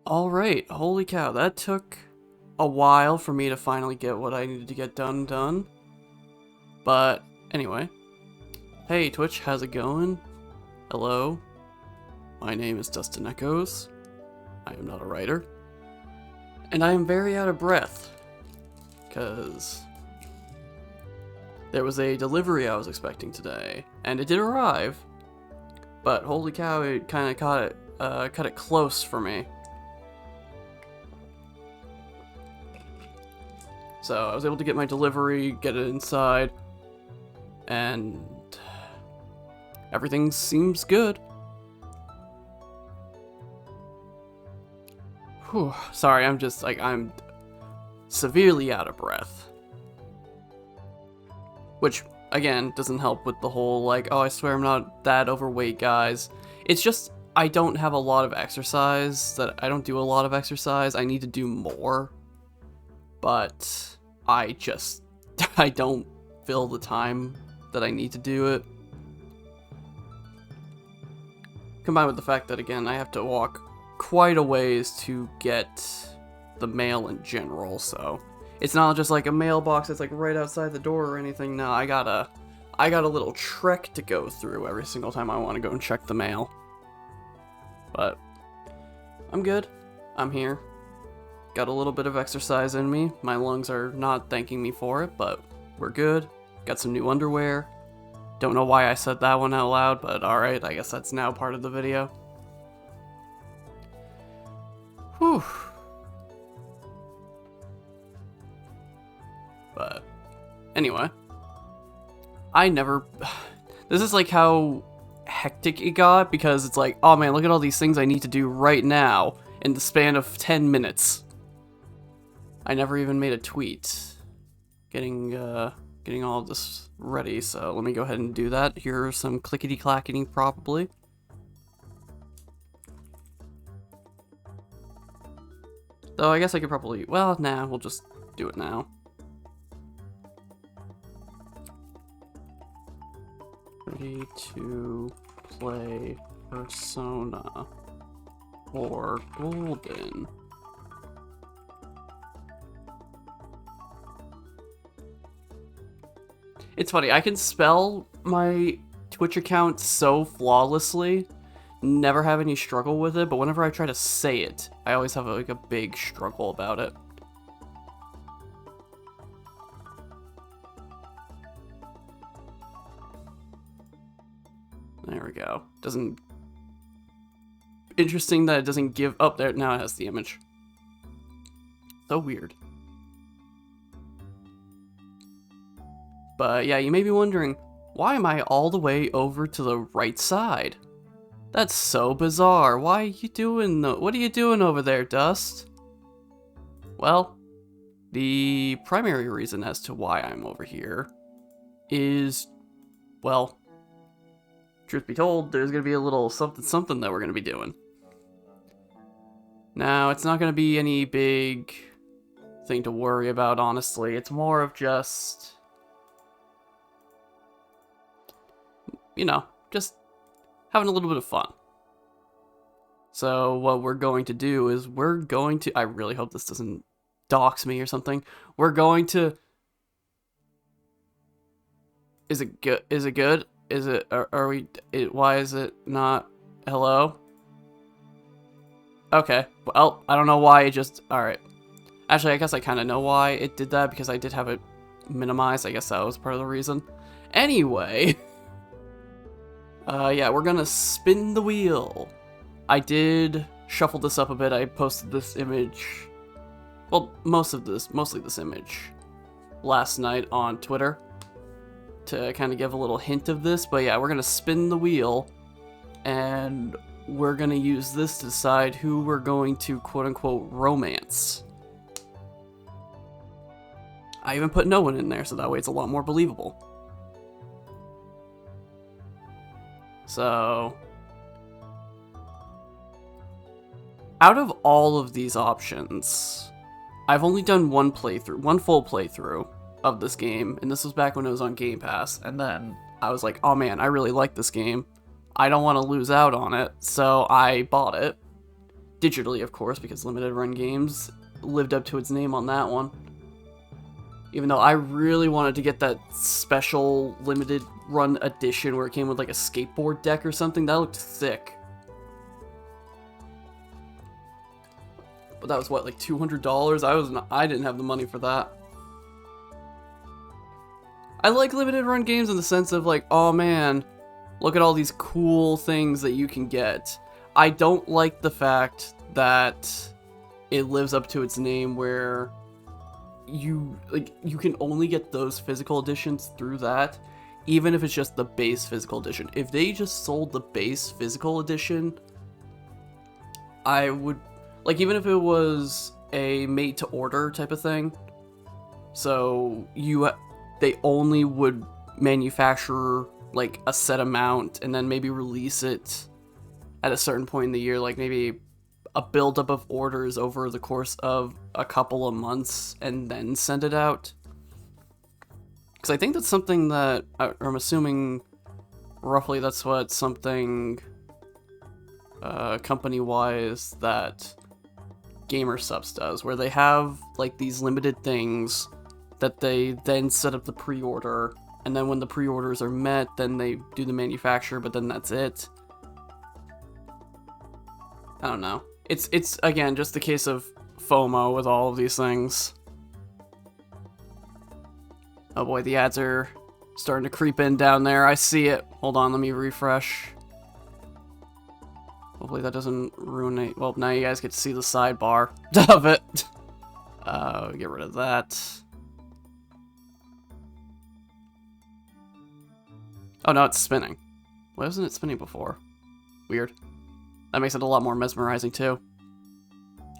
Alright, holy cow, that took a while for me to finally get what I needed to get done. But, anyway. Hey Twitch, how's it going? Hello? My name is Dustin Echoes. I am not a writer. And I am very out of breath. Because there was a delivery I was expecting today, and it did arrive. But holy cow, it kind of cut it close for me. So I was able to get my delivery, get it inside, and everything seems good. Whew. Sorry, I'm severely out of breath. Which, again, doesn't help with the whole, like, oh, I swear I'm not that overweight, guys. It's just, I don't have a lot of exercise, I don't do a lot of exercise. I need to do more. But I don't feel the time that I need to do it. Combined with the fact that, again, I have to walk quite a ways to get the mail in general, so it's not just like a mailbox that's like right outside the door or anything. No, I got a little trek to go through every single time I want to go and check the mail. But I'm good. I'm here. Got a little bit of exercise in me. My lungs are not thanking me for it, but we're good. Got some new underwear. Don't know why I said that one out loud, but alright, I guess that's now part of the video. Whew. But anyway, this is like how hectic it got, because it's like, oh man, look at all these things I need to do right now in the span of 10 minutes. I never even made a tweet getting all of this ready, so let me go ahead and do that. Here are some clickety-clackety probably. Though I guess I could probably, well, nah, we'll just do it now. Ready to play Persona or Golden. It's funny, I can spell my Twitch account so flawlessly, never have any struggle with it, but whenever I try to say it, I always have like a big struggle about it. There we go. Interesting that it doesn't give up there. Now it has the image. So weird. But yeah, you may be wondering, why am I all the way over to the right side? That's so bizarre. What are you doing over there, Dust? Well, the primary reason as to why I'm over here is, well, truth be told, there's going to be a little something that we're going to be doing. Now, it's not going to be any big thing to worry about, honestly. It's more of just, you know, just having a little bit of fun. So what we're going to do is I really hope this doesn't dox me or something. We're going to, is it good? Is it good? Is it, why is it not, hello? Okay, well, I don't know why it just, alright. Actually, I guess I kind of know why it did that, because I did have it minimized. I guess that was part of the reason. Anyway. Yeah, we're gonna spin the wheel. I did shuffle this up a bit. I posted this image, well, mostly this image last night on Twitter to kind of give a little hint of this. But yeah, we're gonna spin the wheel, and we're gonna use this to decide who we're going to quote-unquote romance. I even put no one in there, so that way it's a lot more believable. So, out of all of these options, I've only done one full playthrough of this game, and this was back when it was on Game Pass, and then I was like, oh man, I really like this game. I don't want to lose out on it, so I bought it. digitally, of course, because Limited Run Games lived up to its name on that one. Even though I really wanted to get that special limited run edition where it came with like a skateboard deck or something. That looked sick. But that was what, like $200? I didn't have the money for that. I like limited run games in the sense of like, oh man, look at all these cool things that you can get. I don't like the fact that it lives up to its name where you can only get those physical editions through that, even if it's just the base physical edition. If they just sold the base physical edition, I would, like, even if it was a made to order type of thing, so they only would manufacture like a set amount and then maybe release it at a certain point in the year, like maybe a buildup of orders over the course of a couple of months and then send it out. Because I think that's something that, I'm assuming roughly that's what something company-wise that GamerSupps does, where they have like these limited things that they then set up the pre-order, and then when the pre-orders are met, then they do the manufacture, but then that's it. I don't know. It's again, just a case of FOMO with all of these things. Oh boy, the ads are starting to creep in down there. I see it. Hold on, let me refresh. Hopefully that doesn't ruin it. Well, now you guys get to see the sidebar of it. Get rid of that. Oh no, it's spinning. Why wasn't it spinning before? Weird. That makes it a lot more mesmerizing too.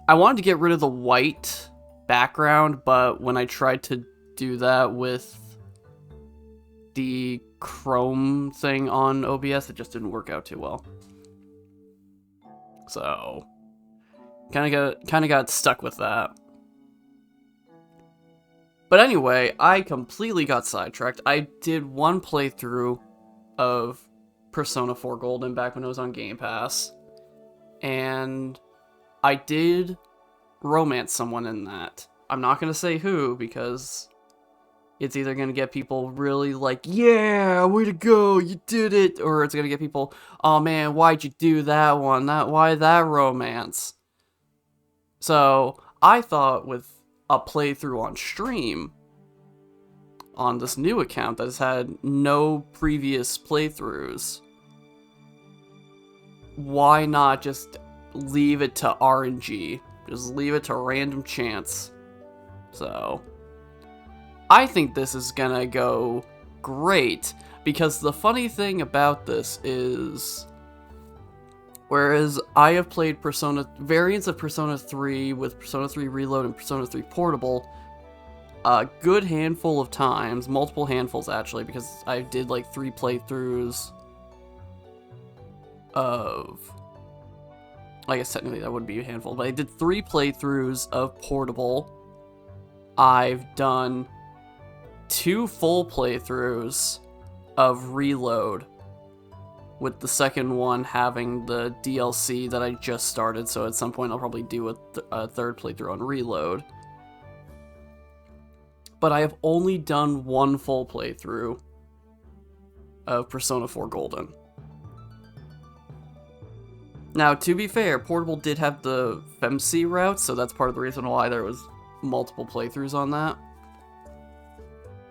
I wanted to get rid of the white background, but when I tried to do that with the Chrome thing on OBS, it just didn't work out too well. So, kind of got stuck with that. But anyway, I completely got sidetracked. I did one playthrough of Persona 4 Golden back when it was on Game Pass, and I did romance someone in that. I'm not going to say who, because it's either going to get people really like, yeah, way to go, you did it, or it's going to get people, oh man, why'd you do that one? Why that romance? So, I thought with a playthrough on stream, on this new account that has had no previous playthroughs, why not just leave it to RNG? Just leave it to random chance. So, I think this is gonna go great, because the funny thing about this is, whereas I have played variants of Persona 3 with Persona 3 Reload and Persona 3 Portable a good handful of times, multiple handfuls actually, because I did like 3 playthroughs of, I guess technically that wouldn't be a handful, but I did 3 playthroughs of Portable. I've done 2 full playthroughs of Reload, with the second one having the DLC that I just started, so at some point I'll probably do a third playthrough on Reload. But I have only done 1 full playthrough of Persona 4 Golden. Now, to be fair, Portable did have the FEMC route, so that's part of the reason why there was multiple playthroughs on that.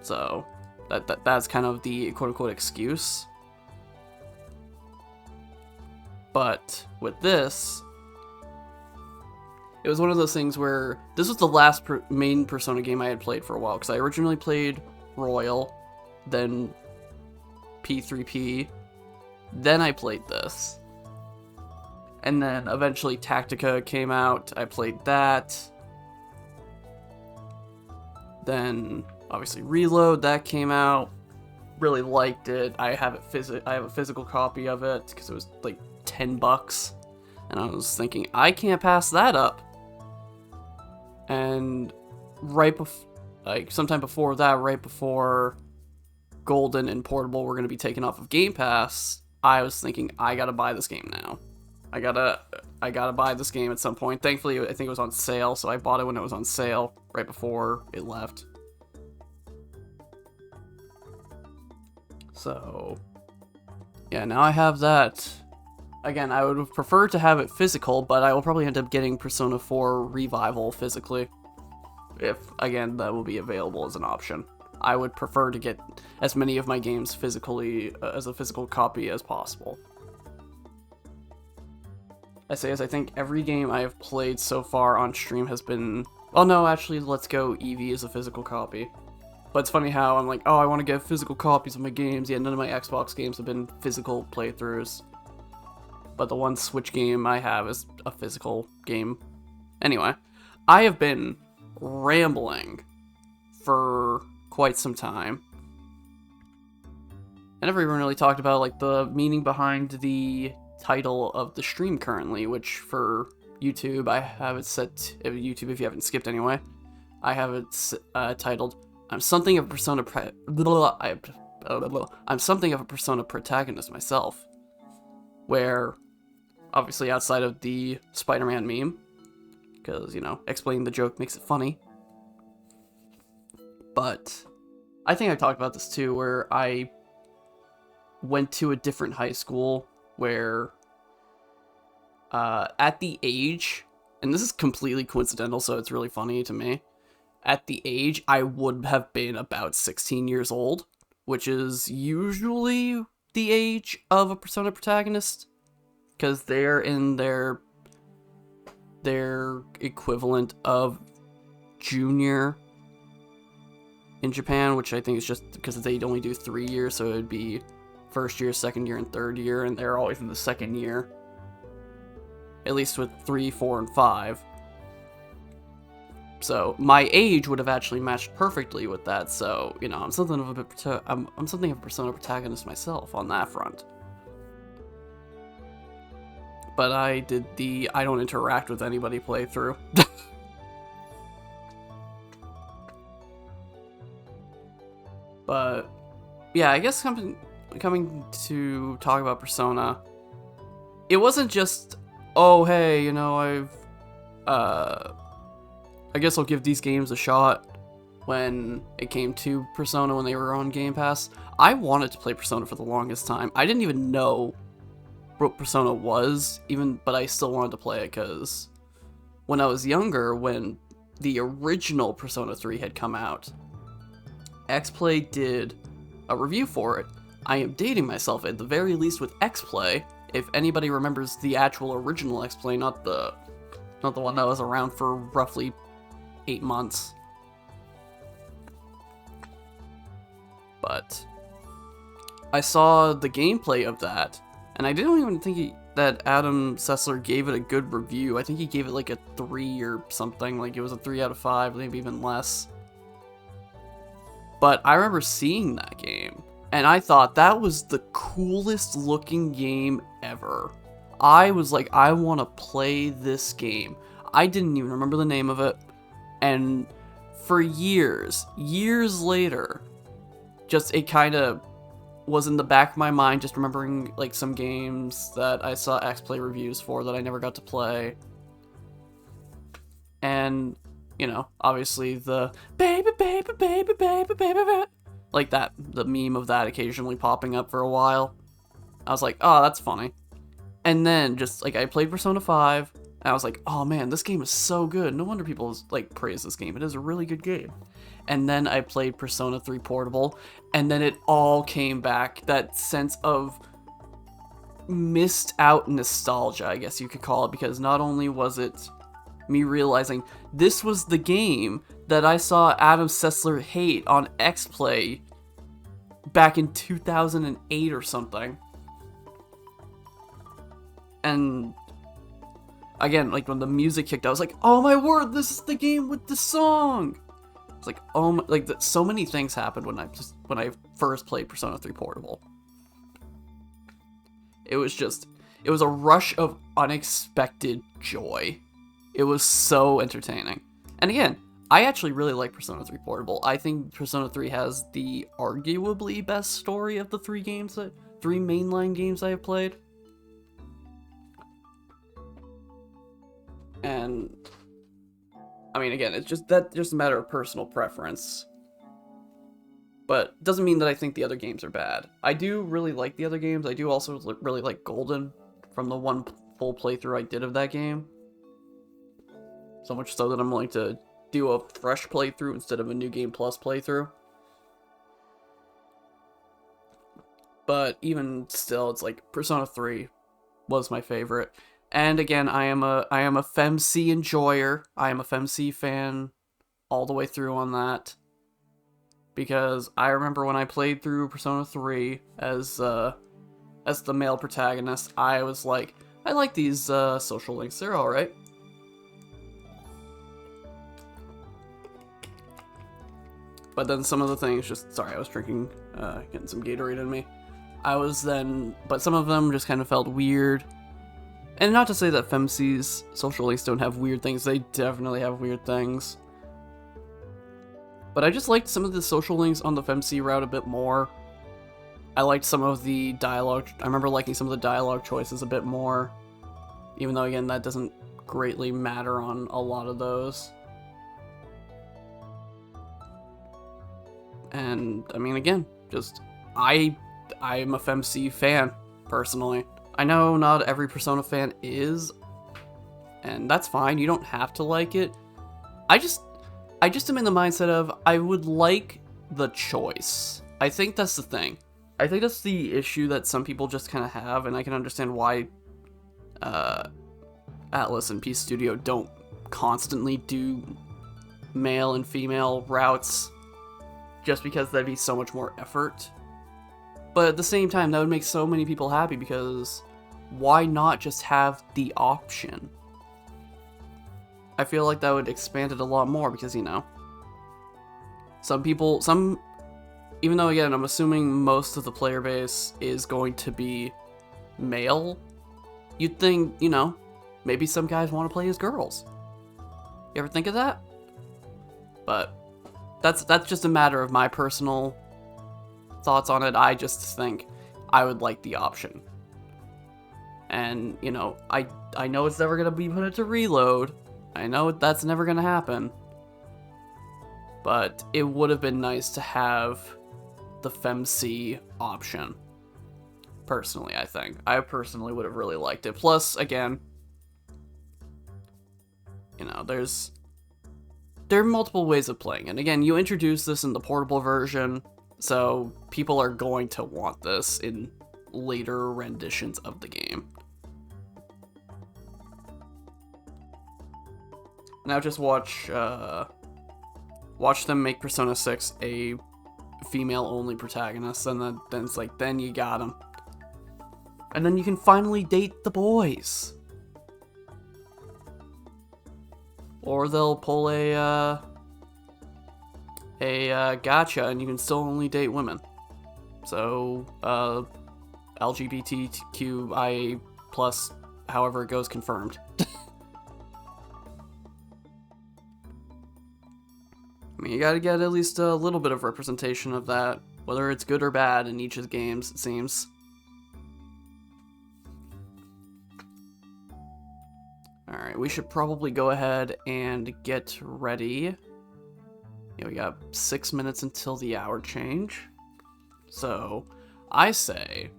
So, that's kind of the quote-unquote excuse. But with this, it was one of those things where this was the last main Persona game I had played for a while, because I originally played Royal, then P3P, then I played this. And then eventually Tactica came out, I played that. Then obviously Reload, that came out, really liked it. I have a physical copy of it because it was like $10, and I was thinking I can't pass that up. And sometime before that, right before Golden and Portable were going to be taken off of Game Pass, I was thinking I gotta buy this game now. I gotta buy this game at some point. Thankfully, I think it was on sale, so I bought it when it was on sale, right before it left. So, yeah, now I have that. Again, I would prefer to have it physical, but I will probably end up getting Persona 4 Revival physically. If, again, that will be available as an option. I would prefer to get as many of my games physically, as a physical copy as possible. I say as I think every game I have played so far on stream has been... Oh no, actually, Let's Go Eevee is a physical copy. But it's funny how I'm like, oh, I want to get physical copies of my games, yet none of my Xbox games have been physical playthroughs. But the one Switch game I have is a physical game. Anyway, I have been rambling for quite some time. I never even really talked about like the meaning behind the title of the stream currently, which for YouTube I have it set YouTube if you haven't skipped anyway. I have it titled I'm something of a Persona I'm something of a Persona protagonist myself, where obviously outside of the Spider-Man meme, because you know explaining the joke makes it funny. But I think I talked about this too, where I went to a different high school where at the age, and this is completely coincidental, so it's really funny to me, at the age I would have been about 16 years old, which is usually the age of a Persona protagonist, because they're in their equivalent of junior in Japan, which I think is just because they only do 3 years, so it would be first year, second year, and third year, and they're always in the second year. At least with 3, 4, and 5. So my age would have actually matched perfectly with that. So you know, I'm something of a Persona protagonist myself on that front. But I did the I don't interact with anybody playthrough. But yeah, I guess coming to talk about Persona, it wasn't just, oh hey, you know, I guess I'll give these games a shot when it came to Persona when they were on Game Pass. I wanted to play Persona for the longest time. I didn't even know what Persona was, but I still wanted to play it because when I was younger, when the original Persona 3 had come out, XPlay did a review for it. I am dating myself at the very least with XPlay. If anybody remembers the actual original XPlay, not the one that was around for roughly 8 months. But I saw the gameplay of that, and I didn't even think that Adam Sessler gave it a good review. I think he gave it like a 3 or something, like it was a 3 out of 5, maybe even less. But I remember seeing that game, and I thought that was the coolest looking game ever. I was like, I want to play this game. I didn't even remember the name of it, and for years later, just it kind of was in the back of my mind, just remembering like some games that I saw XPlay reviews for that I never got to play. And you know, obviously the baby, baby, baby, baby, baby, baby, like that, the meme of that occasionally popping up for a while. I was like, oh, that's funny. And then just like I played Persona 5, and I was like, oh man, this game is so good. No wonder people like praise this game. It is a really good game. And then I played Persona 3 Portable, and then it all came back. That sense of missed out nostalgia, I guess you could call it, because not only was it me realizing this was the game that I saw Adam Sessler hate on XPlay back in 2008 or something. And again, like when the music kicked, I was like, oh my word, this is the game with the song. It's like, oh my, like so many things happened when I first played Persona 3 Portable. It was a rush of unexpected joy. It was so entertaining. And again, I actually really like Persona 3 Portable. I think Persona 3 has the arguably best story of the three mainline games I have played. And I mean, again, it's just a matter of personal preference. But doesn't mean that I think the other games are bad. I do really like the other games. I do also really like Golden from the one full playthrough I did of that game. So much so that I'm willing to do a fresh playthrough instead of a New Game Plus playthrough. But even still, it's like Persona 3 was my favorite. And again, I am a FemC enjoyer. I am a FemC fan all the way through on that. Because I remember when I played through Persona 3 as the male protagonist, I was like, I like these social links, they're alright. But then some of the things sorry, I was drinking, getting some Gatorade in me. But some of them just kind of felt weird. And not to say that FemC's social links don't have weird things, they definitely have weird things. But I just liked some of the social links on the FemC route a bit more. I liked some of the dialogue. I remember liking some of the dialogue choices a bit more. Even though, again, that doesn't greatly matter on a lot of those. And, I mean, again, just, I am a FemC fan, personally. I know not every Persona fan is, and that's fine. You don't have to like it. I just am in the mindset of, I would like the choice. I think that's the thing. I think that's the issue that some people just kind of have, and I can understand why Atlus and Peace Studio don't constantly do male and female routes, just because that'd be so much more effort. But at the same time, that would make so many people happy, because why not just have the option? I feel like that would expand it a lot more, because, you know, even though, again, I'm assuming most of the player base is going to be male, you'd think, you know, maybe some guys want to play as girls. You ever think of that? But that's just a matter of my personal thoughts on it. I just think I would like the option. And, you know, I know it's never going to be put into Reload. I know that's never going to happen. But it would have been nice to have the FemC option. Personally, I think. I personally would have really liked it. Plus, again, you know, there are multiple ways of playing. And again, you introduce this in the portable version, so people are going to want this in later renditions of the game. Now just watch them make Persona 6 a female-only protagonist, and then it's like, then you got him. And then you can finally date the boys. Or they'll pull a gacha, and you can still only date women. So, LGBTQIA+, however it goes, confirmed. I mean, you gotta get at least a little bit of representation of that, whether it's good or bad in each of the games, it seems. Alright, we should probably go ahead and get ready. Yeah, we got 6 minutes until the hour change. So, I say,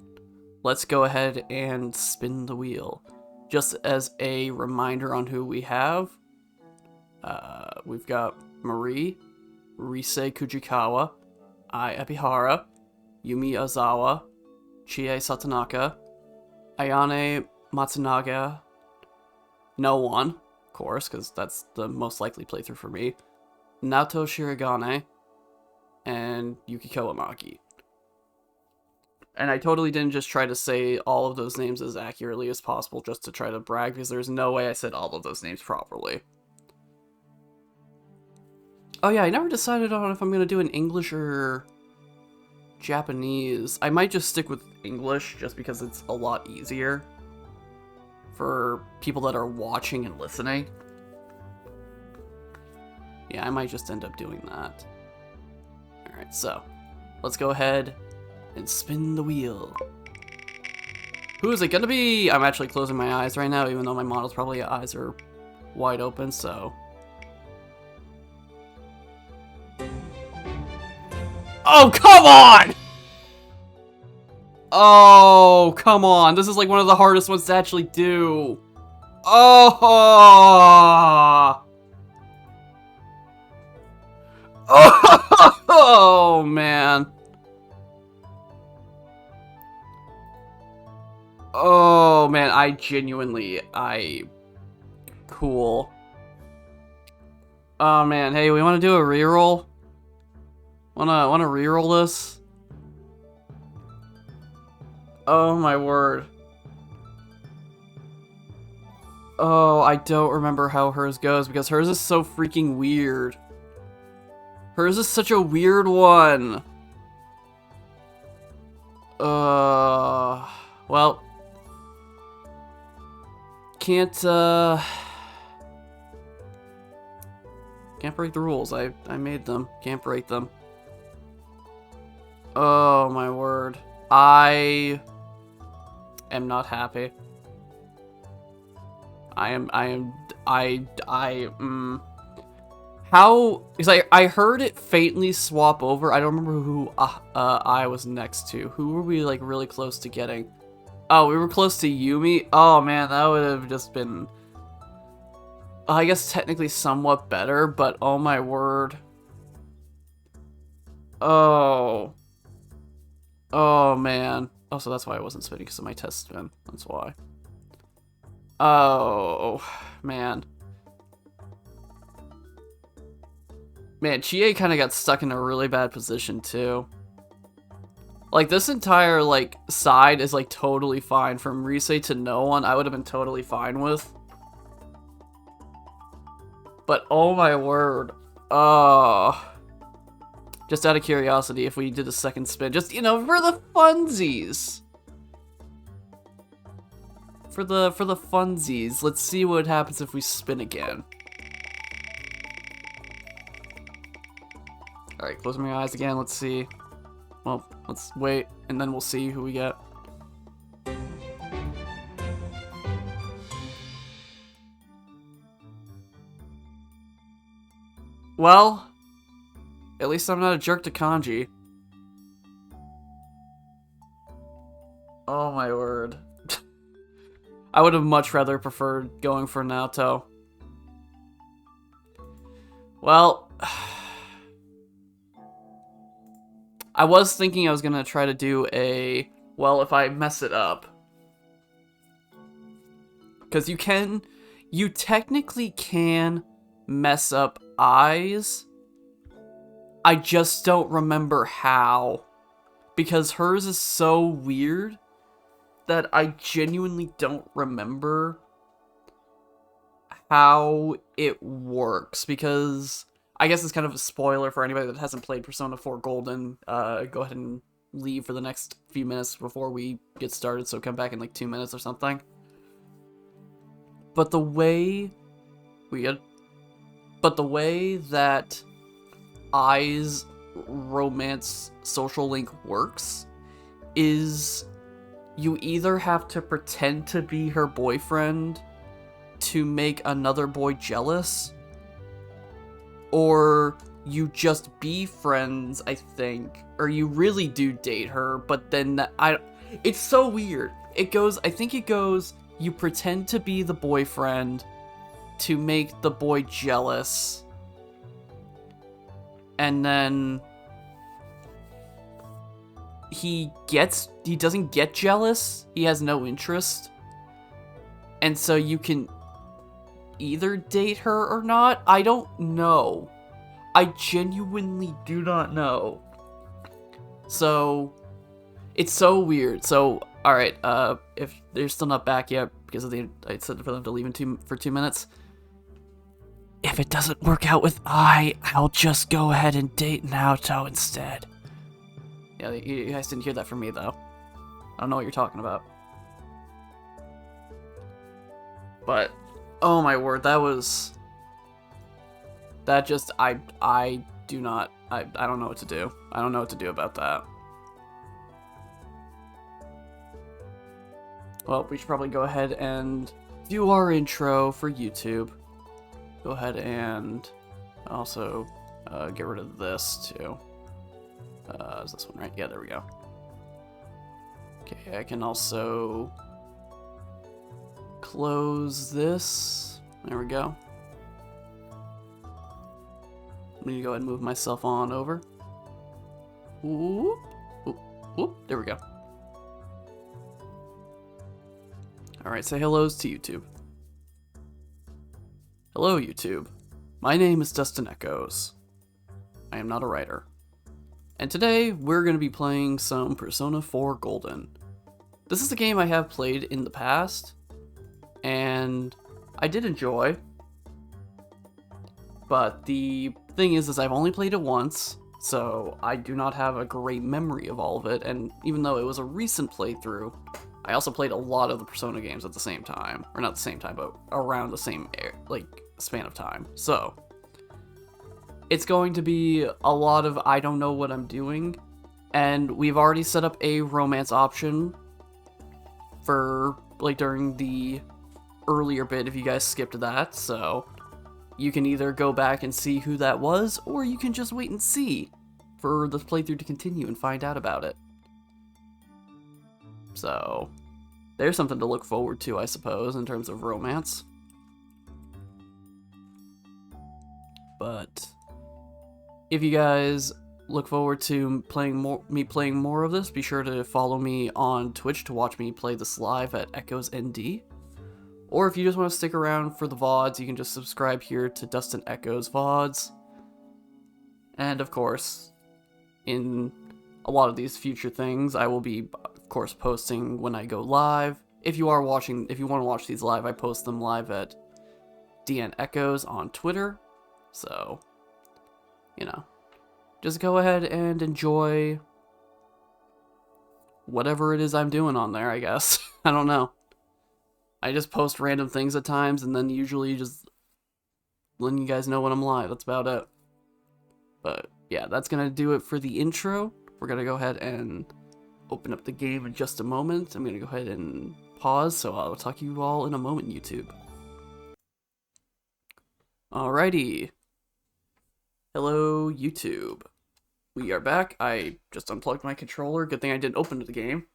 let's go ahead and spin the wheel. Just as a reminder on who we have, we've got Marie, Rise Kujikawa, Ai Ebihara, Yumi Ozawa, Chie Satonaka, Ayane Matsunaga, no one, of course, because that's the most likely playthrough for me, Naoto Shirogane, and Yuki Kawamaki. And I totally didn't just try to say all of those names as accurately as possible just to try to brag, because there's no way I said all of those names properly. Oh yeah, I never decided on if I'm going to do an English or Japanese. I might just stick with English, just because it's a lot easier for people that are watching and listening. Yeah, I might just end up doing that. Alright, so, let's go ahead and spin the wheel. Who is it gonna be? I'm actually closing my eyes right now, even though my model's probably eyes are wide open, so... Oh, come on! Oh, come on. This is like one of the hardest ones to actually do. Oh! Oh, man. Oh, man, I genuinely, cool. Oh, man, hey, we want to do a reroll? Wanna reroll this? Oh, my word. Oh, I don't remember how hers goes, because hers is so freaking weird. Hers is such a weird one. Well... Can't break the rules. I made them. Can't break them. Oh my word. I am not happy. How, because I heard it faintly swap over. I don't remember who I was next to. Who were we like really close to getting? Oh, we were close to Yumi? Oh man, that would have just been, I guess technically somewhat better, but oh my word. Oh. Oh man. Oh, so that's why I wasn't spinning, because of my test spin. That's why. Oh, man. Man, Chie kind of got stuck in a really bad position, too. Like, this entire, like, side is, like, totally fine. From Rise to no one, I would have been totally fine with. But, oh my word. Just out of curiosity, if we did a second spin, just, you know, for the funsies. For the funsies, let's see what happens if we spin again. Alright, closing my eyes again, let's see. Well, let's wait, and then we'll see who we get. Well, at least I'm not a jerk to Kanji. Oh my word. I would have much rather preferred going for Naoto. Well, I was thinking I was gonna try to do a, well, if I mess it up. Because you technically can mess up eyes. I just don't remember how. Because hers is so weird that I genuinely don't remember how it works. Because I guess it's kind of a spoiler for anybody that hasn't played Persona 4 Golden. Go ahead and leave for the next few minutes before we get started, so come back in like 2 minutes or something. But the way that Ai's romance social link works is you either have to pretend to be her boyfriend to make another boy jealous, or you just be friends, I think, or you really do date her, but then it's so weird. I think it goes, you pretend to be the boyfriend to make the boy jealous, and then he doesn't get jealous, he has no interest, and so you can either date her or not. I don't know. I genuinely do not know. So, it's so weird. So, alright, if they're still not back yet, because I said for them to leave for 2 minutes. If it doesn't work out with I'll just go ahead and date Naoto instead. Yeah, you guys didn't hear that from me, though. I don't know what you're talking about. But, oh my word, I don't know what to do. I don't know what to do about that. Well, we should probably go ahead and do our intro for YouTube. go ahead and also get rid of this too. Is this one right? Yeah, there we go. Okay, I can also close this. There we go. I'm gonna go ahead and move myself on over. Whoop, whoop, whoop. There we go. Alright, say hellos to YouTube. Hello, YouTube. My name is Dustin Echoes. I am not a writer. And today, we're going to be playing some Persona 4 Golden. This is a game I have played in the past, and I did enjoy. But the thing is I've only played it once, so I do not have a great memory of all of it, and even though it was a recent playthrough, I also played a lot of the Persona games at the same time. Or not the same time, but around the same, span of time. So, it's going to be a lot of I don't know what I'm doing, and we've already set up a romance option for, during the earlier bit if you guys skipped that, so you can either go back and see who that was, or you can just wait and see for the playthrough to continue and find out about it. So, there's something to look forward to, I suppose, in terms of romance. But if you guys look forward to me playing more of this, be sure to follow me on Twitch to watch me play this live at Echoes ND. Or if you just want to stick around for the VODs, you can just subscribe here to Dustin Echoes VODs. And of course, in a lot of these future things, I will be, of course, posting when I go live. If you want to watch these live, I post them live at DN Echoes on Twitter. So, just go ahead and enjoy whatever it is I'm doing on there, I guess. I don't know. I just post random things at times, and then usually just letting you guys know when I'm live. That's about it. But, yeah, that's going to do it for the intro. We're going to go ahead and open up the game in just a moment. I'm going to go ahead and pause, so I'll talk to you all in a moment, YouTube. Alrighty. Hello, YouTube. We are back. I just unplugged my controller. Good thing I didn't open the game.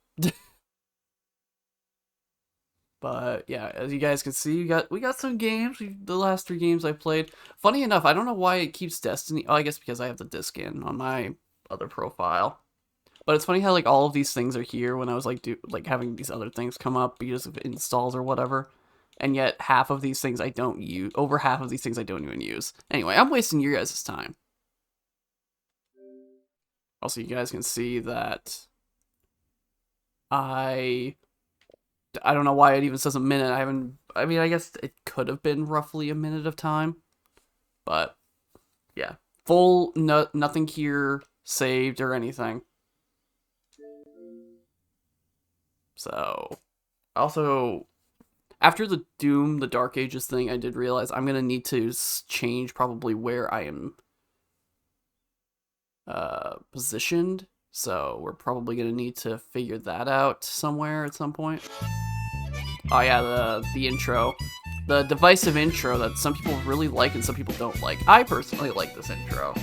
But yeah, as you guys can see, we got some games. The last 3 games I played. Funny enough, I don't know why it keeps Destiny. Oh, I guess because I have the disc in on my other profile. But it's funny how all of these things are here when I was having these other things come up because of installs or whatever. And yet half of these things I don't use. Over half of these things I don't even use. Anyway, I'm wasting your guys' time. Also, you guys can see that I don't know why it even says a minute. I mean, I guess it could have been roughly a minute of time. But, yeah. Nothing here saved or anything. So, also, after the Doom, the Dark Ages thing, I did realize I'm going to need to change probably where I am positioned. So we're probably going to need to figure that out somewhere at some point. Oh yeah, the intro. The divisive intro that some people really like and some people don't like. I personally like this intro.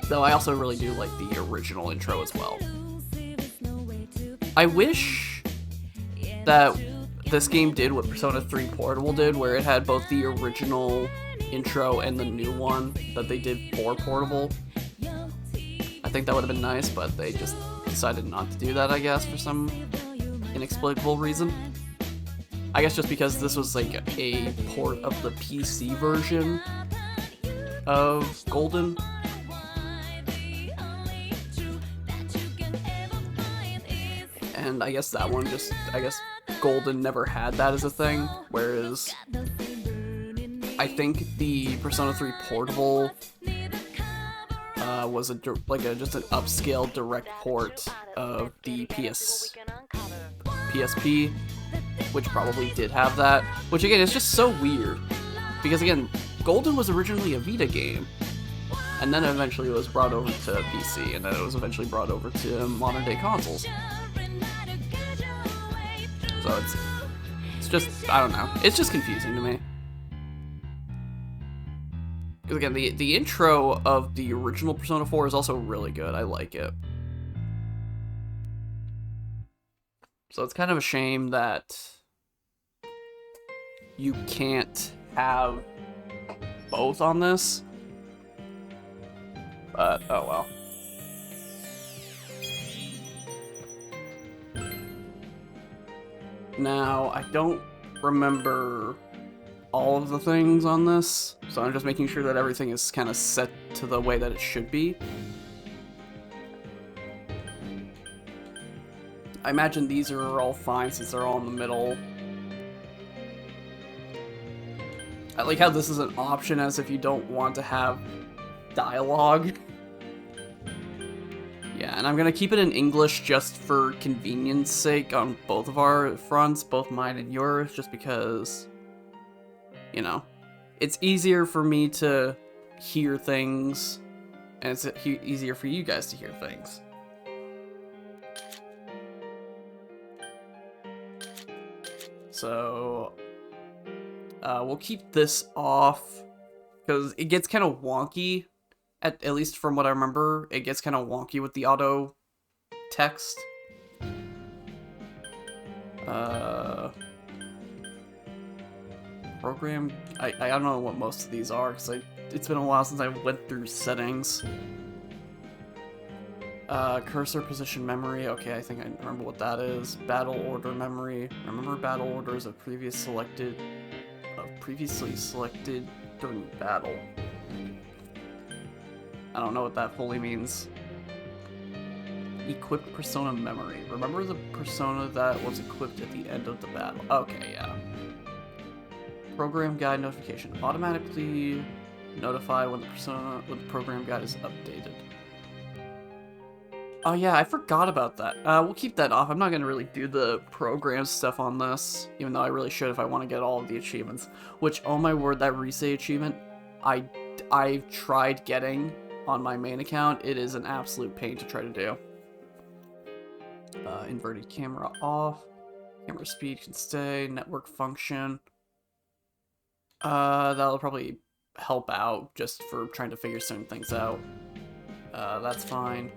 Though I also really do like the original intro as well. I wish that this game did what Persona 3 Portable did, where it had both the original intro and the new one that they did for Portable. I think that would have been nice, but they just decided not to do that, I guess, for some inexplicable reason. I guess just because this was a port of the PC version of Golden. And I guess that one Golden never had that as a thing, whereas I think the Persona 3 Portable was just an upscale direct port of the PSP, which probably did have that. Which again is just so weird, because again, Golden was originally a Vita game, and then eventually it was brought over to PC, and then it was eventually brought over to modern day consoles. So it's just, I don't know, it's just confusing to me. Because again, the intro of the original Persona 4 is also really good. I like it. So it's kind of a shame that you can't have both on this. But, oh well. Now, I don't remember all of the things on this, so I'm just making sure that everything is kind of set to the way that it should be. I imagine these are all fine since they're all in the middle. I like how this is an option as if you don't want to have dialogue. Yeah, and I'm gonna keep it in English just for convenience sake on both of our fronts, both mine and yours, just because, you know, it's easier for me to hear things, and it's easier for you guys to hear things. So, we'll keep this off, because it gets kind of wonky. At least from what I remember, it gets kind of wonky with the auto text. Program, I don't know what most of these are, because it's been a while since I went through settings. Cursor position memory, okay, I think I remember what that is. Battle order memory, remember battle orders of previously selected during battle. I don't know what that fully means. Equipped persona memory. Remember the persona that was equipped at the end of the battle. Okay, yeah. Program guide notification. Automatically notify when the program guide is updated. Oh yeah, I forgot about that. We'll keep that off. I'm not gonna really do the program stuff on this, even though I really should if I want to get all of the achievements. Which, oh my word, that Risei achievement, I've tried getting on my main account. It is an absolute pain to try to do. Inverted camera off. Camera speed can stay. Network function. That'll probably help out just for trying to figure certain things out. That's fine.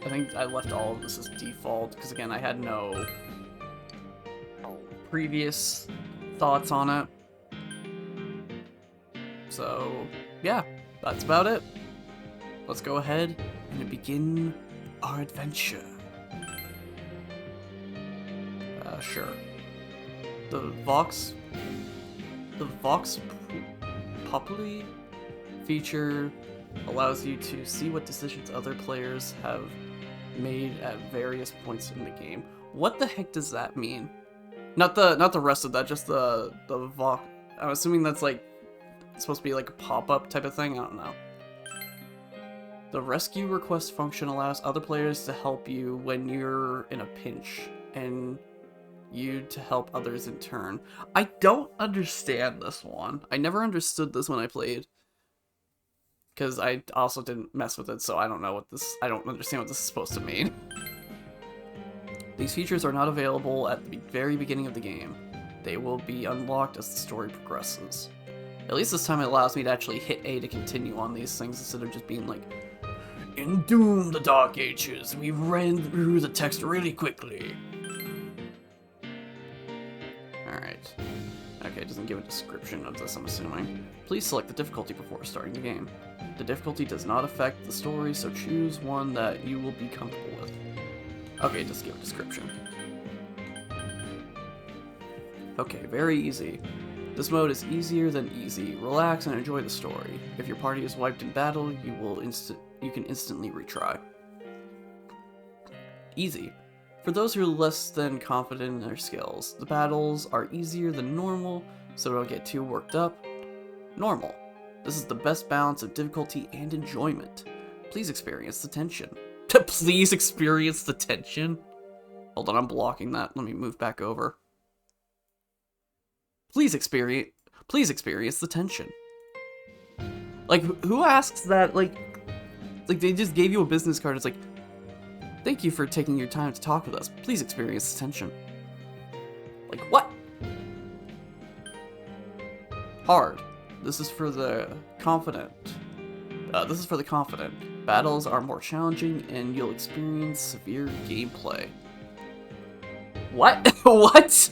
I think I left all of this as default, because again, I had no previous thoughts on it. So, yeah, that's about it. Let's go ahead and begin our adventure. Sure. The Vox Populi feature allows you to see what decisions other players have made at various points in the game. What the heck does that mean? Not the rest of that, just the Vox. I'm assuming that's like supposed to be like a pop-up type of thing. I don't know. The rescue request function allows other players to help you when you're in a pinch, and you to help others in turn. I don't understand this one. I never understood this when I played, because I also didn't mess with it, so I don't know what this. I don't understand what this is supposed to mean. These features are not available at the very beginning of the game. They will be unlocked as the story progresses. At least this time it allows me to actually hit A to continue on these things instead of just being like, in Doom the Dark Ages, we ran through the text really quickly. Alright. Okay, it doesn't give a description of this, I'm assuming. Please select the difficulty before starting the game. The difficulty does not affect the story, so choose one that you will be comfortable with. Okay, just give a description. Okay, very easy. This mode is easier than easy. Relax and enjoy the story. If your party is wiped in battle, you can instantly retry. Easy. For those who are less than confident in their skills, the battles are easier than normal, so don't get too worked up. Normal. This is the best balance of difficulty and enjoyment. Please experience the tension. Please experience the tension? Hold on, I'm blocking that. Let me move back over. Please experience the tension. Like, who asks that? Like they just gave you a business card. It's like, thank you for taking your time to talk with us. Please experience the tension. Like, what? Hard. This is for the confident. This is for the confident. Battles are more challenging and you'll experience severe gameplay. What? What?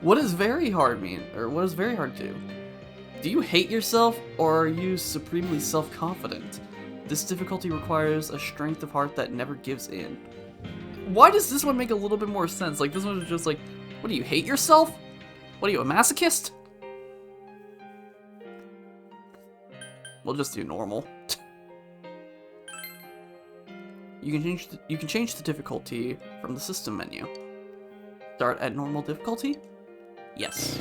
What does very hard mean? Or what does very hard do? Do you hate yourself or are you supremely self-confident? This difficulty requires a strength of heart that never gives in. Why does this one make a little bit more sense? Like, this one is just like, what do you hate yourself? What are you, a masochist? We'll just do normal. You can change the difficulty from the system menu. Start at normal difficulty? Yes.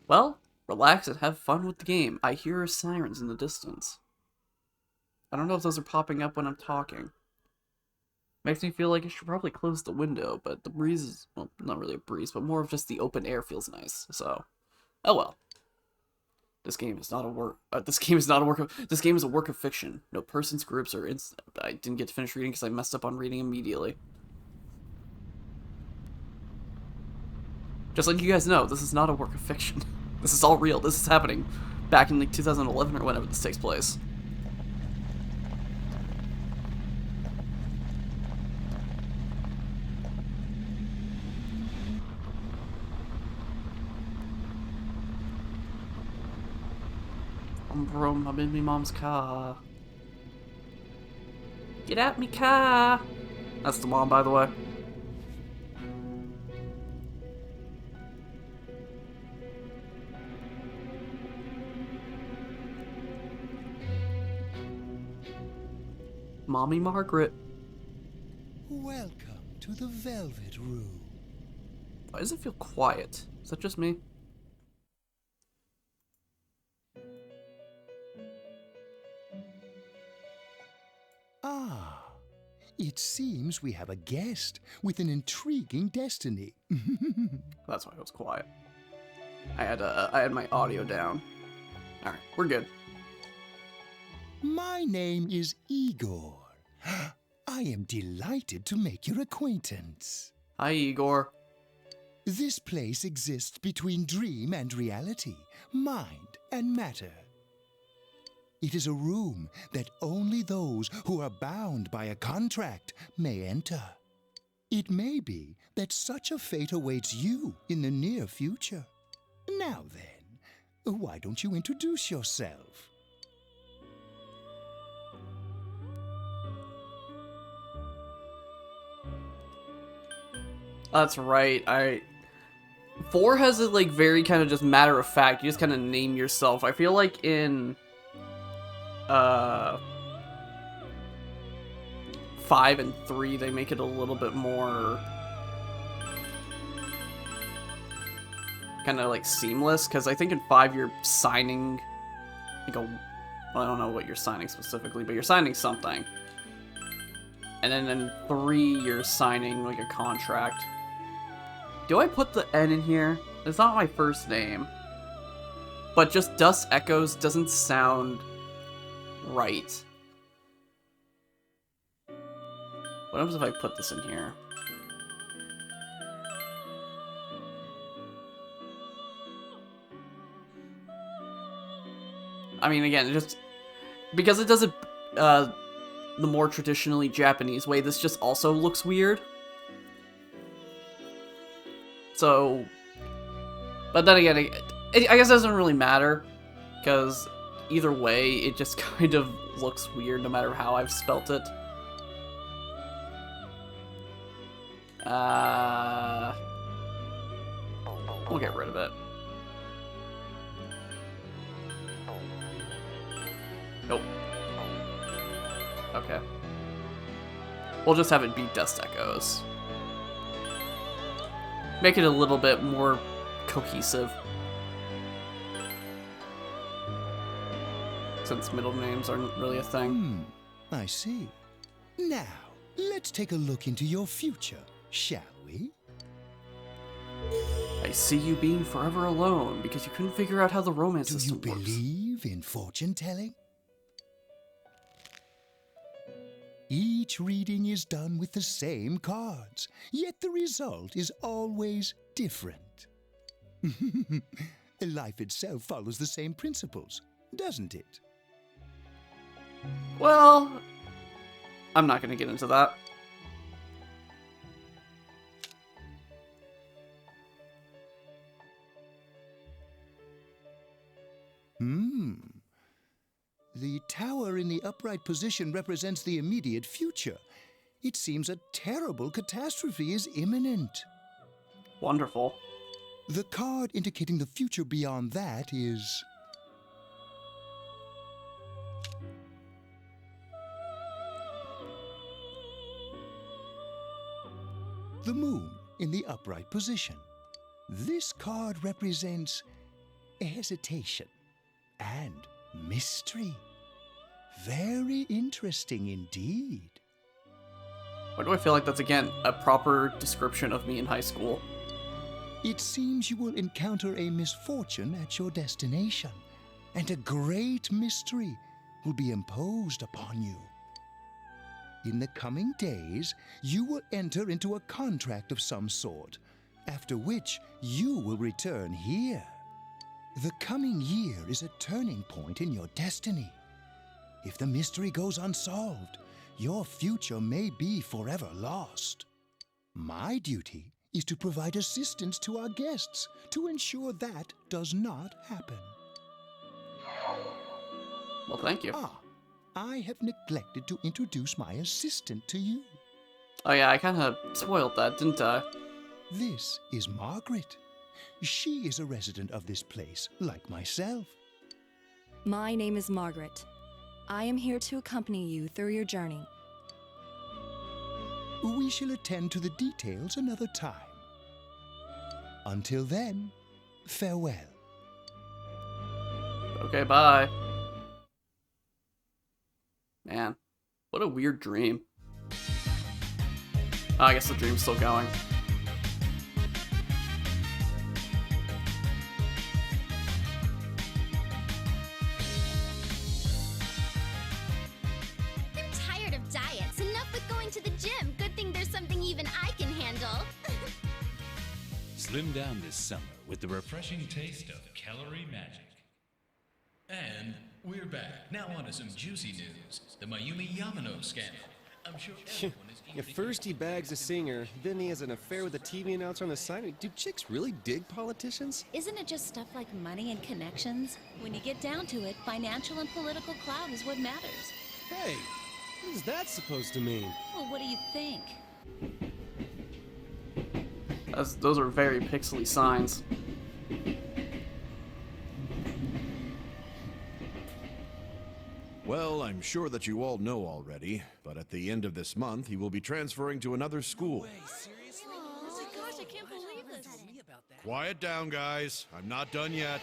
Well, relax and have fun with the game. I hear sirens in the distance. I don't know if those are popping up when I'm talking. Makes me feel like I should probably close the window, but the breeze is, well, not really a breeze, but more of just the open air feels nice. So, oh well. This game is not a work. This game is a work of fiction. No persons, groups, or I didn't get to finish reading because I messed up on reading immediately. Just letting you guys know, this is not a work of fiction. This is all real. This is happening back in like 2011 or whenever this takes place. I'm in me mom's car. Get out me car! That's the mom, by the way. Mommy Margaret. Welcome to the Velvet Room. Why does it feel quiet? Is that just me? Ah, it seems we have a guest with an intriguing destiny. That's why it was quiet. I had my audio down. All right, we're good. My name is Igor. I am delighted to make your acquaintance. Hi, Igor. This place exists between dream and reality, mind and matter. It is a room that only those who are bound by a contract may enter. It may be that such a fate awaits you in the near future. Now then, why don't you introduce yourself? That's right. 4 has it like very kind of just matter of fact. You just kind of name yourself. I feel like in 5 and 3 they make it a little bit more kind of like seamless, because I think in 5 you're signing like well, I don't know what you're signing specifically, but you're signing something, and then in 3 you're signing like a contract. Do I put the N in here? It's not my first name, but just Dust Echoes doesn't sound right. What happens if I put this in here? I mean, again, just because it does it the more traditionally Japanese way, this just also looks weird. So, but then again, I guess it doesn't really matter, because either way, it just kind of looks weird no matter how I've spelt it. We'll get rid of it. Nope. Okay. We'll just have it be Dust Echoes. Make it a little bit more cohesive. Since middle names aren't really a thing. I see. Now, let's take a look into your future, shall we? I see you being forever alone because you couldn't figure out how the romance system works. Do you believe in fortune telling? Each reading is done with the same cards, yet the result is always different. Life itself follows the same principles, doesn't it? Well, I'm not gonna get into that. The tower in the upright position represents the immediate future. It seems a terrible catastrophe is imminent. Wonderful. The card indicating the future beyond that is... the moon in the upright position. This card represents hesitation and mystery. Very interesting indeed. Why do I feel like that's, again, a proper description of me in high school? It seems you will encounter a misfortune at your destination, and a great mystery will be imposed upon you. In the coming days, you will enter into a contract of some sort, after which you will return here. The coming year is a turning point in your destiny. If the mystery goes unsolved, your future may be forever lost. My duty is to provide assistance to our guests to ensure that does not happen. Well, thank you. I have neglected to introduce my assistant to you. Oh yeah, I kind of spoiled that, didn't I? This is Margaret. She is a resident of this place, like myself. My name is Margaret. I am here to accompany you through your journey. We shall attend to the details another time. Until then, farewell. Okay, bye. Man, what a weird dream. Oh, I guess the dream's still going. I'm tired of diets. Enough with going to the gym. Good thing there's something even I can handle. Slim down this summer with the refreshing taste of Calorie Magic. And we're back. Now on to some juicy news. The Mayumi Yamano scandal. I'm sure everyone is eager to First he bags a singer, then he has an affair with a TV announcer on the side. Do chicks really dig politicians? Isn't it just stuff like money and connections? When you get down to it, financial and political clout is what matters. Hey, what is that supposed to mean? Well, what do you think? Those are very pixely signs. Well, I'm sure that you all know already, but at the end of this month, he will be transferring to another school. Oh my gosh, I can't believe this. Quiet down, guys. I'm not done yet.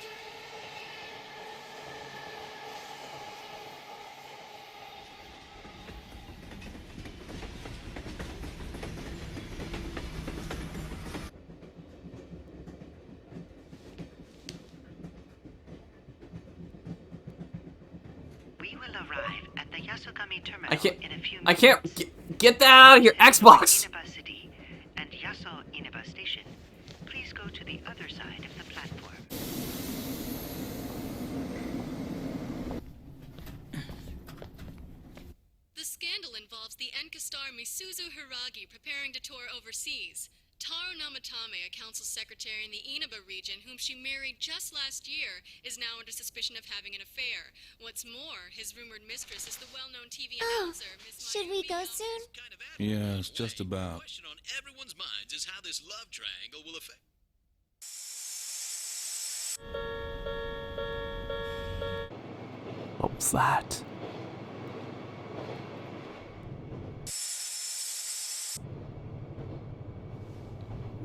We will arrive at the Yasogami terminal I can't. in a few minutes. I can't get that out of your Xbox. Inaba City and Yaso Inaba Station. Please go to the other side of the platform. The scandal involves the Enkastar Misuzu Hiragi preparing to tour overseas. Taro Namatame, a council secretary in the Inaba region, whom she married just last year, is now under suspicion of having an affair. What's more, his rumored mistress is the well-known TV announcer, Miss Should we go soon? Yes, just about. The question on everyone's minds is how this love triangle will affect. What was that?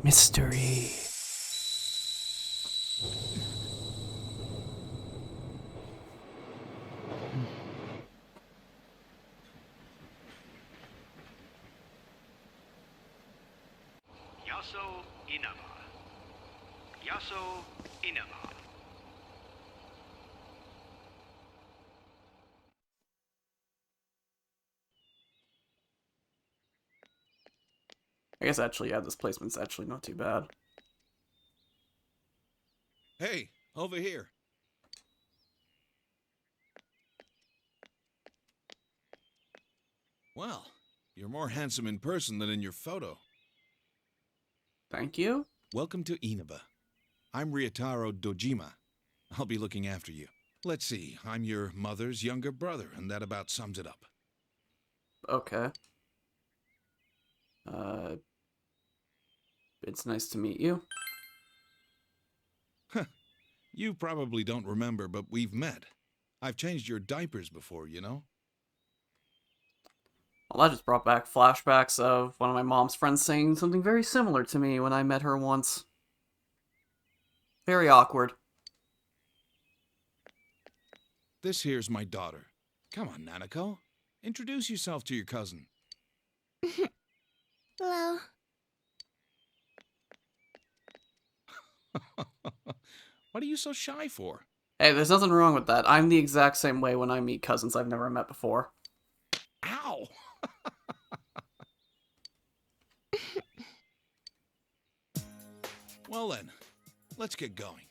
Mystery. Yaso Inaba. Yaso Inaba. I guess actually, yeah, this placement's actually not too bad. Hey, over here. Well, you're more handsome in person than in your photo. Thank you. Welcome to Inaba. I'm Ryotaro Dojima. I'll be looking after you. Let's see, I'm your mother's younger brother, and that about sums it up. Okay. It's nice to meet you. You probably don't remember, but we've met. I've changed your diapers before, you know? Well, that just brought back flashbacks of one of my mom's friends saying something very similar to me when I met her once. Very awkward. This here's my daughter. Come on, Nanako. Introduce yourself to your cousin. Hello. What are you so shy for? Hey, there's nothing wrong with that. I'm the exact same way when I meet cousins I've never met before. Ow! Well then, let's get going.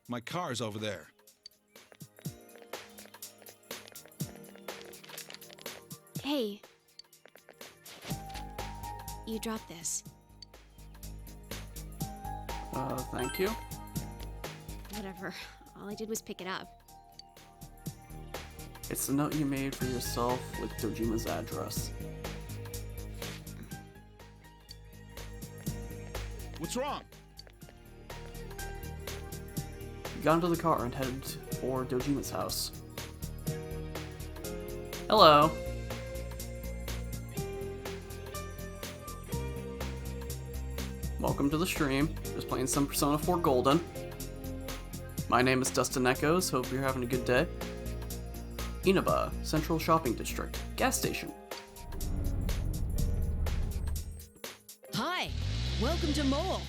My car's over there. Hey. You dropped this. Thank you. Whatever. All I did was pick it up. It's the note you made for yourself with Dojima's address. What's wrong? You got into the car and headed for Dojima's house. Hello. Welcome to the stream. Just playing some Persona 4 Golden. My name is Dustin Echoes. Hope you're having a good day. Inaba, Central Shopping District. Gas station. Hi. Welcome to Mole.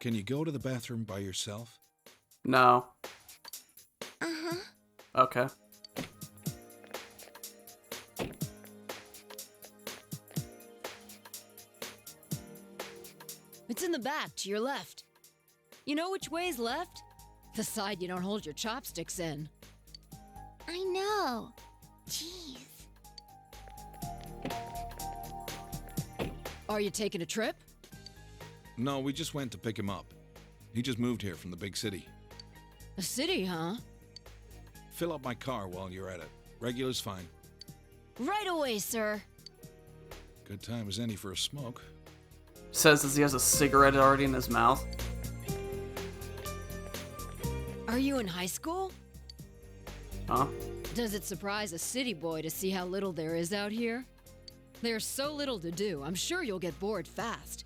Can you go to the bathroom by yourself? No. Uh-huh. Okay. It's in the back, to your left. You know which way's left? The side you don't hold your chopsticks in. I know. Jeez. Are you taking a trip? No, we just went to pick him up. He just moved here from the big city. A city, huh? Fill up my car while you're at it. Regular's fine. Right away, sir. Good time as any for a smoke. Says as he has a cigarette already in his mouth. Are you in high school? Huh? Does it surprise a city boy to see how little there is out here? There's so little to do, I'm sure you'll get bored fast.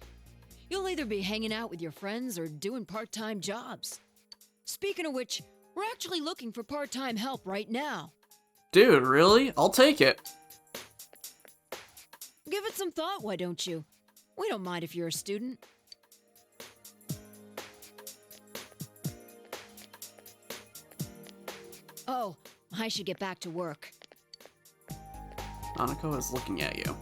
You'll either be hanging out with your friends or doing part-time jobs. Speaking of which, we're actually looking for part-time help right now. Dude, really? I'll take it. Give it some thought, why don't you? We don't mind if you're a student. Oh, I should get back to work. Nanako is looking at you.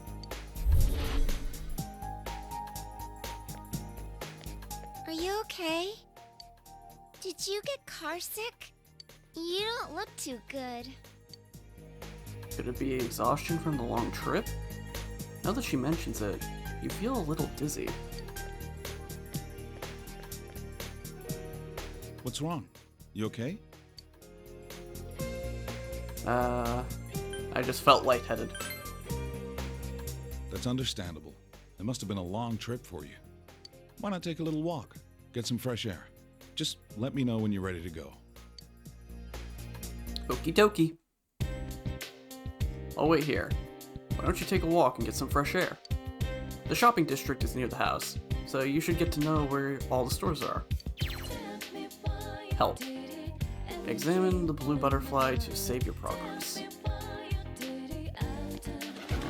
Are you okay? Did you get carsick? You don't look too good. Could it be exhaustion from the long trip? Now that she mentions it, you feel a little dizzy. What's wrong? You okay? I just felt lightheaded. That's understandable. It must have been a long trip for you. Why not take a little walk? Get some fresh air. Just let me know when you're ready to go. Okie dokie. I'll wait here. Why don't you take a walk and get some fresh air? The shopping district is near the house, so you should get to know where all the stores are. Help. Examine the blue butterfly to save your progress.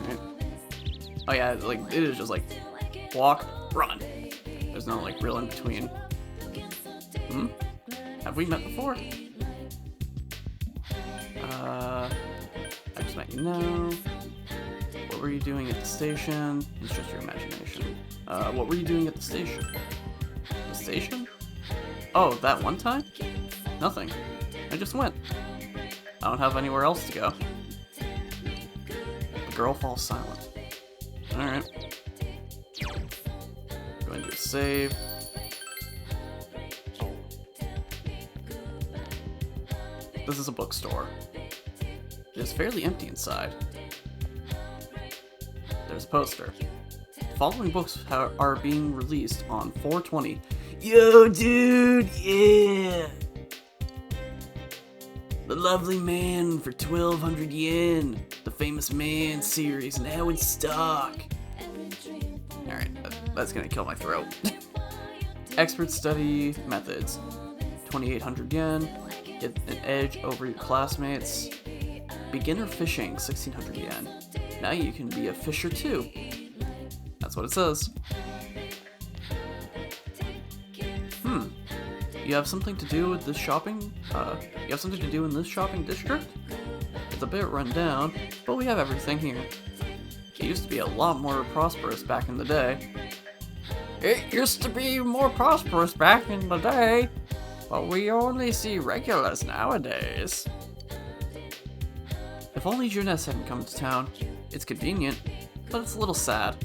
Alright. Oh yeah, like, it is just like, walk, run. There's no like real in between. Hmm? Have we met before? I just met you now. We're What were you doing at the station? It's just your imagination. What were you doing at the station? The station? Oh, that one time? Nothing. I just went. I don't have anywhere else to go. The girl falls silent. Alright. Go and do a save. This is a bookstore. It is fairly empty inside. There's a poster. The following books are being released on 4/20. Yo, dude, yeah! The Lovely Man for 1,200 yen. The Famous Man series now in stock. Alright, that's gonna kill my throat. Expert study methods. 2,800 yen. Get an edge over your classmates. Beginner fishing, 1,600 yen. Now you can be a fisher too. That's what it says. You have something to do with this shopping? You have something to do in this shopping district? It's a bit run down, but we have everything here. It used to be a lot more prosperous back in the day. It used to be more prosperous back in the day, but we only see regulars nowadays. If only Junes hadn't come to town. It's convenient, but it's a little sad.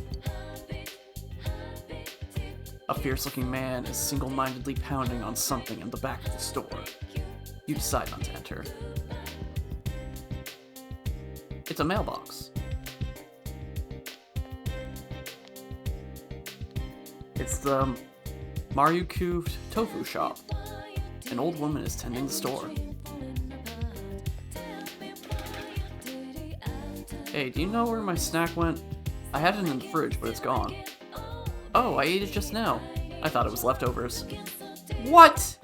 A fierce-looking man is single-mindedly pounding on something in the back of the store. You decide not to enter. It's a mailbox. It's the Maruku Tofu shop. An old woman is tending the store. Hey, do you know where my snack went? I had it in the fridge, but it's gone. Oh, I ate it just now. I thought it was leftovers. What?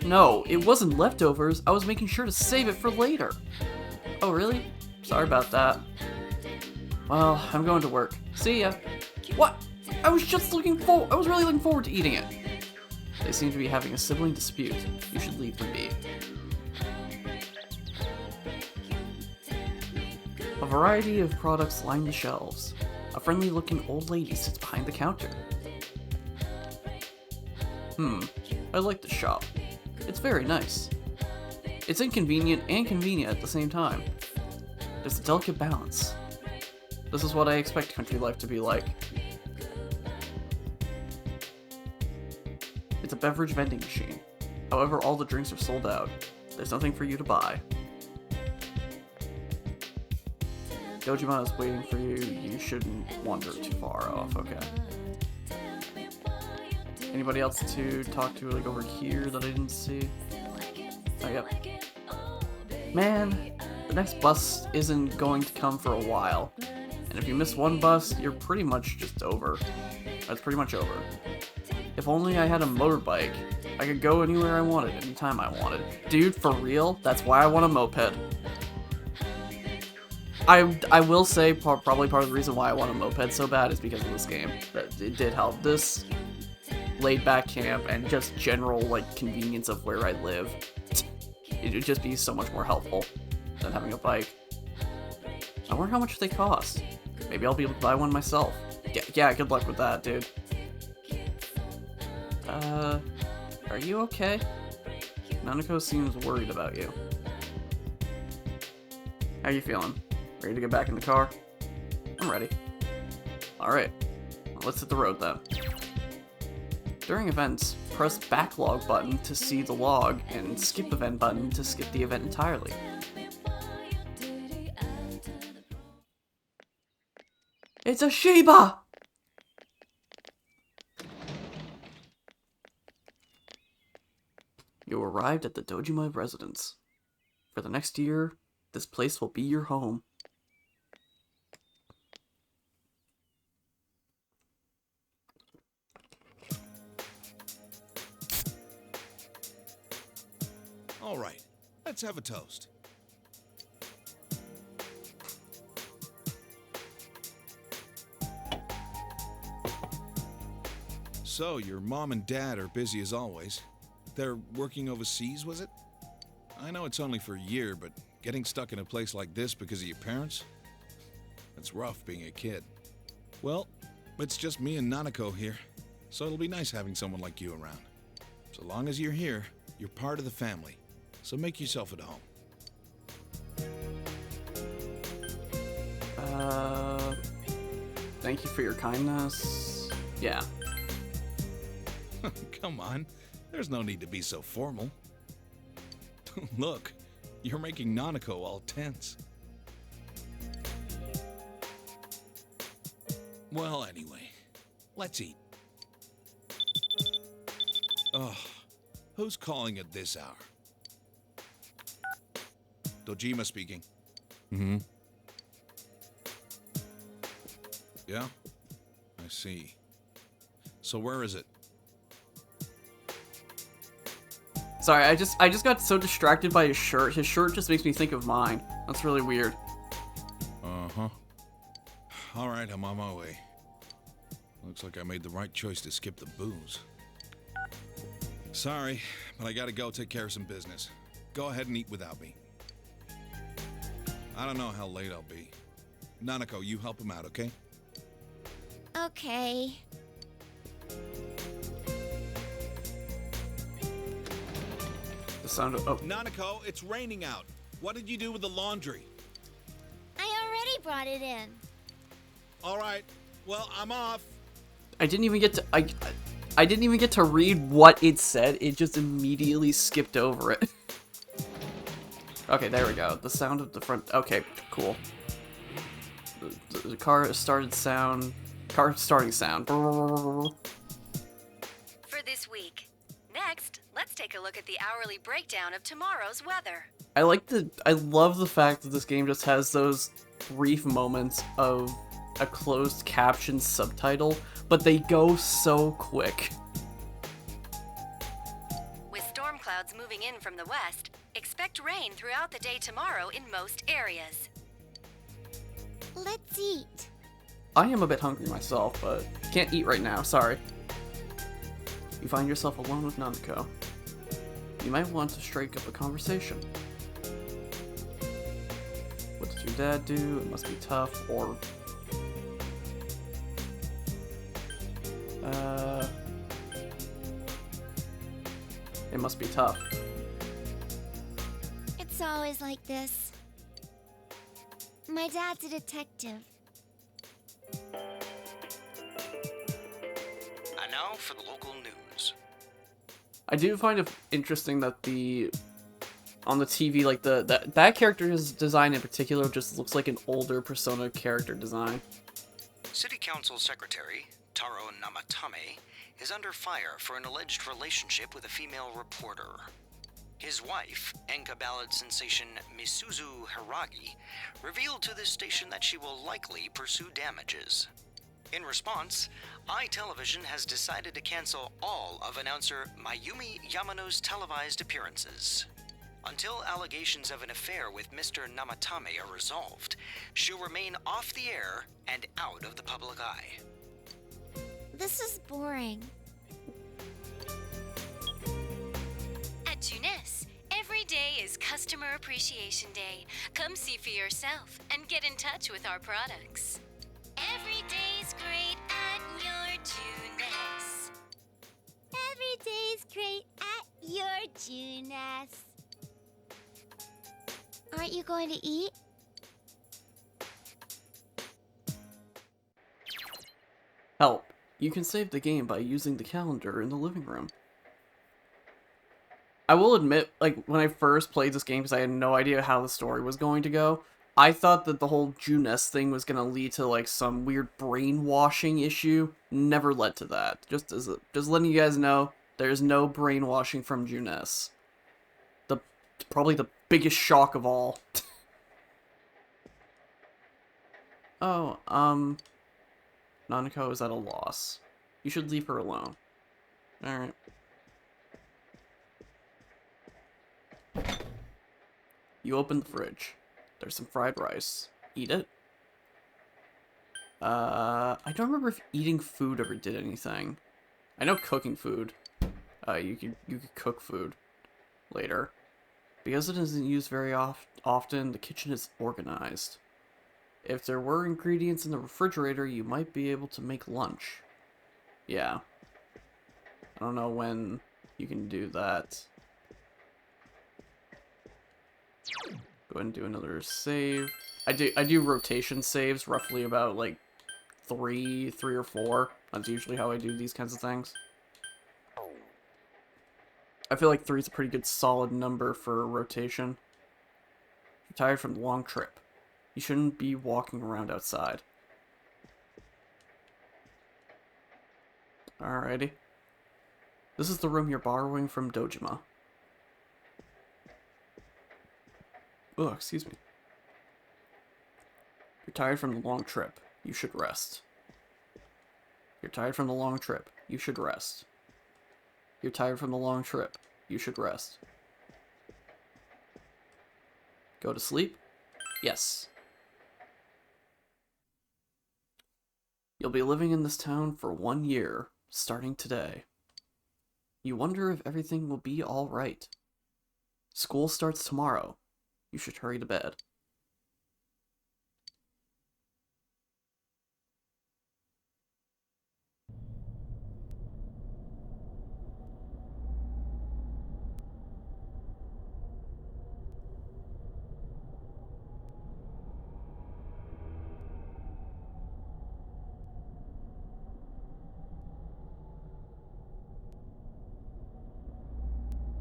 No, it wasn't leftovers. I was making sure to save it for later. Oh, really? Sorry about that. Well, I'm going to work. See ya. What? I was really looking forward to eating it. They seem to be having a sibling dispute. You should leave them be. A variety of products line the shelves. A friendly-looking old lady sits behind the counter. I like the shop. It's very nice. It's inconvenient and convenient at the same time. There's a delicate balance. This is what I expect country life to be like. It's a beverage vending machine. However, all the drinks are sold out. There's nothing for you to buy. Dojima is waiting for you. You shouldn't wander too far off. Okay. Anybody else to talk to, like, over here that I didn't see? Oh, yep. Man, the next bus isn't going to come for a while. And if you miss one bus, you're pretty much just over. That's pretty much over. If only I had a motorbike, I could go anywhere I wanted, anytime I wanted. Dude, for real? That's why I want a moped. I will say probably part of the reason why I want a moped so bad is because of this game. It did help. This laid-back camp and just general, like, convenience of where I live. It would just be so much more helpful than having a bike. I wonder how much they cost. Maybe I'll be able to buy one myself. Yeah, good luck with that, dude. Are you okay? Nanako seems worried about you. How you feeling? Ready to get back in the car? I'm ready. Alright, well, let's hit the road then. During events, press backlog button to see the log, and skip event button to skip the event entirely. It's a Shiba! You arrived at the Dojima residence. For the next year, this place will be your home. All right, let's have a toast. So, your mom and dad are busy as always. They're working overseas, was it? I know it's only for a year, but getting stuck in a place like this because of your parents? It's rough being a kid. Well, it's just me and Nanako here, so it'll be nice having someone like you around. So long as you're here, you're part of the family, so make yourself at home. Thank you for your kindness. Yeah. Come on, there's no need to be so formal. Look, you're making Nanako all tense. Well, anyway, let's eat. Oh, who's calling at this hour? Dojima speaking. Mm-hmm. Yeah? I see. So where is it? Sorry, I just got so distracted by his shirt. His shirt just makes me think of mine. That's really weird. Uh-huh. All right, I'm on my way. Looks like I made the right choice to skip the booze. Sorry, but I gotta go take care of some business. Go ahead and eat without me. I don't know how late I'll be. Nanako, you help him out, okay? Okay. The sound of... Oh. Nanako, it's raining out. What did you do with the laundry? I already brought it in. All right. Well, I'm off. I didn't even get to... I didn't even get to read what it said. It just immediately skipped over it. Okay, there we go. The sound of the front... Okay, cool. The car started sound... Car starting sound. For this week. Next, let's take a look at the hourly breakdown of tomorrow's weather. I love the fact that this game just has those brief moments of a closed caption subtitle, but they go so quick. With storm clouds moving in from the west, expect rain throughout the day tomorrow in most areas. Let's eat. I am a bit hungry myself, but can't eat right now, sorry. You find yourself alone with Nanako. You might want to strike up a conversation. What does your dad do? It must be tough, or... It must be tough. It's always like this. My dad's a detective. And now for the local news. I do find it interesting that on the TV, like that character's design in particular just looks like an older Persona character design. City Council Secretary Taro Namatame is under fire for an alleged relationship with a female reporter. His wife, Enka ballad sensation Misuzu Hiragi, revealed to this station that she will likely pursue damages. In response, iTelevision has decided to cancel all of announcer Mayumi Yamano's televised appearances. Until allegations of an affair with Mr. Namatame are resolved, she'll remain off the air and out of the public eye. This is boring. At Junes, every day is Customer Appreciation Day. Come see for yourself and get in touch with our products. Every day's great at your Junes. Every day's great at your Junes. Aren't you going to eat? Help. You can save the game by using the calendar in the living room. I will admit, like, when I first played this game, because I had no idea how the story was going to go, I thought that the whole Junes thing was going to lead to, like, some weird brainwashing issue. Never led to that. Just letting you guys know, there's no brainwashing from Junes. Probably the biggest shock of all. Oh, Nanako is at a loss. You should leave her alone. Alright. You open the fridge. There's some fried rice. Eat it. I don't remember if eating food ever did anything. I know cooking food. You could cook food later. Because it isn't used very often, the kitchen is organized. If there were ingredients in the refrigerator, you might be able to make lunch. Yeah. I don't know when you can do that. Go ahead and do another save. I do rotation saves, roughly about like three or four. That's usually how I do these kinds of things. I feel like 3 is a pretty good solid number for rotation. If you're tired from the long trip, you shouldn't be walking around outside. Alrighty. This is the room you're borrowing from Dojima. Oh, excuse me. You're tired from the long trip. You should rest. You're tired from the long trip. You should rest. You're tired from the long trip. You should rest. Go to sleep? Yes. You'll be living in this town for 1 year, starting today. You wonder if everything will be alright. School starts tomorrow. You should hurry to bed.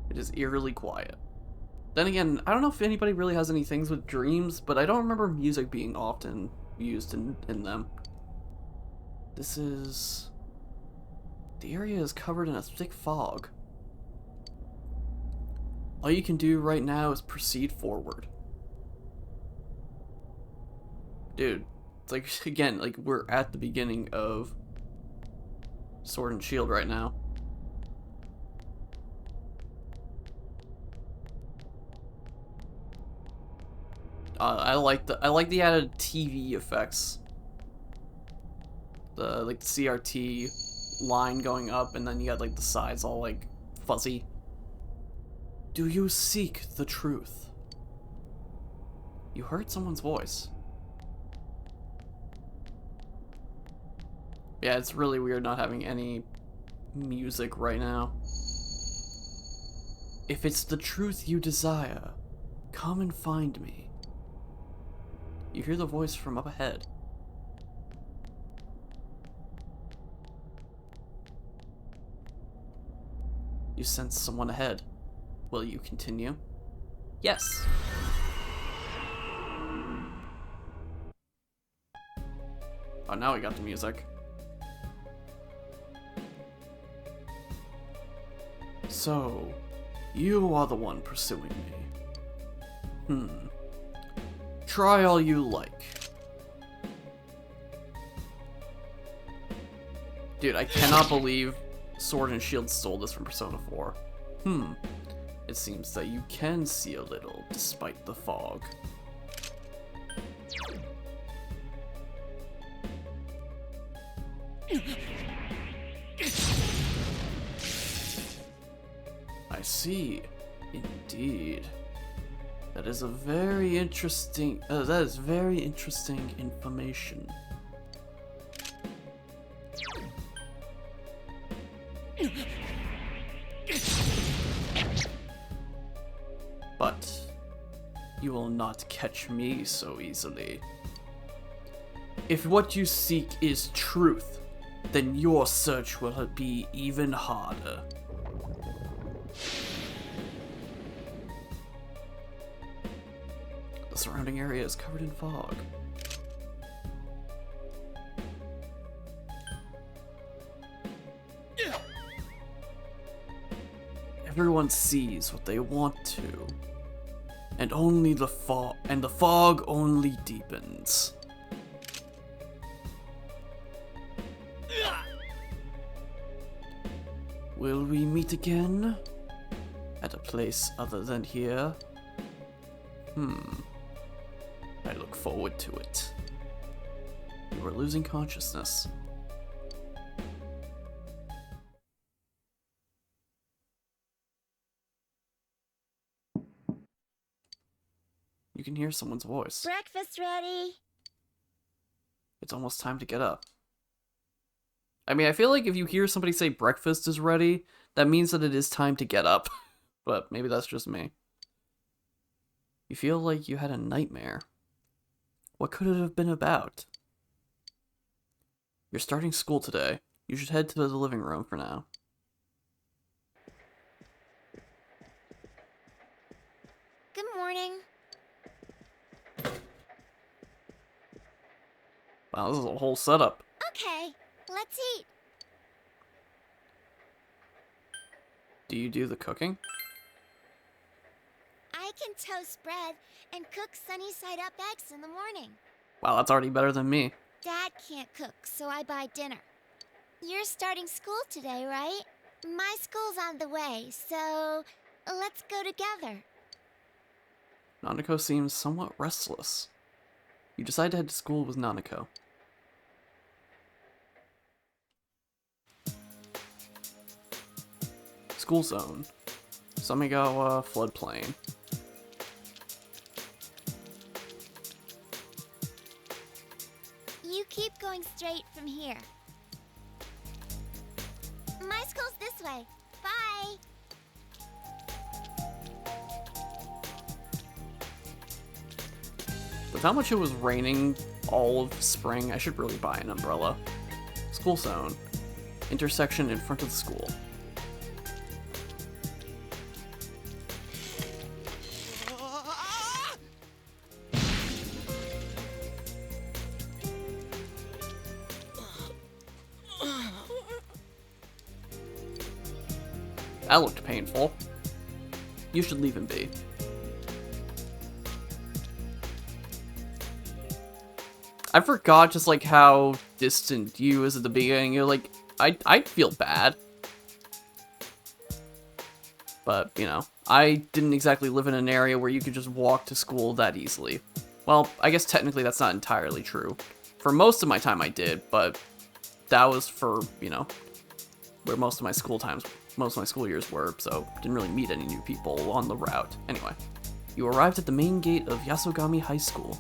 It is eerily quiet. Then again, I don't know if anybody really has any things with dreams, but I don't remember music being often used in them. This is... The area is covered in a thick fog. All you can do right now is proceed forward. Dude, it's like, again, like we're at the beginning of Sword and Shield right now. I like the added TV effects. The like the CRT line going up, and then you got like the sides all like fuzzy. Do you seek the truth? You heard someone's voice. Yeah, it's really weird not having any music right now. If it's the truth you desire, come and find me. You hear the voice from up ahead. You sense someone ahead. Will you continue? Yes. Oh, now we got the music. So, you are the one pursuing me. Try all you like. Dude, I cannot believe Sword and Shield stole this from Persona 4. It seems that you can see a little, despite the fog. I see. Indeed. That is a very interesting, that is very interesting information. But you will not catch me so easily. If what you seek is truth, then your search will be even harder. The surrounding area is covered in fog. Everyone sees what they want to, and only the fog only deepens. Will we meet again? At a place other than here? I look forward to it. You are losing consciousness. You can hear someone's voice. Breakfast ready. It's almost time to get up. I mean, I feel like if you hear somebody say breakfast is ready, that means that it is time to get up. But maybe that's just me. You feel like you had a nightmare. What could it have been about? You're starting school today. You should head to the living room for now. Good morning. Wow, this is a whole setup. Okay, let's eat. Do you do the cooking? I can toast bread and cook sunny side up eggs in the morning. Wow, that's already better than me. Dad can't cook, so I buy dinner. You're starting school today, right? My school's on the way, so let's go together. Nanako seems somewhat restless. You decide to head to school with Nanako. School zone. Samigawa floodplain. You keep going straight from here. My school's this way. Bye! With how much it was raining all of spring, I should really buy an umbrella. School zone. Intersection in front of the school. That looked painful. You should leave him be. I forgot just like how distant you is at the beginning. You're like, I'd feel bad. But, you know, I didn't exactly live in an area where you could just walk to school that easily. Well, I guess technically that's not entirely true. For most of my time I did, but that was for, you know, where most of my school years were, so didn't really meet any new people on the route. Anyway, you arrived at the main gate of Yasogami High School.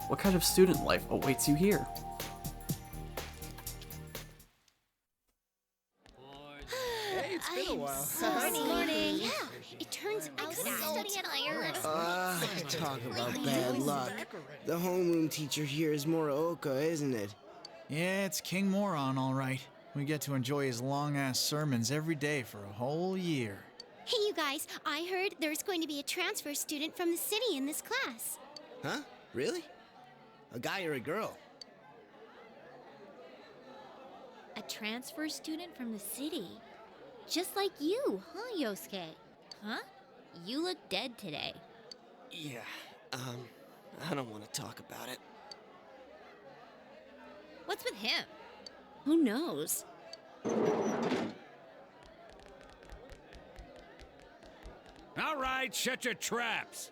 What kind of student life awaits you here? Hey, it's been a while. Morning. Yeah, it turns out studying iron. Talk about bad luck. The homeroom teacher here is Morooka, isn't it? Yeah, it's King Moron, all right. We get to enjoy his long-ass sermons every day for a whole year. Hey, you guys, I heard there's going to be a transfer student from the city in this class. Huh? Really? A guy or a girl? A transfer student from the city. Just like you, huh, Yosuke? Huh? You look dead today. Yeah, I don't want to talk about it. What's with him? Who knows? All right, shut your traps.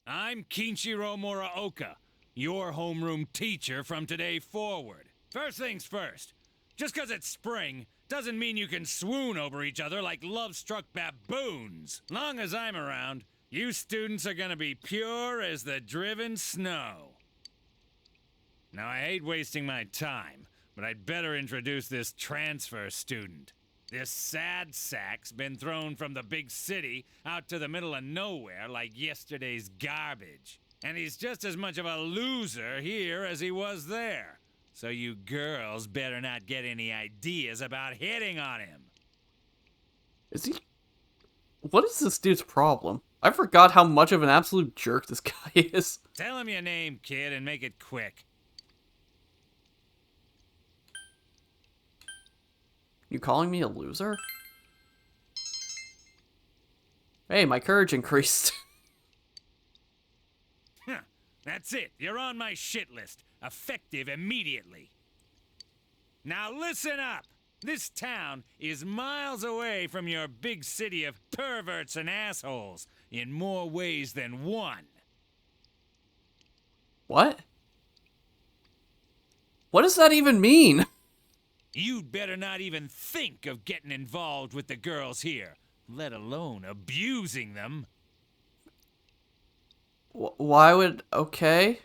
I'm Kinshiro Muraoka, your homeroom teacher from today forward. First things first, just 'cause it's spring doesn't mean you can swoon over each other like love-struck baboons. Long as I'm around, you students are gonna be pure as the driven snow. Now, I hate wasting my time, but I'd better introduce this transfer student. This sad sack's been thrown from the big city out to the middle of nowhere like yesterday's garbage. And he's just as much of a loser here as he was there. So you girls better not get any ideas about hitting on him. Is he... What is this dude's problem? I forgot how much of an absolute jerk this guy is. Tell him your name, kid, and make it quick. You calling me a loser? Hey, my courage increased. Huh, that's it. You're on my shit list. Effective immediately. Now listen up. This town is miles away from your big city of perverts and assholes in more ways than one. What? What does that even mean? You'd better not even think of getting involved with the girls here, let alone abusing them. Why would... Okay.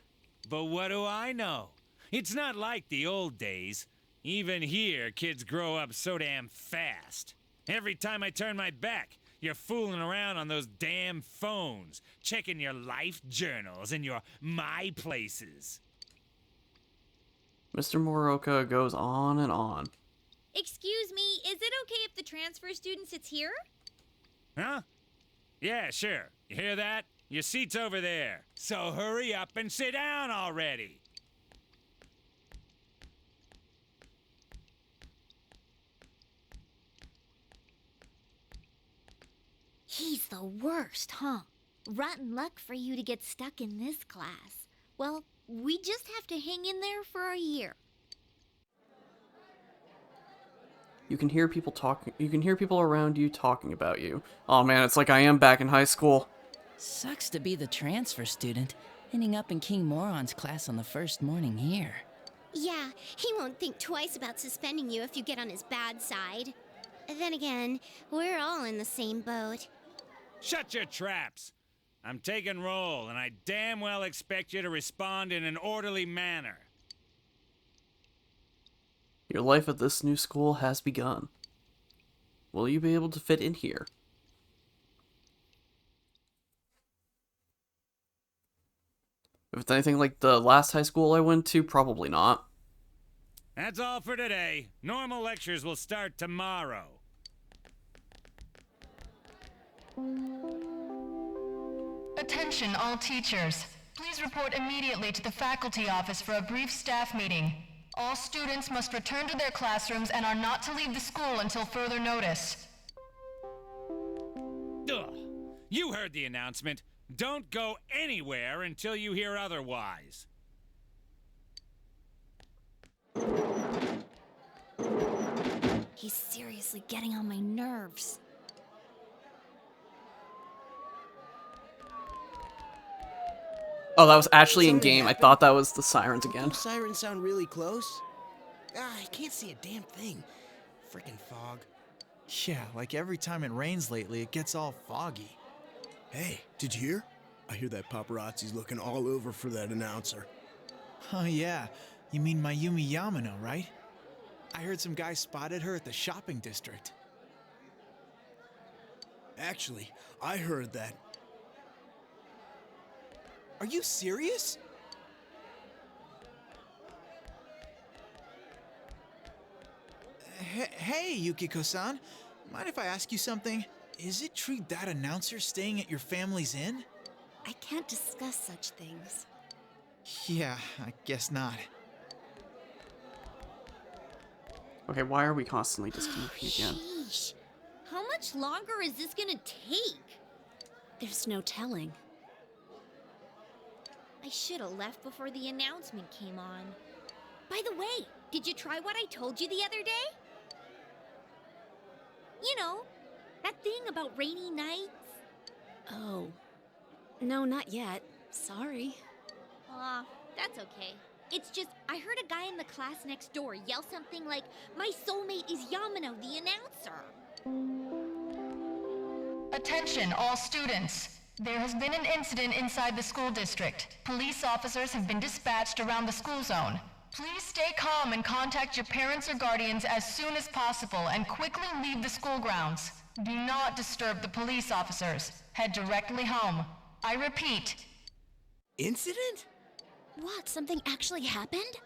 but what do I know? It's not like the old days. Even here, kids grow up so damn fast. Every time I turn my back, you're fooling around on those damn phones, checking your life journals and your My Places. Mr. Moroka goes on and on. Excuse me, is it okay if the transfer student sits here? Huh? Yeah, sure. You hear that? Your seat's over there. So hurry up and sit down already. He's the worst, huh? Rotten luck for you to get stuck in this class. Well, we just have to hang in there for a year. You can hear people talking. You can hear people around you talking about you. Oh man, it's like I am back in high school. Sucks to be the transfer student, ending up in King Moron's class on the first morning here. Yeah, he won't think twice about suspending you if you get on his bad side. Then again, we're all in the same boat. Shut your traps! I'm taking roll, and I damn well expect you to respond in an orderly manner. Your life at this new school has begun. Will you be able to fit in here? If it's anything like the last high school I went to, probably not. That's all for today. Normal lectures will start tomorrow. Attention all teachers. Please report immediately to the faculty office for a brief staff meeting. All students must return to their classrooms and are not to leave the school until further notice. Ugh. You heard the announcement. Don't go anywhere until you hear otherwise. He's seriously getting on my nerves. Oh, that was actually in game. I thought that was the sirens again. Those sirens sound really close. I can't see a damn thing. Freaking fog. Yeah, like every time it rains lately, it gets all foggy. Hey, did you hear? I hear that paparazzi's looking all over for that announcer. Oh yeah, you mean Mayumi Yamano, right? I heard some guy spotted her at the shopping district. Actually, I heard that. Are you serious? Hey, Yukiko-san. Mind if I ask you something? Is it true that announcer's staying at your family's inn? I can't discuss such things. Yeah, I guess not. Okay, why are we constantly disconnecting again? Sheesh. How much longer is this gonna take? There's no telling. I should have left before the announcement came on. By the way, did you try what I told you the other day? You know, that thing about rainy nights? Oh. No, not yet. Sorry. Aw, that's okay. It's just, I heard a guy in the class next door yell something like, "My soulmate is Yamano, the announcer." Attention all students. There has been an incident inside the school district. Police officers have been dispatched around the school zone. Please stay calm and contact your parents or guardians as soon as possible and quickly leave the school grounds. Do not disturb the police officers. Head directly home. I repeat. Incident? What? Something actually happened?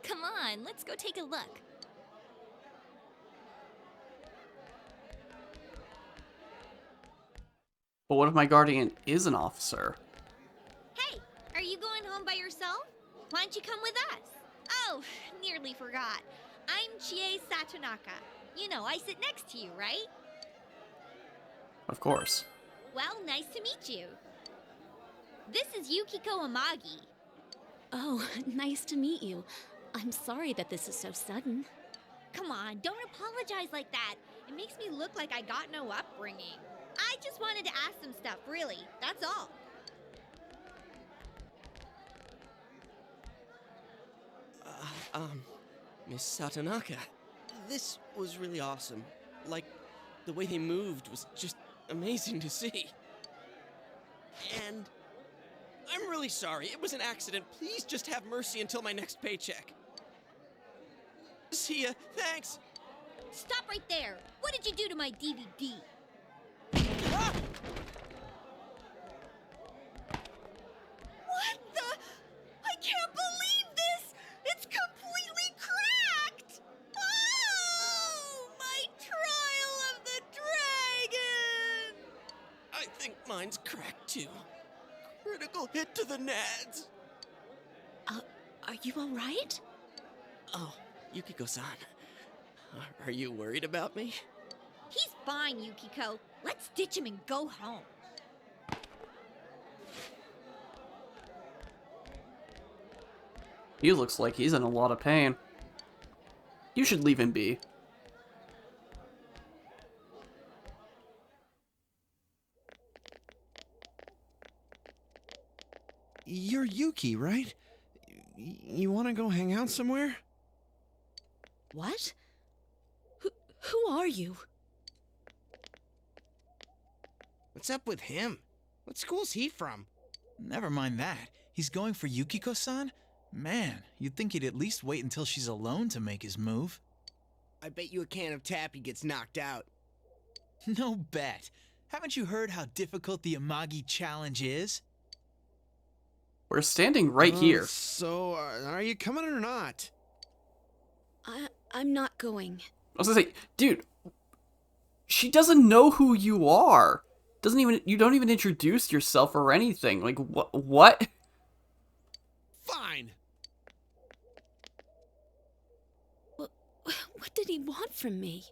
Come on, let's go take a look. But what if my guardian is an officer? Hey, are you going home by yourself? Why don't you come with us? Oh, nearly forgot. I'm Chie Satonaka. You know, I sit next to you, right? Of course. Well, nice to meet you. This is Yukiko Amagi. Oh, nice to meet you. I'm sorry that this is so sudden. Come on, don't apologize like that. It makes me look like I got no upbringing. I just wanted to ask some stuff, really. That's all. Miss Satonaka, this was really awesome. Like, the way they moved was just amazing to see. And I'm really sorry. It was an accident. Please just have mercy until my next paycheck. See ya. Thanks. Stop right there. What did you do to my DVD? Ah! What the? I can't believe this! It's completely cracked! Oh! My Trial of the Dragon! I think mine's cracked too. Critical hit to the nads. Are you all right? Oh, Yukiko-san. Are you worried about me? He's fine, Yukiko. Let's ditch him and go home. He looks like he's in a lot of pain. You should leave him be. You're Yuki, right? You want to go hang out somewhere? What? Who are you? What's up with him? What school's he from? Never mind that. He's going for Yukiko-san? Man, you'd think he'd at least wait until she's alone to make his move. I bet you a can of Tappy gets knocked out. No bet. Haven't you heard how difficult the Amagi challenge is? We're standing right here. So, are you coming or not? I'm not going. I was gonna say, dude, she doesn't know who you are. You don't even introduce yourself or anything. Like, what? Fine. What did he want from me?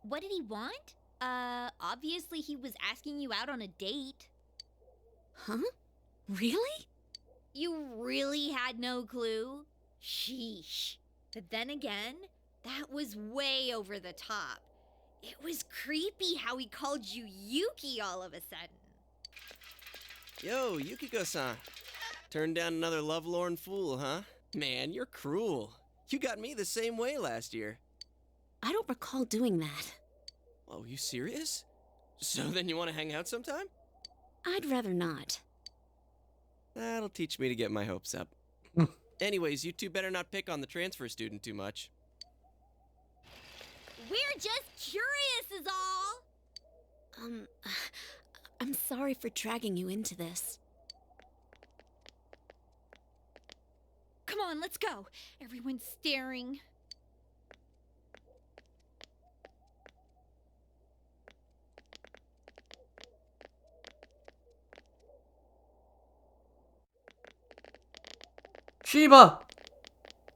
What did he want? Obviously he was asking you out on a date. Huh? Really? You really had no clue? Sheesh. But then again, that was way over the top. It was creepy how he called you Yuki all of a sudden. Yo, Yukiko-san. Turned down another lovelorn fool, huh? Man, you're cruel. You got me the same way last year. I don't recall doing that. Oh, you serious? So then you want to hang out sometime? I'd rather not. That'll teach me to get my hopes up. Anyways, you two better not pick on the transfer student too much. We're just curious is all. I'm sorry for dragging you into this. Come on, let's go. Everyone's staring. Shiba!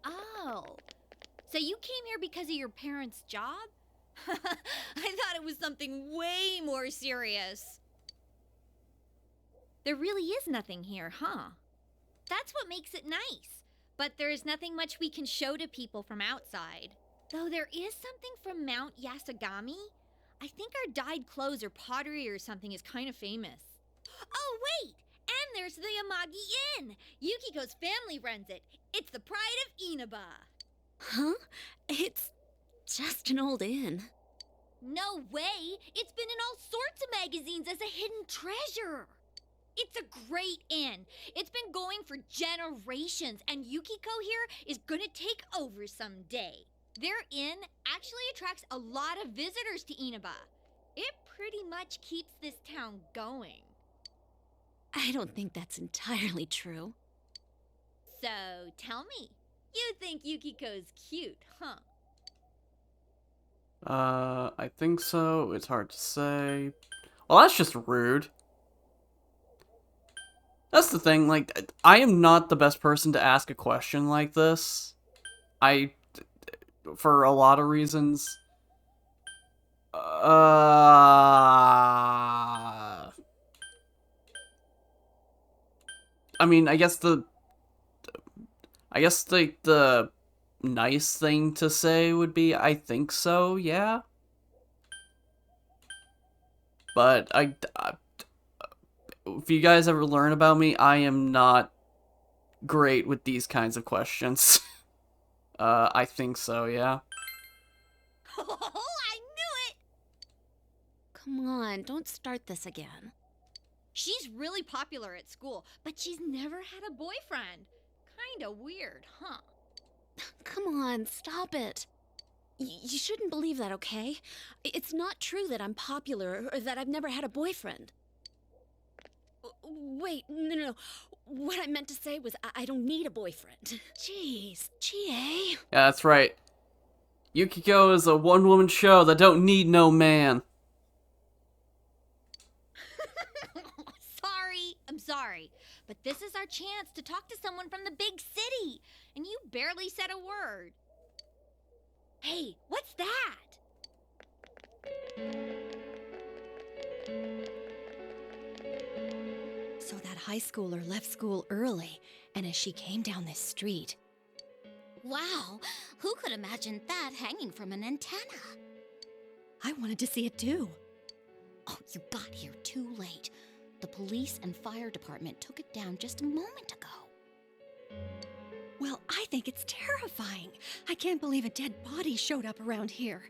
Oh, so you came here because of your parents' job? I thought it was something way more serious. There really is nothing here, huh? That's what makes it nice. But there's nothing much we can show to people from outside. Though there is something from Mount Yasagami. I think our dyed clothes or pottery or something is kind of famous. Oh, wait! And there's the Amagi Inn! Yukiko's family runs it. It's the pride of Inaba. Huh? It's just an old inn. No way! It's been in all sorts of magazines as a hidden treasure. It's a great inn. It's been going for generations, and Yukiko here is gonna take over someday. Their inn actually attracts a lot of visitors to Inaba. It pretty much keeps this town going. I don't think that's entirely true. So, tell me, you think Yukiko's cute, huh? I think so. It's hard to say. Well, that's just rude. That's the thing, like, I am not the best person to ask a question like this. For a lot of reasons. I mean, I guess the nice thing to say would be, I think so, yeah. But if you guys ever learn about me, I am not great with these kinds of questions. I think so, yeah. Oh, I knew it! Come on, don't start this again. She's really popular at school, but she's never had a boyfriend. Kinda weird, huh? Come on, stop it. You shouldn't believe that, okay? It's not true that I'm popular or that I've never had a boyfriend. Wait, no. What I meant to say was I don't need a boyfriend. Jeez, GA. Yeah, that's right. Yukiko is a one-woman show that don't need no man. I'm sorry, but this is our chance to talk to someone from the big city, and you barely said a word. Hey, what's that? So that high schooler left school early, and as she came down this street... Wow, who could imagine that hanging from an antenna? I wanted to see it too. Oh, you got here too late. The police and fire department took it down just a moment ago. Well, I think it's terrifying. I can't believe a dead body showed up around here.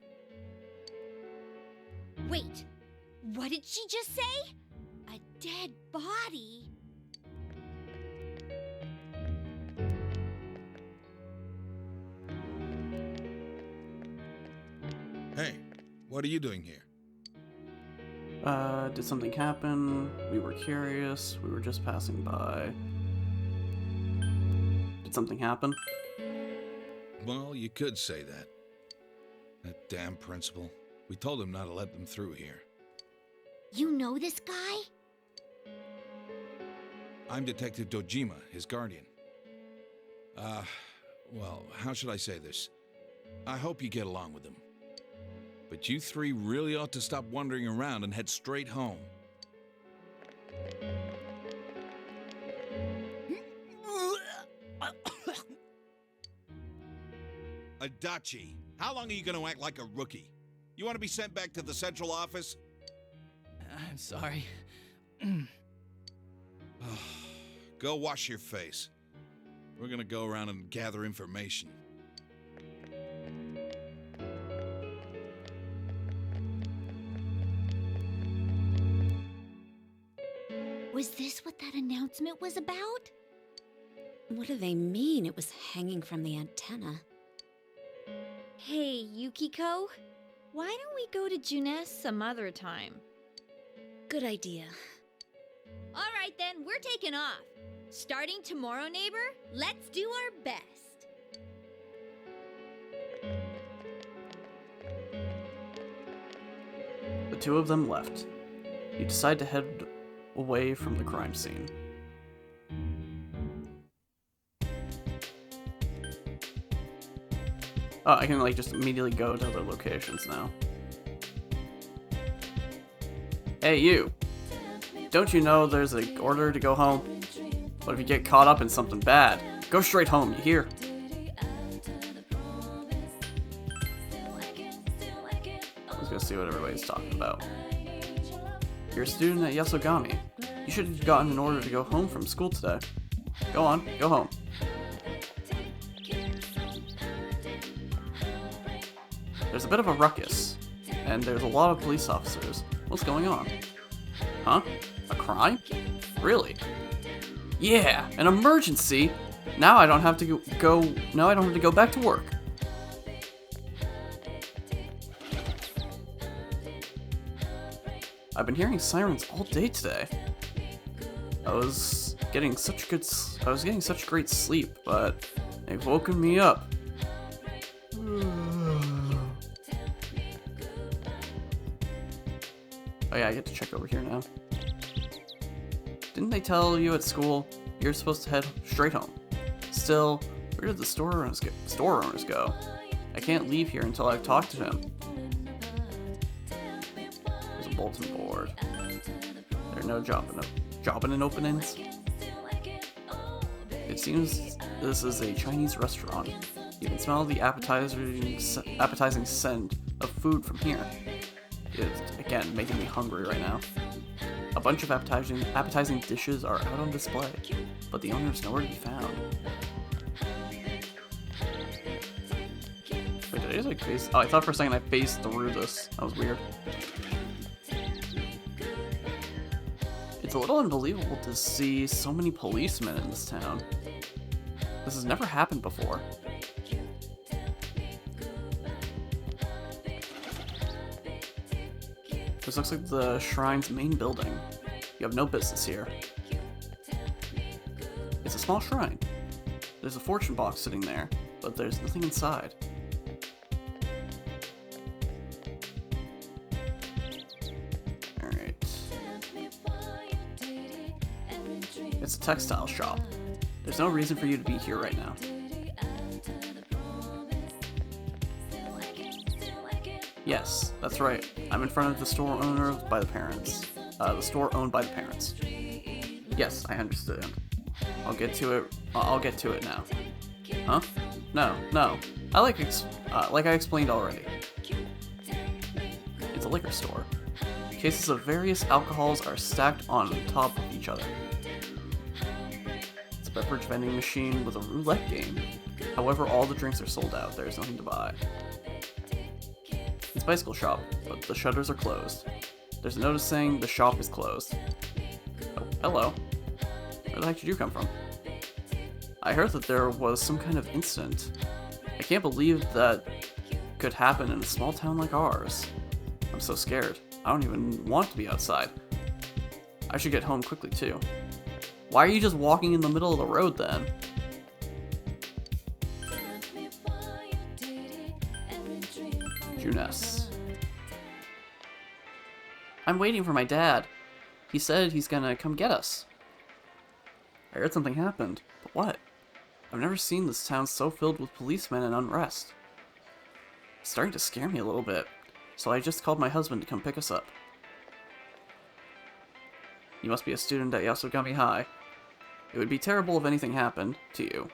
Wait, what did she just say? A dead body? Hey, what are you doing here? Did something happen? We were curious. We were just passing by. Did something happen? Well, you could say that. That damn principal. We told him not to let them through here. You know this guy? I'm Detective Dojima, his guardian. Well, how should I say this? I hope you get along with him. But you three really ought to stop wandering around and head straight home. Adachi, how long are you going to act like a rookie? You want to be sent back to the central office? I'm sorry. Go wash your face. We're going to go around and gather information. Was this what that announcement was about? What do they mean it was hanging from the antenna? Hey, Yukiko, why don't we go to Junes some other time? Good idea. All right then, we're taking off. Starting tomorrow, neighbor, let's do our best. The two of them left. You decide to head away from the crime scene. Oh, I can like just immediately go to other locations now. Hey, you! Don't you know there's an order to go home? What if you get caught up in something bad? Go straight home, you hear? Let's go see what everybody's talking about. You're a student at Yasogami. You should have gotten an order to go home from school today. Go on, go home. There's a bit of a ruckus, and there's a lot of police officers. What's going on? Huh? A crime? Really? Yeah, an emergency? Now I don't have to go back to work. I've been hearing sirens all day today. I was getting such great sleep, but they've woken me up. Oh yeah, I get to check over here now. Didn't they tell you at school you're supposed to head straight home? Still, where did the store owners go? I can't leave here until I've talked to him. There's a bulletin board. There are no jobbing and openings. It seems this is a Chinese restaurant. You can smell the appetizing scent of food from here. It's, again, making me hungry right now. A bunch of appetizing dishes are out on display, but the owner is nowhere to be found. Wait, did I just like face? Oh, I thought for a second I phased through this. That was weird. It's a little unbelievable to see so many policemen in this town. This has never happened before. This looks like the shrine's main building. You have no business here. It's a small shrine. There's a fortune box sitting there, but there's nothing inside. Alright. It's a textile shop. There's no reason for you to be here right now. Yes, that's right. I'm in front of the store owned by the parents. The store owned by the parents. Yes, I understand. I'll get to it now. Huh? No. Like I explained already. It's a liquor store. Cases of various alcohols are stacked on top of each other. It's a beverage vending machine with a roulette game. However, all the drinks are sold out. There's nothing to buy. It's a bicycle shop, but the shutters are closed. There's a notice saying the shop is closed. Oh, hello. Where the heck did you come from? I heard that there was some kind of incident. I can't believe that could happen in a small town like ours. I'm so scared. I don't even want to be outside. I should get home quickly too. Why are you just walking in the middle of the road then? Junes. I'm waiting for my dad. He said he's gonna come get us. I heard something happened, but what? I've never seen this town so filled with policemen and unrest. It's starting to scare me a little bit, so I just called my husband to come pick us up. You must be a student at Yasogami High. It would be terrible if anything happened to you,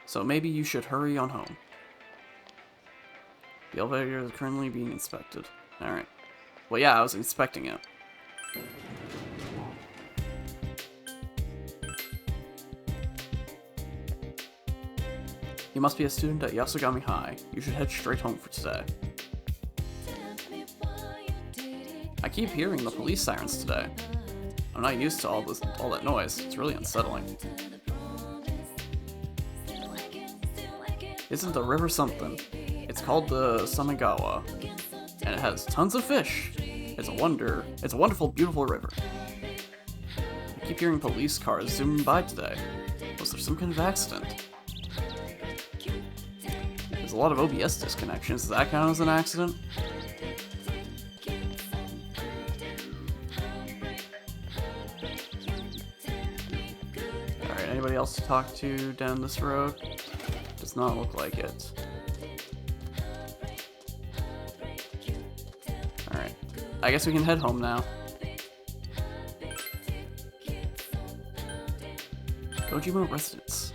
so maybe you should hurry on home. The elevator is currently being inspected. Alright. Well, yeah, I was inspecting it. You must be a student at Yasogami High. You should head straight home for today. I keep hearing the police sirens today. I'm not used to all that noise. It's really unsettling. Isn't the river something? It's called the Samegawa, and it has tons of fish. It's a wonderful, beautiful river. I keep hearing police cars zooming by today. Was there some kind of accident? There's a lot of OBS disconnections. Does that count as an accident? Alright, anybody else to talk to down this road? Does not look like it. Alright, I guess we can head home now. Dojima Residence.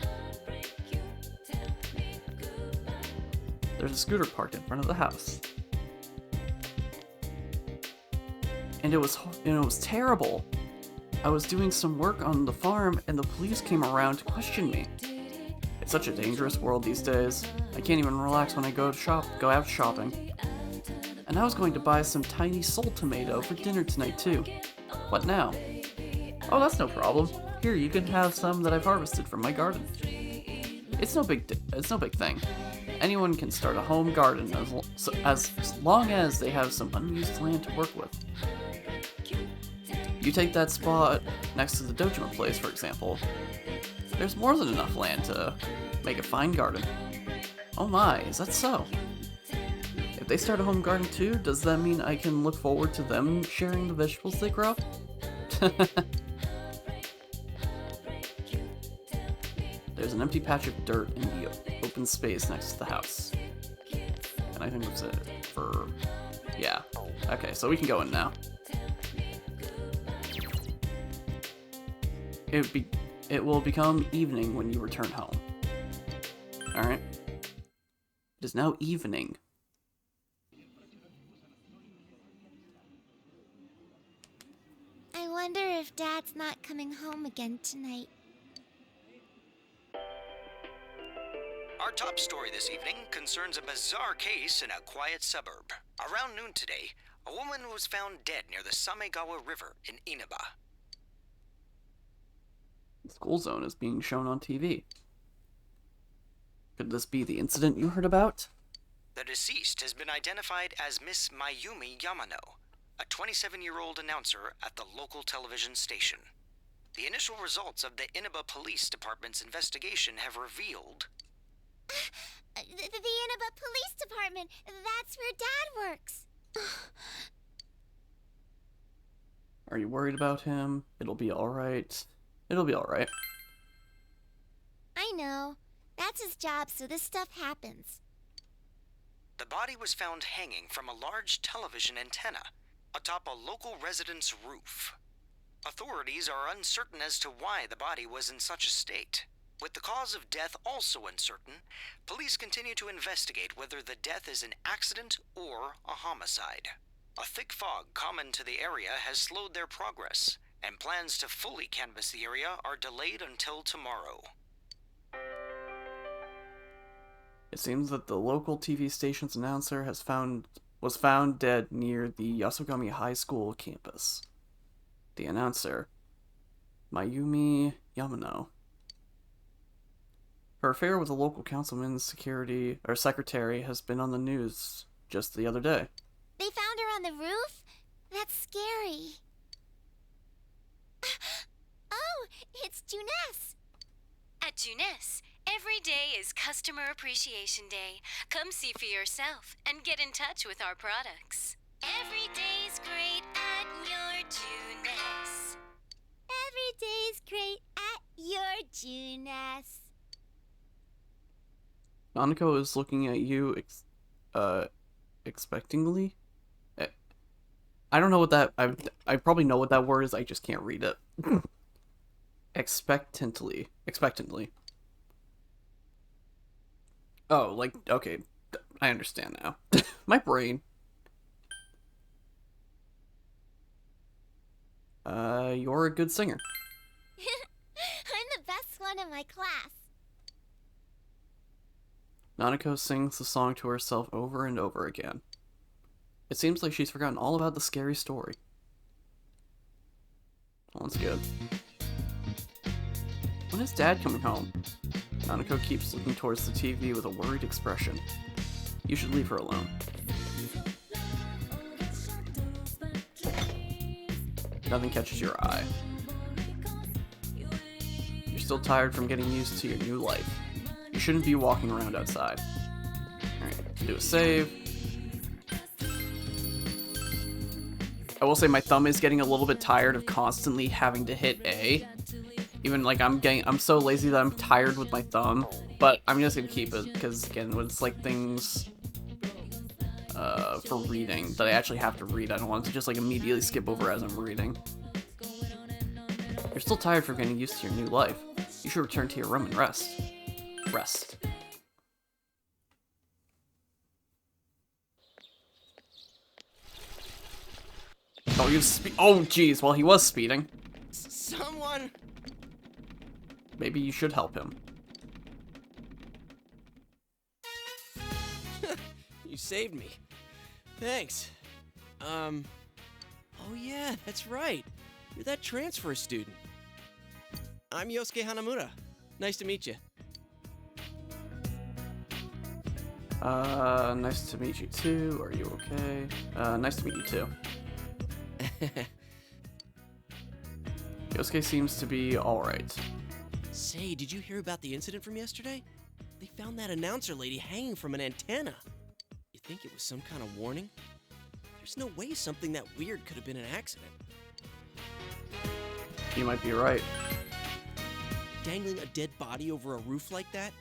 There's a scooter parked in front of the house. And it was terrible. I was doing some work on the farm and the police came around to question me. It's such a dangerous world these days. I can't even relax when I go out shopping. And I was going to buy some tiny soul tomato for dinner tonight too. What now? Oh, that's no problem. Here, you can have some that I've harvested from my garden. It's no big thing. Anyone can start a home garden as long as they have some unused land to work with. You take that spot next to the Dojima place, for example. There's more than enough land to make a fine garden. Oh my, is that so? If they start a home garden too, does that mean I can look forward to them sharing the vegetables they grow? There's an empty patch of dirt in the open space next to the house. And I think that's it for... yeah. Okay, so we can go in now. It will become evening when you return home. Alright. It is now evening. I wonder if Dad's not coming home again tonight. Our top story this evening concerns a bizarre case in a quiet suburb. Around noon today, a woman was found dead near the Samegawa River in Inaba. The school zone is being shown on TV. Could this be the incident you heard about? The deceased has been identified as Miss Mayumi Yamano, a 27-year-old announcer at the local television station. The initial results of the Inaba Police Department's investigation have revealed... The Inaba Police Department! That's where Dad works! Are you worried about him? It'll be alright. It'll be alright. I know. That's his job, so this stuff happens. The body was found hanging from a large television antenna atop a local resident's roof. Authorities are uncertain as to why the body was in such a state. With the cause of death also uncertain, police continue to investigate whether the death is an accident or a homicide. A thick fog common to the area has slowed their progress, and plans to fully canvass the area are delayed until tomorrow. It seems that the local TV station's announcer was found dead near the Yasogami High School campus. The announcer, Mayumi Yamano. Her affair with the local councilman's secretary has been on the news just the other day. They found her on the roof? That's scary. Oh, it's Juness. At Juness, every day is Customer Appreciation Day. Come see for yourself and get in touch with our products. Every day's great at your Juness. Every day's great at your Juness. Nanako is looking at you, expectingly? I don't know what that... I probably know what that word is, I just can't read it. Expectantly. Oh, like, okay. I understand now. My brain. You're a good singer. I'm the best one in my class. Nanako sings the song to herself over and over again. It seems like she's forgotten all about the scary story. Well, that's good. When is Dad coming home? Nanako keeps looking towards the TV with a worried expression. You should leave her alone. Nothing catches your eye. You're still tired from getting used to your new life. You shouldn't be walking around outside. Alright, do a save. I will say my thumb is getting a little bit tired of constantly having to hit A. Even like I'm so lazy that I'm tired with my thumb. But I'm just gonna keep it because again, when it's like things for reading that I actually have to read, I don't want to just like immediately skip over as I'm reading. You're still tired from getting used to your new life. You should return to your room and rest. Rest. Oh, he was oh, jeez. Well, he was speeding. Someone. Maybe you should help him. You saved me. Thanks. Oh yeah, that's right. You're that transfer student. I'm Yosuke Hanamura. Nice to meet you. Nice to meet you too. Are you okay? Nice to meet you too. Yosuke seems to be alright. Say, did you hear about the incident from yesterday? They found that announcer lady hanging from an antenna. You think it was some kind of warning? There's no way something that weird could have been an accident. You might be right. Dangling a dead body over a roof like that?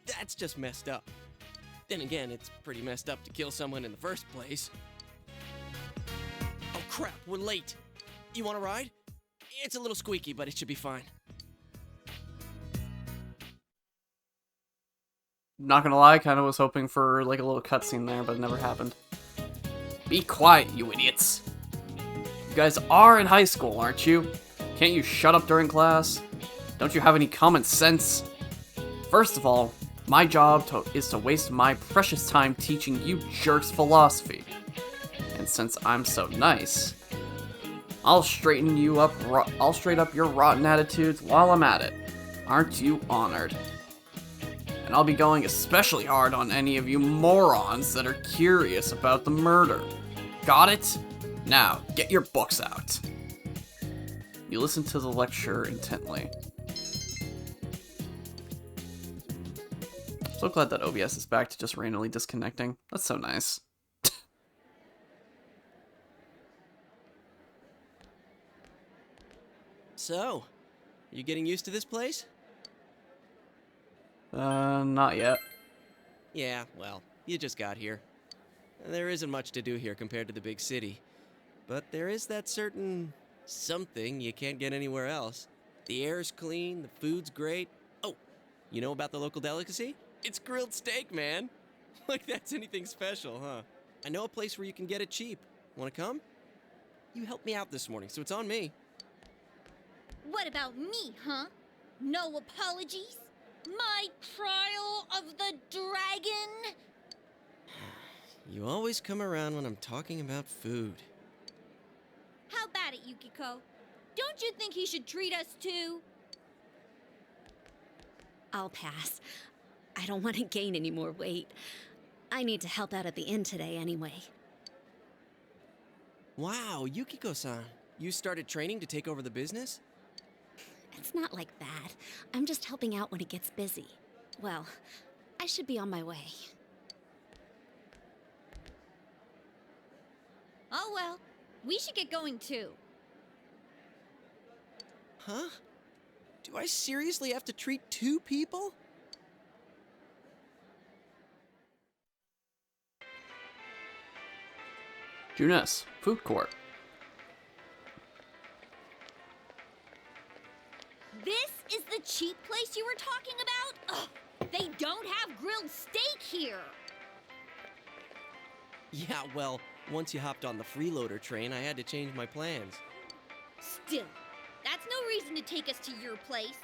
That's just messed up. Then again, it's pretty messed up to kill someone in the first place. Oh crap, we're late. You want a ride? It's a little squeaky, but it should be fine. Not gonna lie, kinda was hoping for like a little cutscene there, but it never happened. Be quiet, you idiots. You guys are in high school, aren't you? Can't you shut up during class? Don't you have any common sense? First of all, my job is to waste my precious time teaching you jerks philosophy. And since I'm so nice, I'll straighten you up. I'll straighten up your rotten attitudes while I'm at it. Aren't you honored? And I'll be going especially hard on any of you morons that are curious about the murder. Got it? Now, get your books out. You listen to the lecture intently. So glad that OBS is back to just randomly disconnecting. That's so nice. So, you getting used to this place? Not yet. Yeah, well, you just got here. There isn't much to do here compared to the big city. But there is that certain something you can't get anywhere else. The air's clean, the food's great. Oh, you know about the local delicacy? It's grilled steak, man. Like that's anything special, huh? I know a place where you can get it cheap. Wanna come? You helped me out this morning, so it's on me. What about me, huh? No apologies? My trial of the dragon? You always come around when I'm talking about food. How about it, Yukiko? Don't you think he should treat us too? I'll pass. I don't want to gain any more weight. I need to help out at the inn today anyway. Wow, Yukiko-san. You started training to take over the business? It's not like that. I'm just helping out when it gets busy. Well, I should be on my way. Oh well, we should get going too. Huh? Do I seriously have to treat 2 people? Junes, food court. This is the cheap place you were talking about? Ugh, they don't have grilled steak here. Yeah, well, once you hopped on the freeloader train, I had to change my plans. Still, that's no reason to take us to your place.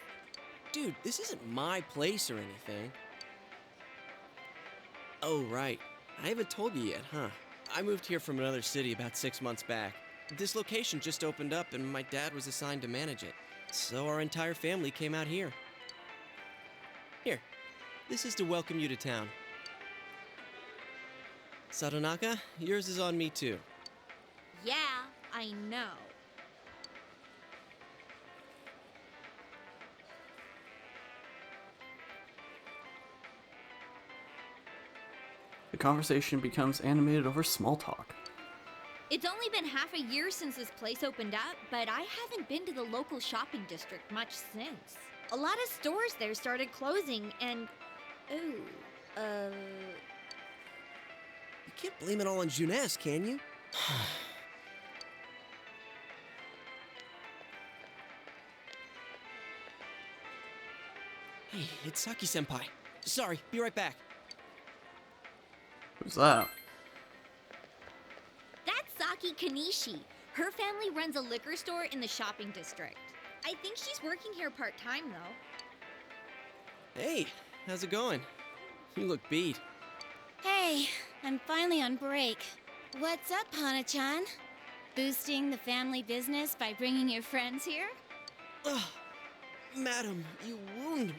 Dude, this isn't my place or anything. Oh, right. I haven't told you yet, huh? I moved here from another city about 6 months back. This location just opened up and my dad was assigned to manage it. So our entire family came out here. Here, this is to welcome you to town. Sadonaka, yours is on me too. Yeah, I know. The conversation becomes animated over small talk. It's only been half a year since this place opened up, but I haven't been to the local shopping district much since. A lot of stores there started closing and... You can't blame it all on Junes, can you? Hey, it's Saki-senpai. Sorry, be right back. Who's that? That's Saki Kanishi. Her family runs a liquor store in the shopping district. I think she's working here part-time, though. Hey, how's it going? You look beat. Hey, I'm finally on break. What's up, Hana-chan? Boosting the family business by bringing your friends here? Ugh, madam, you wound me.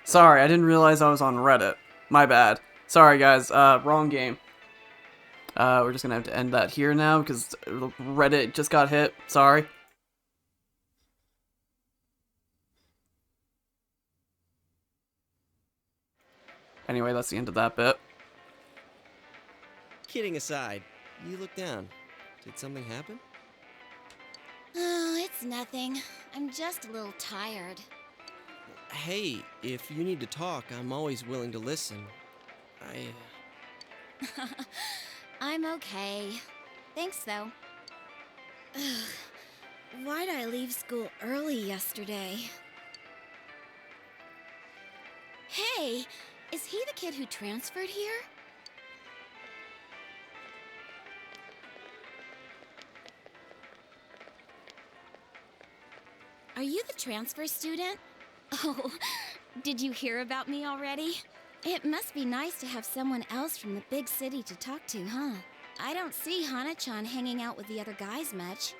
Sorry, I didn't realize I was on Reddit. My bad. Sorry, guys. Wrong game. We're just gonna have to end that here now because Reddit just got hit. Sorry. Anyway, that's the end of that bit. Kidding aside, you look down. Did something happen? Oh, it's nothing. I'm just a little tired. Hey, if you need to talk, I'm always willing to listen. I'm okay. Thanks, though. Why'd I leave school early yesterday? Hey, is he the kid who transferred here? Are you the transfer student? Oh, did you hear about me already? It must be nice to have someone else from the big city to talk to, huh? I don't see Hana-chan hanging out with the other guys much.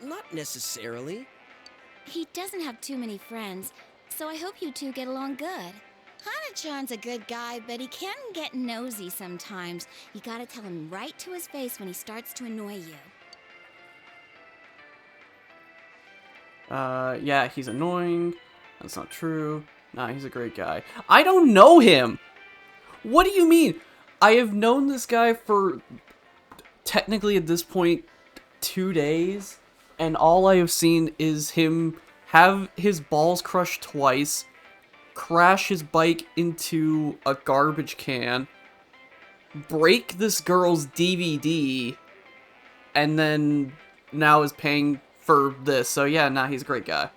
not necessarily. He doesn't have too many friends, so I hope you two get along good. Hana-chan's a good guy, but he can get nosy sometimes. You gotta tell him right to his face when he starts to annoy you. Yeah, he's annoying. That's not true. Nah, he's a great guy. I don't know him! What do you mean? I have known this guy for, technically at this point, 2 days, and all I have seen is him have his balls crushed twice, crash his bike into a garbage can, break this girl's DVD, and then now is paying for this. So yeah, nah, he's a great guy.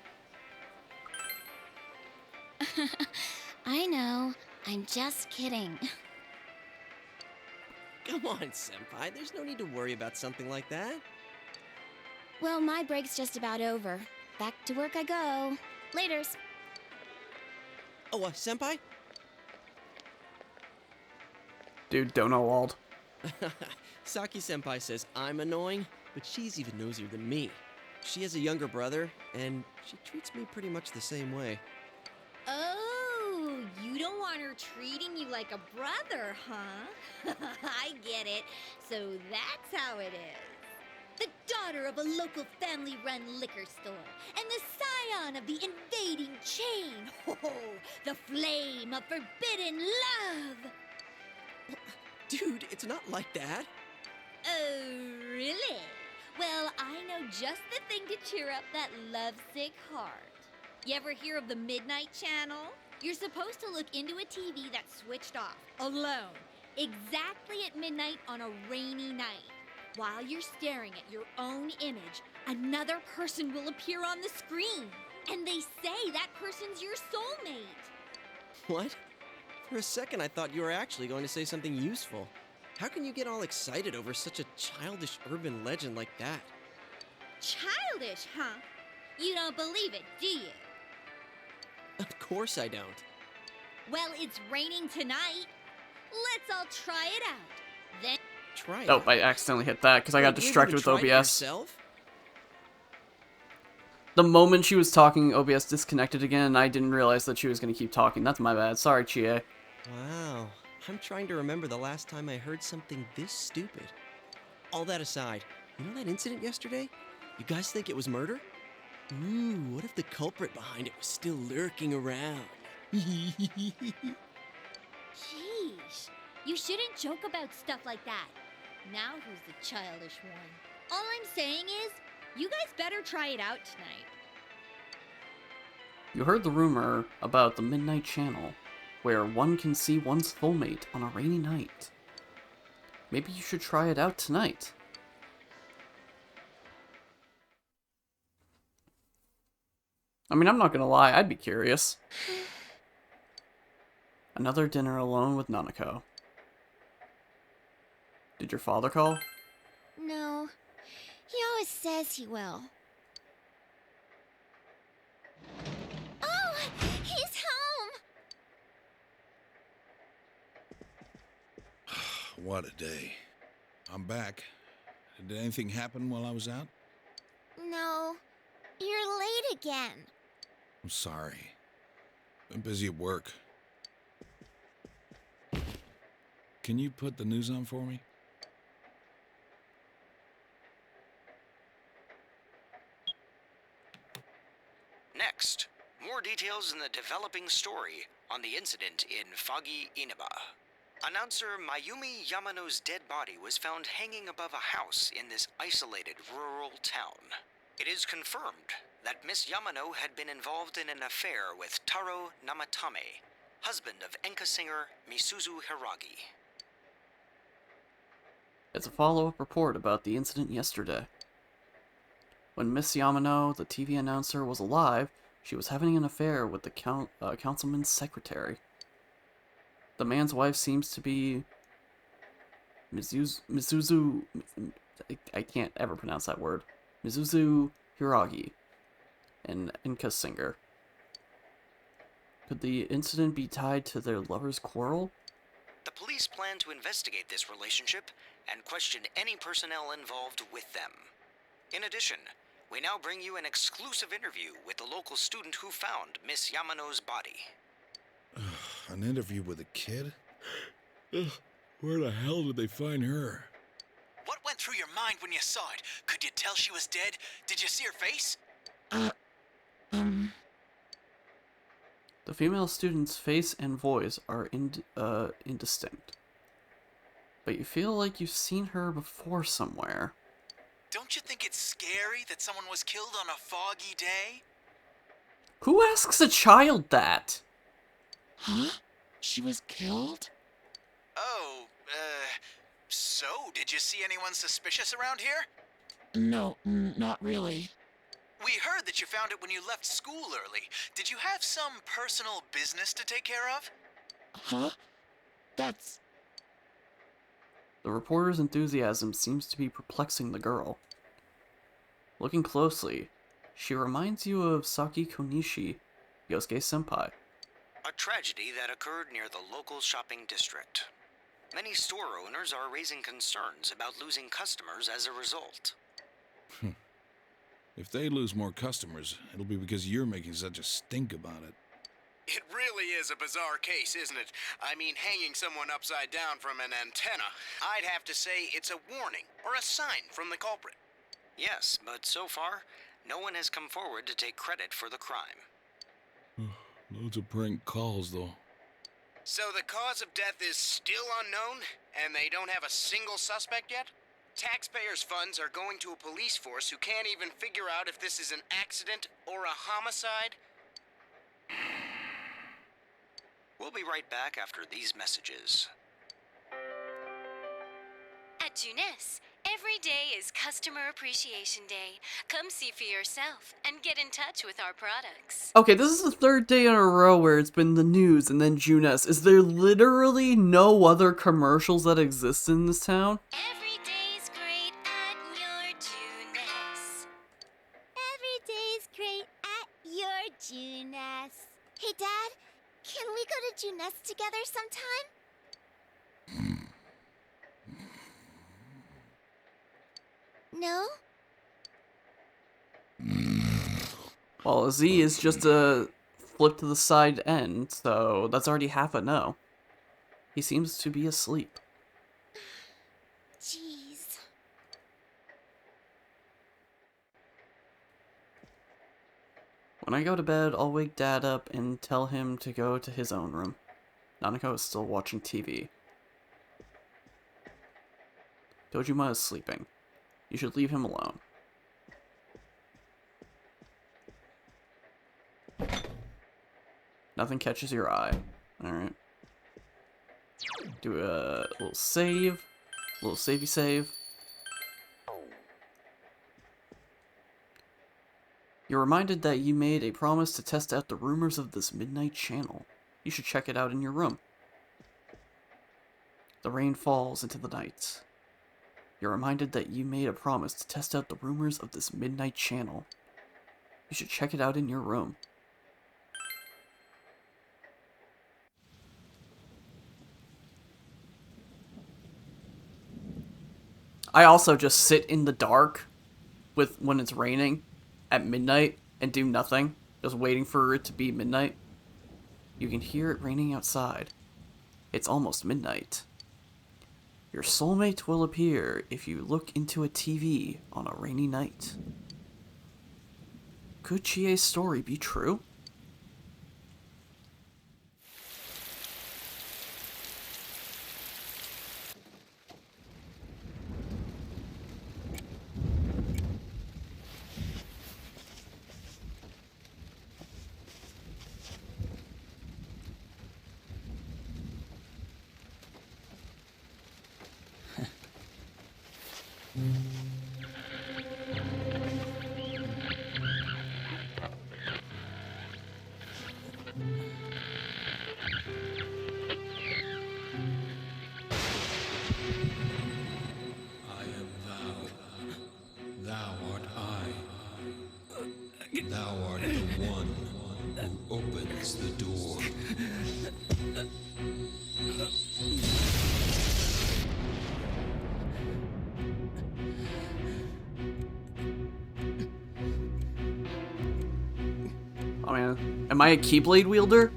I know. I'm just kidding. Come on, Senpai. There's no need to worry about something like that. Well, my break's just about over. Back to work I go. Laters. Oh, Senpai? Dude, don't know Wald. Saki Senpai says I'm annoying, but she's even nosier than me. She has a younger brother, and she treats me pretty much the same way. Oh, you don't want her treating you like a brother, huh? I get it. So that's how it is. The daughter of a local family-run liquor store, and the scion of the invading chain. Oh, the flame of forbidden love. Dude, it's not like that. Oh, really? Well, I know just the thing to cheer up that lovesick heart. You ever hear of the Midnight Channel? You're supposed to look into a TV that's switched off, alone, exactly at midnight on a rainy night. While you're staring at your own image, another person will appear on the screen. And they say that person's your soulmate. What? For a second, I thought you were actually going to say something useful. How can you get all excited over such a childish urban legend like that? Childish, huh? You don't believe it, do you? Of course I don't. Well, it's raining tonight. Let's all try it out. Then try it. Oh, I accidentally hit that because I got distracted with OBS. Yourself? The moment she was talking, OBS disconnected again, and I didn't realize that she was going to keep talking. That's my bad. Sorry, Chie. Wow. I'm trying to remember the last time I heard something this stupid. All that aside, you know that incident yesterday? You guys think it was murder? Ooh, what if the culprit behind it was still lurking around? Sheesh. You shouldn't joke about stuff like that. Now who's the childish one? All I'm saying is, you guys better try it out tonight. You heard the rumor about the Midnight Channel, where one can see one's soulmate on a rainy night. Maybe you should try it out tonight. I mean, I'm not gonna lie, I'd be curious. Another dinner alone with Nanako. Did your father call? No. He always says he will. Oh! He's home! What a day. I'm back. Did anything happen while I was out? No. You're late again. I'm sorry. Been busy at work. Can you put the news on for me? Next, more details in the developing story on the incident in Foggy Inaba. Announcer Mayumi Yamano's dead body was found hanging above a house in this isolated rural town. It is confirmed that Miss Yamano had been involved in an affair with Taro Namatame, husband of enka singer Misuzu Hiragi. It's a follow-up report about the incident yesterday. When Miss Yamano, the TV announcer, was alive, she was having an affair with the councilman's secretary. The man's wife seems to be Misuzu. I can't ever pronounce that word. Misuzu Hiragi, an enka singer. Could the incident be tied to their lovers' quarrel? The police plan to investigate this relationship and question any personnel involved with them. In addition, We now bring you an exclusive interview with the local student who found Miss Yamano's body. An interview with a kid? Where the hell did they find her? What went through your mind when you saw it? Could you tell she was dead? Did you see her face? The female student's face and voice are indistinct. But you feel like you've seen her before somewhere. Don't you think it's scary that someone was killed on a foggy day? Who asks a child that? Huh? She was killed? Oh, so did you see anyone suspicious around here? No, not really. We heard that you found it when you left school early. Did you have some personal business to take care of? Huh? That's... The reporter's enthusiasm seems to be perplexing the girl. Looking closely, she reminds you of Saki Konishi, Yosuke-senpai. A tragedy that occurred near the local shopping district. Many store owners are raising concerns about losing customers as a result. If they lose more customers, it'll be because you're making such a stink about it. It really is a bizarre case, isn't it? I mean, hanging someone upside down from an antenna. I'd have to say it's a warning, or a sign from the culprit. Yes, but so far, no one has come forward to take credit for the crime. Loads of prank calls, though. So the cause of death is still unknown, and they don't have a single suspect yet? Taxpayers' funds are going to a police force who can't even figure out if this is an accident or a homicide? We'll be right back after these messages. At Junes, every day is Customer Appreciation Day. Come see for yourself and get in touch with our products. Okay, this is the third day in a row where it's been the news and then Junes. Is there literally no other commercials that exist in this town? Every day's great at your Junes. Every day's great at your Junes. Hey, Dad, can we go to Junes together sometime? No? Well, a Z is just a flip to the side end, so that's already half a no. He seems to be asleep. Jeez. When I go to bed, I'll wake Dad up and tell him to go to his own room. Nanako is still watching TV. Dojima is sleeping. You should leave him alone. Nothing catches your eye. Alright. Do a little save. A little savey save. You're reminded that you made a promise to test out the rumors of this midnight channel. You should check it out in your room. The rain falls into the night. You're reminded that you made a promise to test out the rumors of this midnight channel. You should check it out in your room. I also just sit in the dark when it's raining at midnight and do nothing, just waiting for it to be midnight. You can hear it raining outside. It's almost midnight. Your soulmate will appear if you look into a TV on a rainy night. Could Chie's story be true? I am thou. Thou art I. Thou art the one who opens the door. I mean, am I a Keyblade wielder?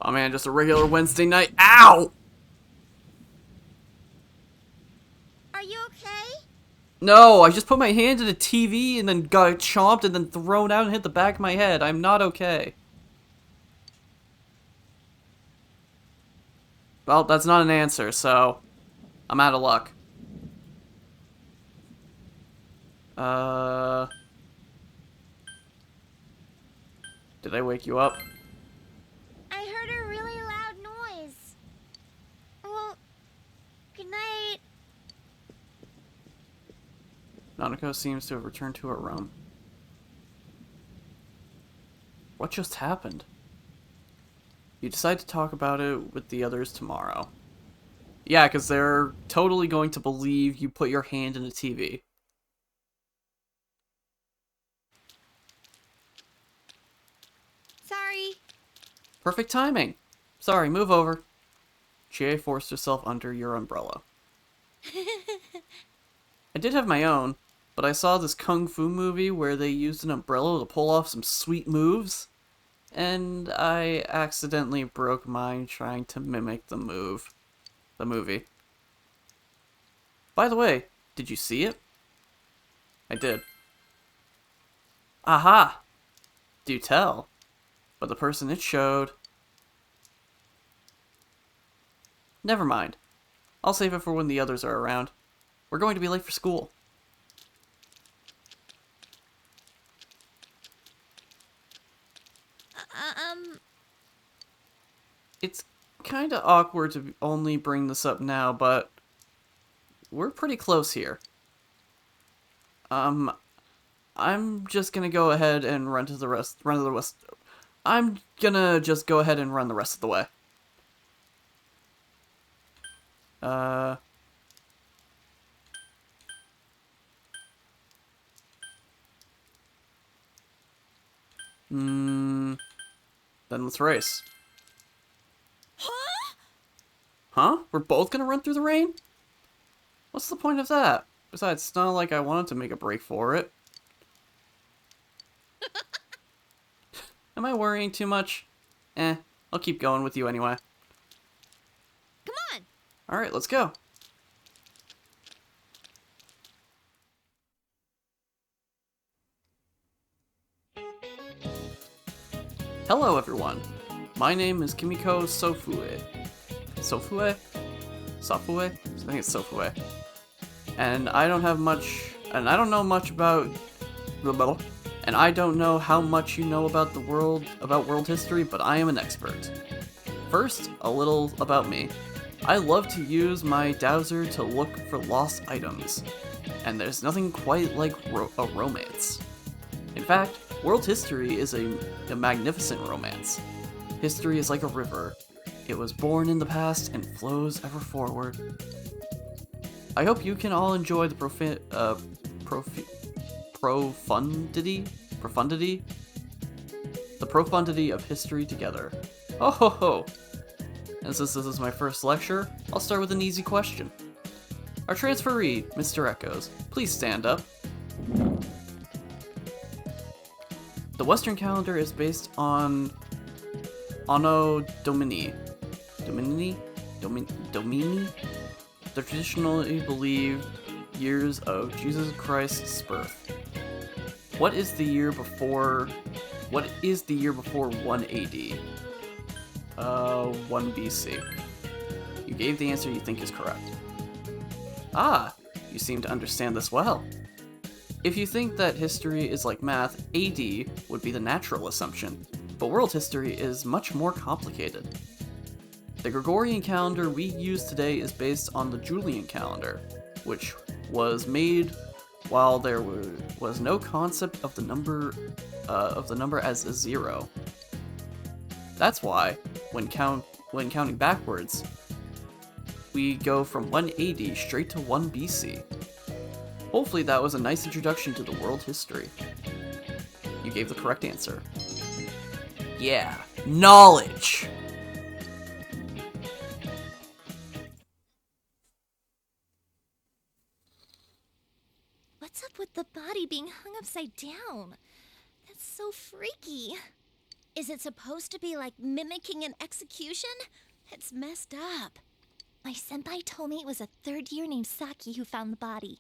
Oh man, just a regular Wednesday night. Ow! Are you okay? No, I just put my hand in a TV and then got chomped and then thrown out and hit the back of my head. I'm not okay. Well, that's not an answer, so I'm out of luck. Did I wake you up? I heard a really loud noise. Well, good night. Nanako seems to have returned to her room. What just happened? You decide to talk about it with the others tomorrow. Yeah, because they're totally going to believe you put your hand in a TV. Sorry. Perfect timing. Sorry, move over. Chie forced herself under your umbrella. I did have my own, but I saw this kung fu movie where they used an umbrella to pull off some sweet moves, and I accidentally broke mine trying to mimic the movie. By the way, did you see it? I did. Aha! Do tell. But the person it showed... Never mind. I'll save it for when the others are around. We're going to be late for school. It's kinda awkward to only bring this up now, but we're pretty close here. I'm just gonna go ahead and run the rest of the way. Then let's race. Huh? We're both gonna run through the rain? What's the point of that? Besides, it's not like I wanted to make a break for it. Am I worrying too much? I'll keep going with you anyway. Come on! Alright, let's go. Hello everyone. My name is Kimiko Sofue. Sofue? Sofue? I think it's Sofue. And I don't know much about and I don't know how much you know about world history, but I am an expert. First, a little about me. I love to use my dowser to look for lost items, and there's nothing quite like a romance. In fact, world history is a magnificent romance. History is like a river. It was born in the past and flows ever forward. I hope you can all enjoy the profundity of history together. Ho ho ho! And since this is my first lecture, I'll start with an easy question. Our transferee, Mr. Echoes, please stand up. The Western calendar is based on Anno Domini. Domini? The traditionally believed years of Jesus Christ's birth. What is the year before 1 AD? 1 BC. You gave the answer you think is correct. Ah, you seem to understand this well. If you think that history is like math, AD would be the natural assumption, but world history is much more complicated. The Gregorian calendar we use today is based on the Julian calendar, which was made while there was no concept of the number as a zero. That's why, when counting backwards, we go from 1 AD straight to 1 BC. Hopefully that was a nice introduction to the world history. You gave the correct answer. Yeah, knowledge! What's up with the body being hung upside down? That's so freaky. Is it supposed to be like mimicking an execution? It's messed up. My senpai told me it was a third year named Saki who found the body.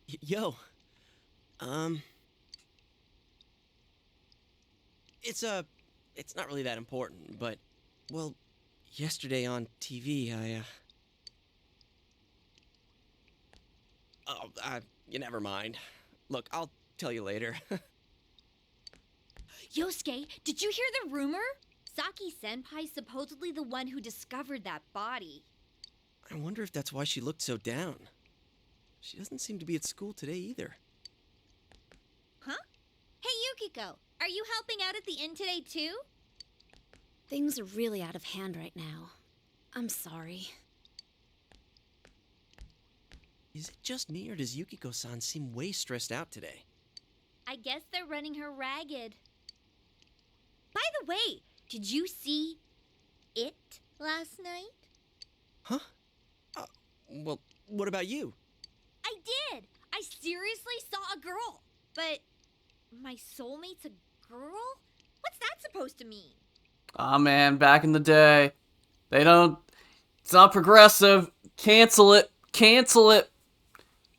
Yo. It's not really that important, but, well, yesterday on TV, you never mind. Look, I'll tell you later. Yosuke, did you hear the rumor? Saki-senpai's supposedly the one who discovered that body. I wonder if that's why she looked so down. She doesn't seem to be at school today either. Huh? Hey, Yukiko, are you helping out at the inn today too? Things are really out of hand right now. I'm sorry. Is it just me, or does Yukiko-san seem way stressed out today? I guess they're running her ragged. By the way, did you see it last night? Huh? Well, what about you? I did! I seriously saw a girl. But my soulmate's a girl? What's that supposed to mean? Aw, man, back in the day. It's not progressive. Cancel it. Cancel it.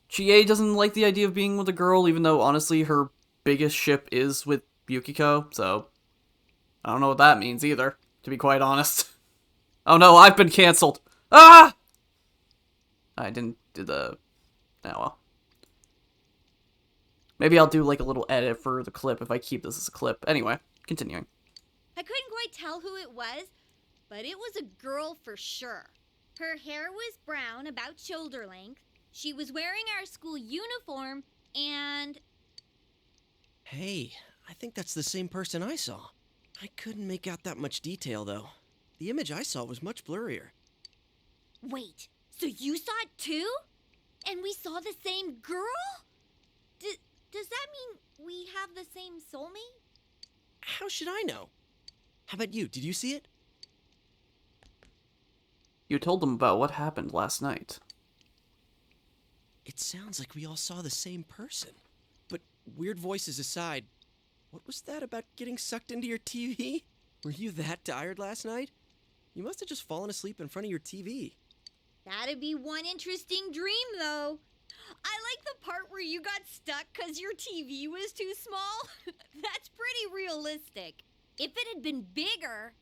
Chie doesn't like the idea of being with a girl, even though, honestly, her biggest ship is with Yukiko, so I don't know what that means either, to be quite honest. Oh no, I've been cancelled. Ah! I didn't do the... Oh well. Maybe I'll do like a little edit for the clip if I keep this as a clip. Anyway, continuing. I couldn't quite tell who it was, but it was a girl for sure. Her hair was brown, about shoulder length. She was wearing our school uniform, and... Hey, I think that's the same person I saw. I couldn't make out that much detail, though. The image I saw was much blurrier. Wait, so you saw it too? And we saw the same girl? Does that mean we have the same soulmate? How should I know? How about you? Did you see it? You told them about what happened last night. It sounds like we all saw the same person. But weird voices aside, what was that about getting sucked into your TV? Were you that tired last night? You must have just fallen asleep in front of your TV. That'd be one interesting dream, though. I like the part where you got stuck because your TV was too small. That's pretty realistic. If it had been bigger...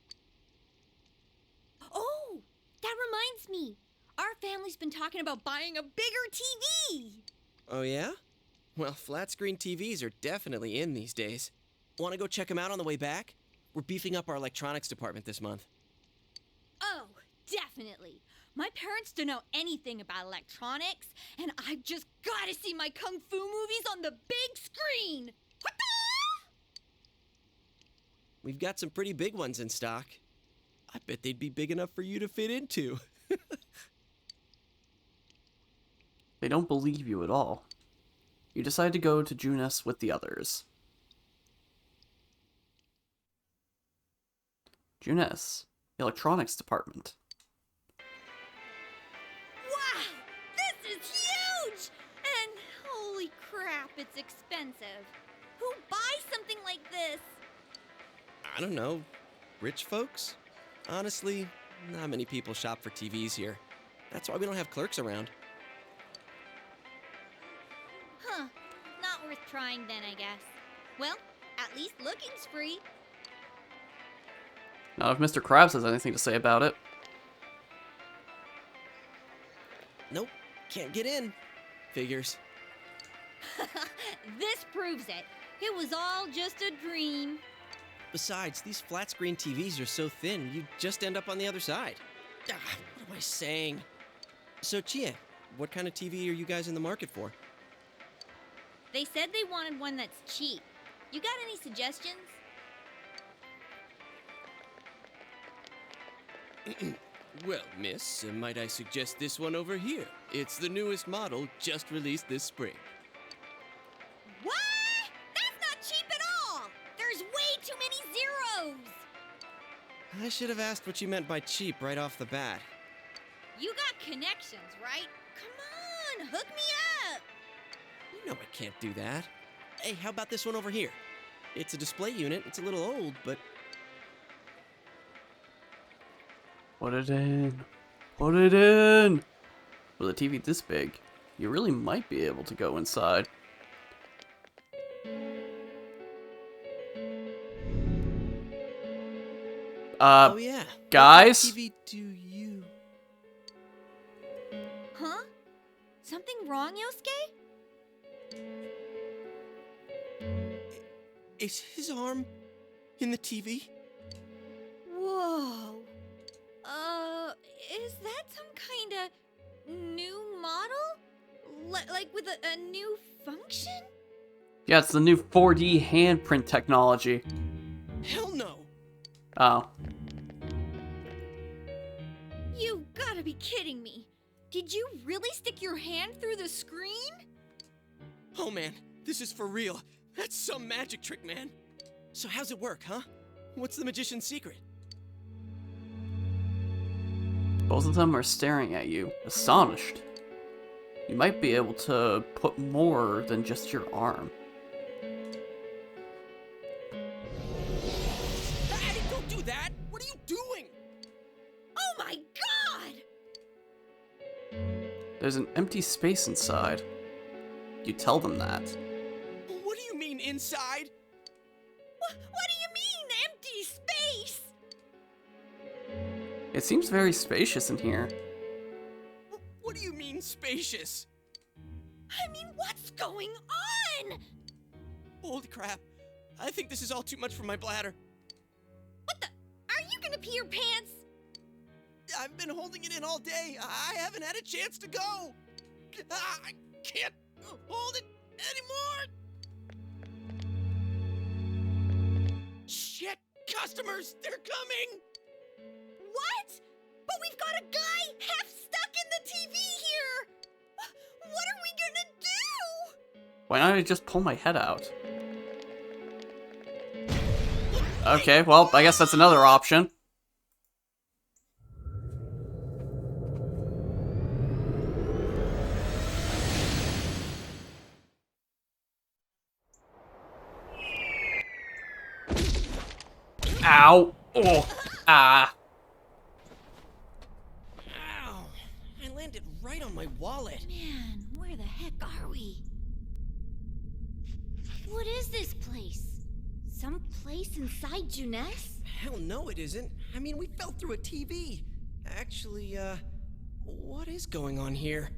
Oh, that reminds me. Our family's been talking about buying a bigger TV. Oh, yeah? Well, flat-screen TVs are definitely in these days. Want to go check them out on the way back? We're beefing up our electronics department this month. Oh, definitely. My parents don't know anything about electronics, and I've just got to see my kung fu movies on the big screen. What the? We've got some pretty big ones in stock. I bet they'd be big enough for you to fit into. They don't believe you at all. You decide to go to Junes with the others. Junes, electronics department. Wow, this is huge! And holy crap, it's expensive. Who buys something like this? I don't know. Rich folks? Honestly, not many people shop for TVs here. That's why we don't have clerks around. Huh. Not worth trying then, I guess. Well, at least looking's free. Not if Mr. Krabs has anything to say about it. Nope, can't get in. Figures. This proves it. It was all just a dream. Besides, these flat screen TVs are so thin, you just end up on the other side. What am I saying? So, Chie, what kind of TV are you guys in the market for? They said they wanted one that's cheap. You got any suggestions? Well, miss, might I suggest this one over here? It's the newest model, just released this spring. What? That's not cheap at all! There's way too many zeros! I should have asked what you meant by cheap right off the bat. You got connections, right? Come on, hook me up! You know I can't do that. Hey, how about this one over here? It's a display unit. It's a little old, but... Put it in. Put it in! With a TV this big, you really might be able to go inside. Oh yeah. Guys? What TV do you... Huh? Something wrong, Yosuke? Is his arm in the TV? Whoa. Is that some kind of new model? Like with a new function? Yeah, it's the new 4D handprint technology. Hell no. Oh. You gotta be kidding me. Did you really stick your hand through the screen? Oh man, this is for real. That's some magic trick, man. So how's it work, huh? What's the magician's secret? Both of them are staring at you, astonished. You might be able to put more than just your arm. Hey, don't do that! What are you doing? Oh my god! There's an empty space inside. You tell them that. What do you mean, inside? What do you mean, empty space? It seems very spacious in here. What do you mean, spacious? I mean, what's going on? Holy crap. I think this is all too much for my bladder. What the? Are you gonna pee your pants? I've been holding it in all day. I haven't had a chance to go. I can't hold it anymore. Shit, customers, they're coming. What? But we've got a guy half stuck in the TV here. What are we gonna do? Why not I just pull my head out? Okay, well, I guess that's another option. Ow! Oh! Ah! Ow! I landed right on my wallet. Man, where the heck are we? What is this place? Some place inside Junes? Hell no, it isn't. I mean, we fell through a TV. Actually, what is going on here?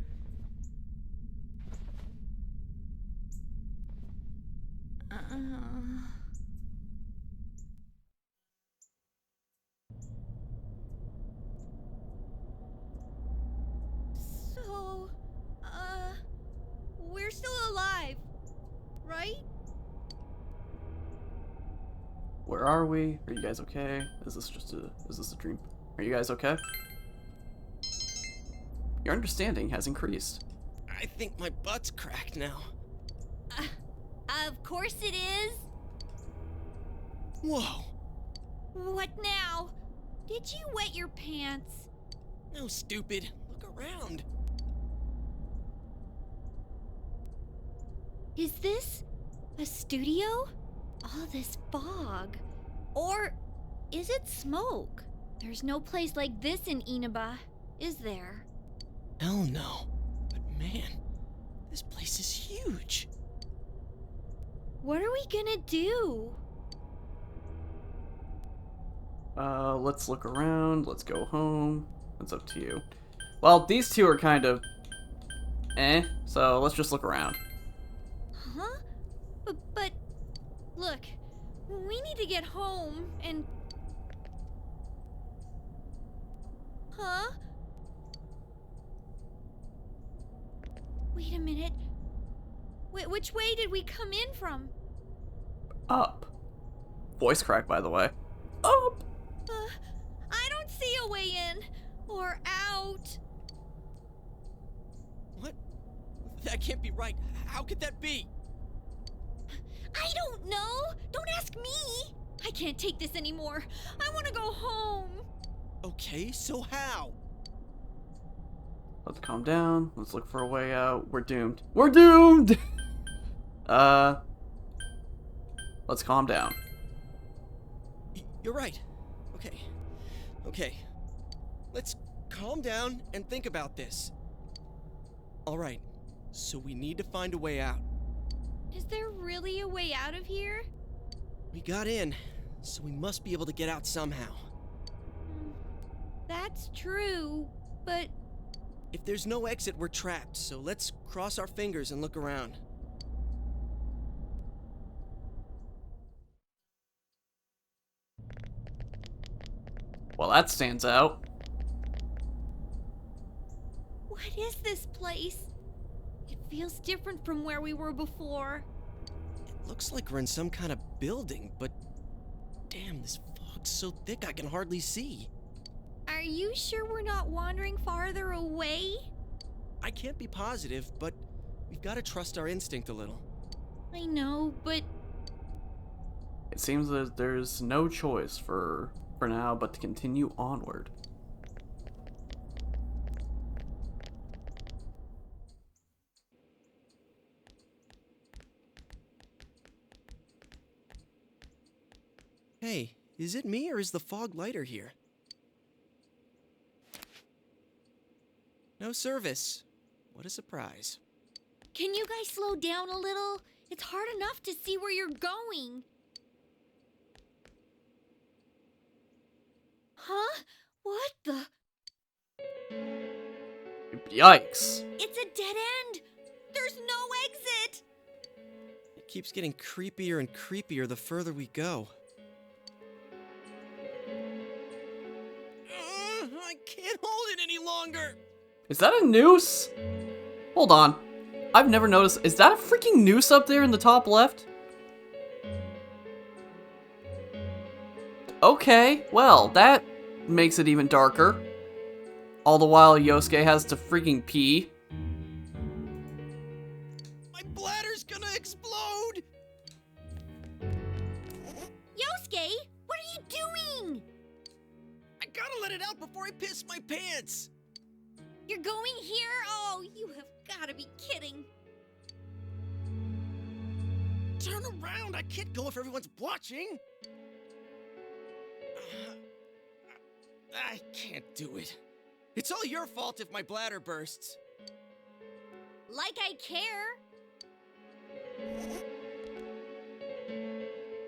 So, we're still alive, right? Where are we? Are you guys okay? Is this a dream? Are you guys okay? Your understanding has increased. I think my butt's cracked now. Of course it is. Whoa. What now? Did you wet your pants? No, stupid. Look around. Is this a studio? All this fog. Or is it smoke? There's no place like this in Inaba, is there? Hell no. But man, this place is huge. What are we gonna do? Let's look around. Let's go home. It's up to you. Well, these two are kind of so let's just look around. Huh? But look, We need to get home and... Huh? Wait a minute. Which way did we come in from? Up. Voice crack, by the way. Up! I don't see a way in. Or out. What? That can't be right. How could that be? I don't know. Don't ask me. I can't take this anymore. I want to go home. Okay, so how? Let's calm down. Let's look for a way out. We're doomed. We're doomed! Let's calm down. You're right. Okay. Let's calm down and think about this. Alright, so we need to find a way out. Is there really a way out of here? We got in, so we must be able to get out somehow. That's true, but... If there's no exit, we're trapped, so let's cross our fingers and look around. Well, that stands out. What is this place? It feels different from where we were before. It looks like we're in some kind of building, but... Damn, this fog's so thick I can hardly see. Are you sure we're not wandering farther away? I can't be positive, but we've got to trust our instinct a little. I know, but... It seems that there's no choice for now but to continue onward. Hey, is it me or is the fog lighter here? No service. What a surprise. Can you guys slow down a little? It's hard enough to see where you're going. Huh? What the? Yikes. It's a dead end. There's no exit. It keeps getting creepier and creepier the further we go. I can't hold it any longer. Is that a noose? Hold on. I've never noticed. Is that a freaking noose up there in the top left? Okay, well, that makes it even darker. All the while Yosuke has to freaking pee. My bladder's gonna explode! Yosuke, what are you doing? I gotta let it out before I piss my pants! You're going here? Oh, you have gotta be kidding. Turn around! I can't go if everyone's watching! I can't do it. It's all your fault if my bladder bursts. Like I care.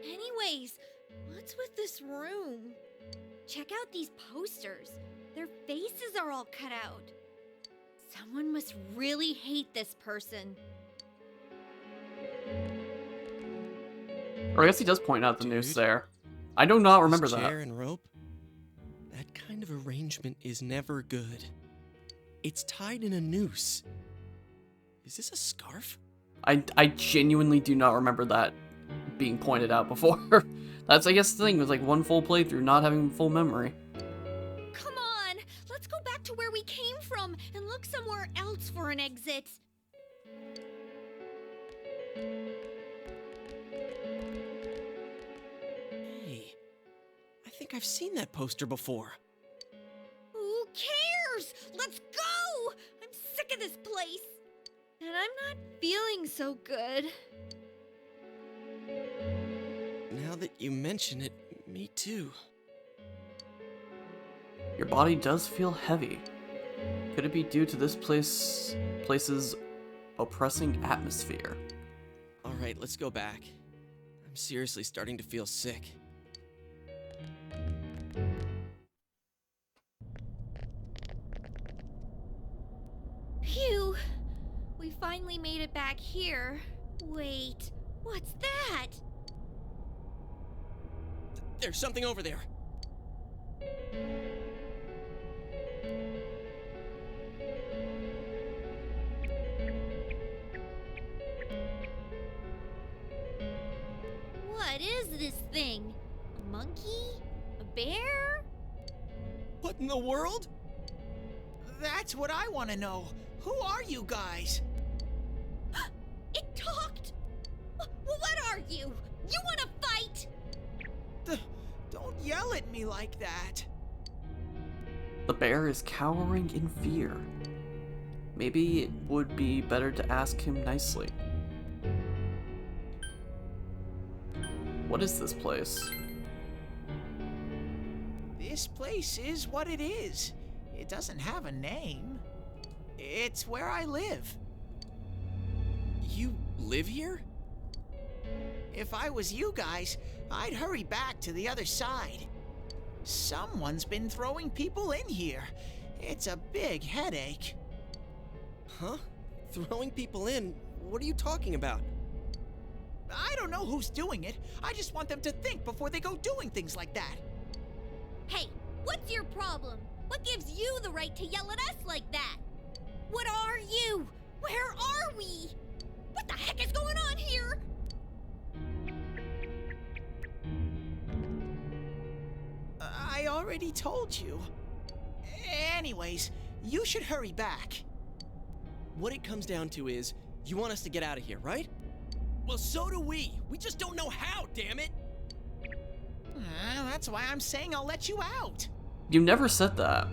Anyways, what's with this room? Check out these posters. Their faces are all cut out. Someone must really hate this person. Or I guess he does point out the noose there. I do not remember that. Chair and rope? That kind of arrangement is never good. It's tied in a noose. Is this a scarf? I genuinely do not remember that being pointed out before. That's, I guess, the thing with like one full playthrough, not having full memory. Come on, let's go back to where we came from and look somewhere else for an exit. Hey, I think I've seen that poster before. Who cares? Let's go! I'm sick of this place. And I'm not feeling so good. Now that you mention it, me too. Your body does feel heavy. Could it be due to this place's oppressing atmosphere? Alright, let's go back. I'm seriously starting to feel sick. Phew! We finally made it back here. Wait, what's that? There's something over there. What is this thing? A monkey? A bear? What in the world? That's what I want to know. Who are you guys? It talked! Well, what are you? You want to fight? Don't yell at me like that. The bear is cowering in fear. Maybe it would be better to ask him nicely. What is this place? This place is what it is. It doesn't have a name. It's where I live. You live here? If I was you guys, I'd hurry back to the other side. Someone's been throwing people in here. It's a big headache. Huh? Throwing people in? What are you talking about? I don't know who's doing it. I just want them to think before they go doing things like that. Hey, what's your problem? What gives you the right to yell at us like that? What are you? Where are we? What the heck is going on here? I already told you. Anyways, you should hurry back. What it comes down to is, you want us to get out of here, right? Well, so do we. We just don't know how, damn it. That's why I'm saying I'll let you out. You never said that.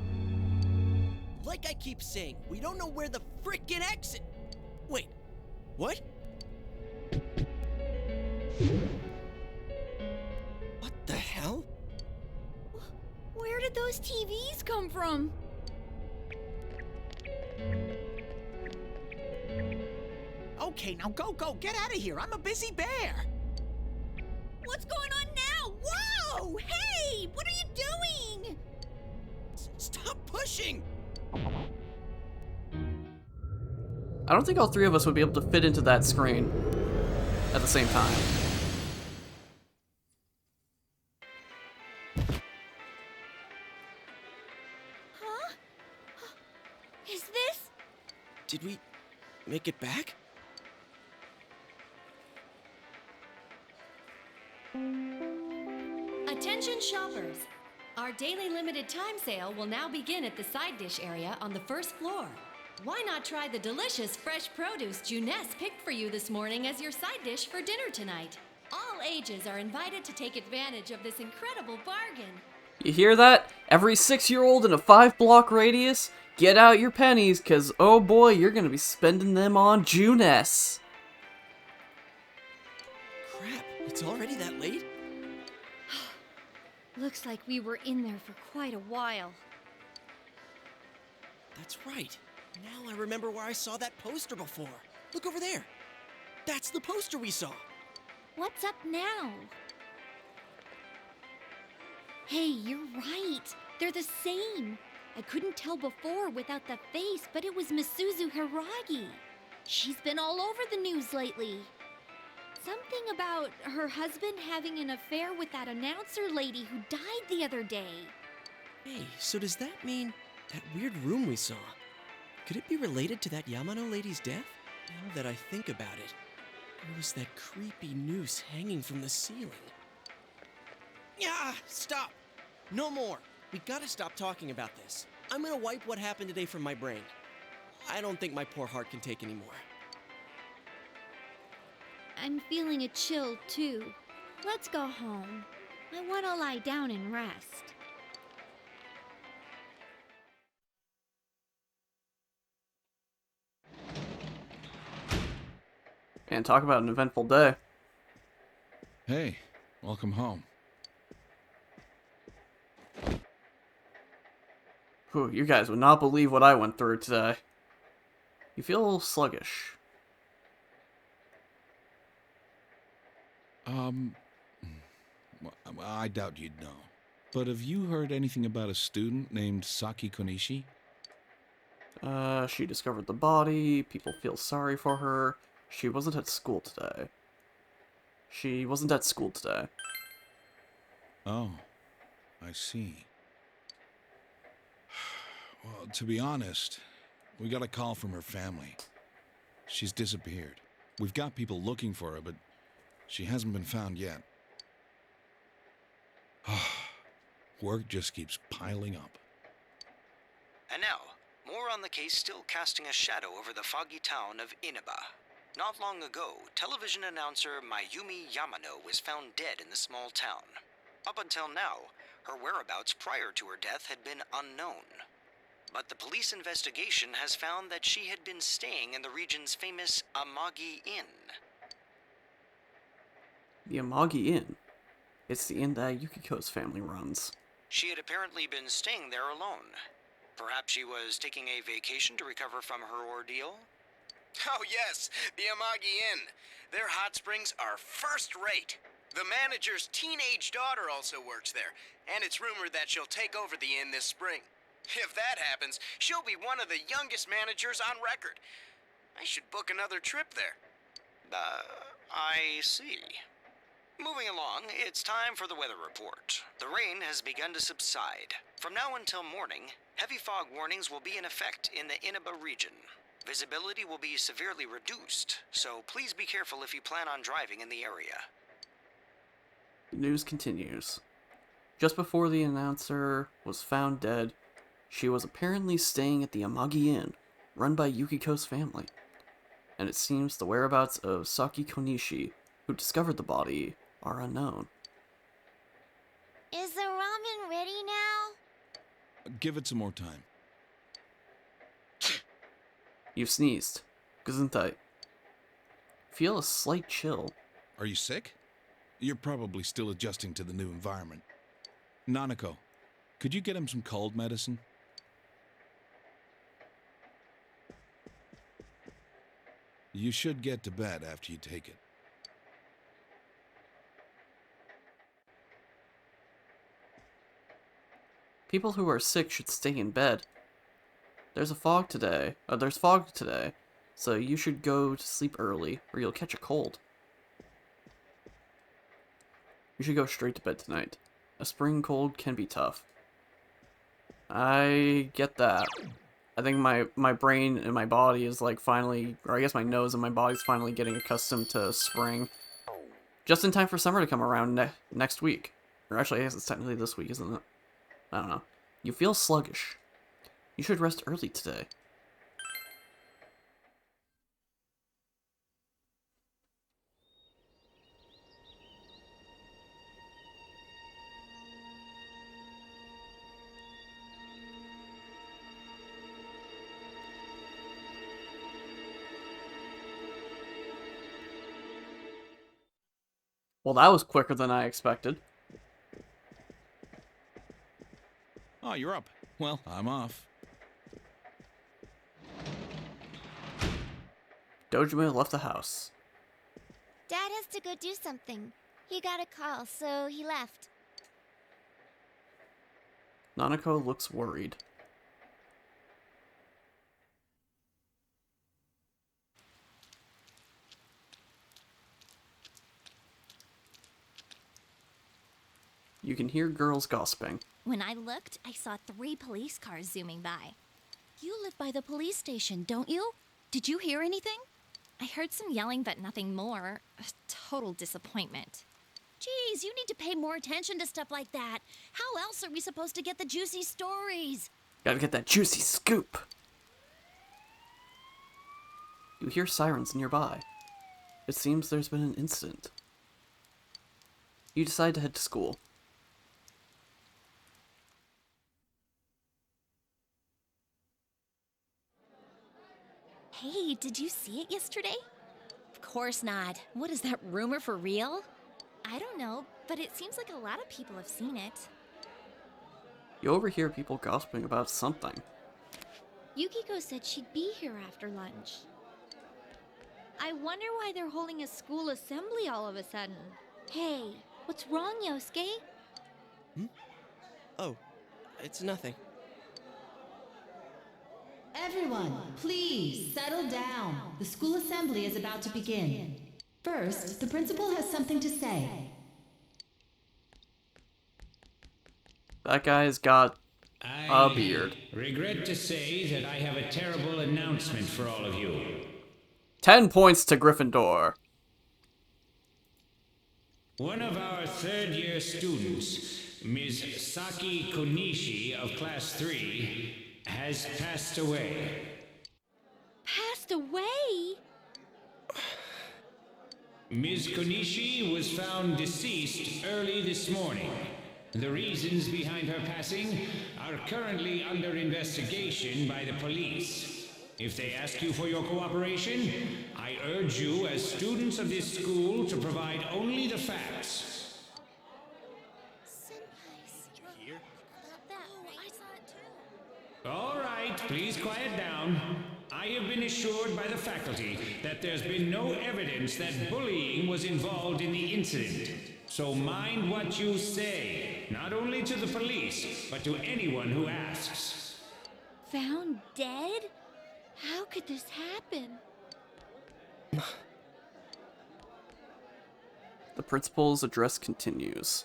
Like I keep saying, we don't know where the frickin' exit... Wait, what? What the hell? Where did those TVs come from? Okay, now go, get out of here. I'm a busy bear. What's going on now? Whoa! Hey! What are you doing? Stop pushing! I don't think all three of us would be able to fit into that screen at the same time. Huh? Is this? Did we make it back? Attention shoppers! Our daily limited time sale will now begin at the side dish area on the first floor. Why not try the delicious fresh produce Juness picked for you this morning as your side dish for dinner tonight? All ages are invited to take advantage of this incredible bargain. You hear that? Every 6-year-old in a 5-block radius, get out your pennies, cause oh boy, you're gonna be spending them on Juness. Crap, it's already that late? Looks like we were in there for quite a while. That's right. Now I remember where I saw that poster before. Look over there. That's the poster we saw. What's up now? Hey, you're right. They're the same. I couldn't tell before without the face, but it was Misuzu Hiragi. She's been all over the news lately. Something about her husband having an affair with that announcer lady who died the other day. Hey, so does that mean that weird room we saw? Could it be related to that Yamano lady's death? Now that I think about it, there was that creepy noose hanging from the ceiling. Yeah, stop! No more! We gotta stop talking about this. I'm gonna wipe what happened today from my brain. I don't think my poor heart can take any more. I'm feeling a chill, too. Let's go home. I want to lie down and rest. And talk about an eventful day. Hey, welcome home. Whew, you guys would not believe what I went through today. You feel a little sluggish. Well, I doubt you'd know. But have you heard anything about a student named Saki Konishi? She discovered the body, people feel sorry for her. She wasn't at school today. Oh, I see. Well, to be honest, we got a call from her family. She's disappeared. We've got people looking for her, but she hasn't been found yet. Work just keeps piling up. And now, more on the case still casting a shadow over the foggy town of Inaba. Not long ago, television announcer Mayumi Yamano was found dead in the small town. Up until now, her whereabouts prior to her death had been unknown. But the police investigation has found that she had been staying in the region's famous Amagi Inn. The Amagi Inn. It's the inn that Yukiko's family runs. She had apparently been staying there alone. Perhaps she was taking a vacation to recover from her ordeal? Oh yes, the Amagi Inn. Their hot springs are first rate. The manager's teenage daughter also works there, and it's rumored that she'll take over the inn this spring. If that happens, she'll be one of the youngest managers on record. I should book another trip there. I see. Moving along, it's time for the weather report. The rain has begun to subside. From now until morning, heavy fog warnings will be in effect in the Inaba region. Visibility will be severely reduced, so please be careful if you plan on driving in the area. The news continues. Just before the announcer was found dead, she was apparently staying at the Amagi Inn, run by Yukiko's family. And it seems the whereabouts of Saki Konishi, who discovered the body, are unknown. Is the ramen ready now? Give it some more time. You've sneezed. Gesundheit. Feel a slight chill. Are you sick? You're probably still adjusting to the new environment. Nanako, could you get him some cold medicine? You should get to bed after you take it. People who are sick should stay in bed. There's fog today, so you should go to sleep early, or you'll catch a cold. You should go straight to bed tonight. A spring cold can be tough. I get that. I think my brain and my body is like finally, or I guess my nose and my body's finally getting accustomed to spring. Just in time for summer to come around next week. Or actually, I guess it's technically this week, isn't it? I don't know. You feel sluggish. You should rest early today. Well, that was quicker than I expected. Oh, you're up. Well, I'm off. Dojima left the house. Dad has to go do something. He got a call, so he left. Nanako looks worried. You can hear girls gossiping. When I looked, I saw 3 police cars zooming by. You live by the police station, don't you? Did you hear anything? I heard some yelling, but nothing more. A total disappointment. Geez, you need to pay more attention to stuff like that. How else are we supposed to get the juicy stories? Gotta get that juicy scoop. You hear sirens nearby. It seems there's been an incident. You decide to head to school. Hey, did you see it yesterday? Of course not. What is that rumor for real? I don't know, but it seems like a lot of people have seen it. You overhear people gossiping about something. Yukiko said she'd be here after lunch. I wonder why they're holding a school assembly all of a sudden. Hey, what's wrong, Yosuke? Oh, it's nothing. Everyone, please settle down. The school assembly is about to begin. First, the principal has something to say. That guy's got a beard. Regret to say that I have a terrible announcement for all of you. 10 points to Gryffindor. One of our third-year students, Ms. Saki Konishi of Class 3, has passed away. Passed away? Ms. Konishi was found deceased early this morning. The reasons behind her passing are currently under investigation by the police. If they ask you for your cooperation, I urge you as students of this school to provide only the facts. All right, please quiet down. I have been assured by the faculty that there's been no evidence that bullying was involved in the incident. So mind what you say, not only to the police, but to anyone who asks. Found dead? How could this happen? The principal's address continues.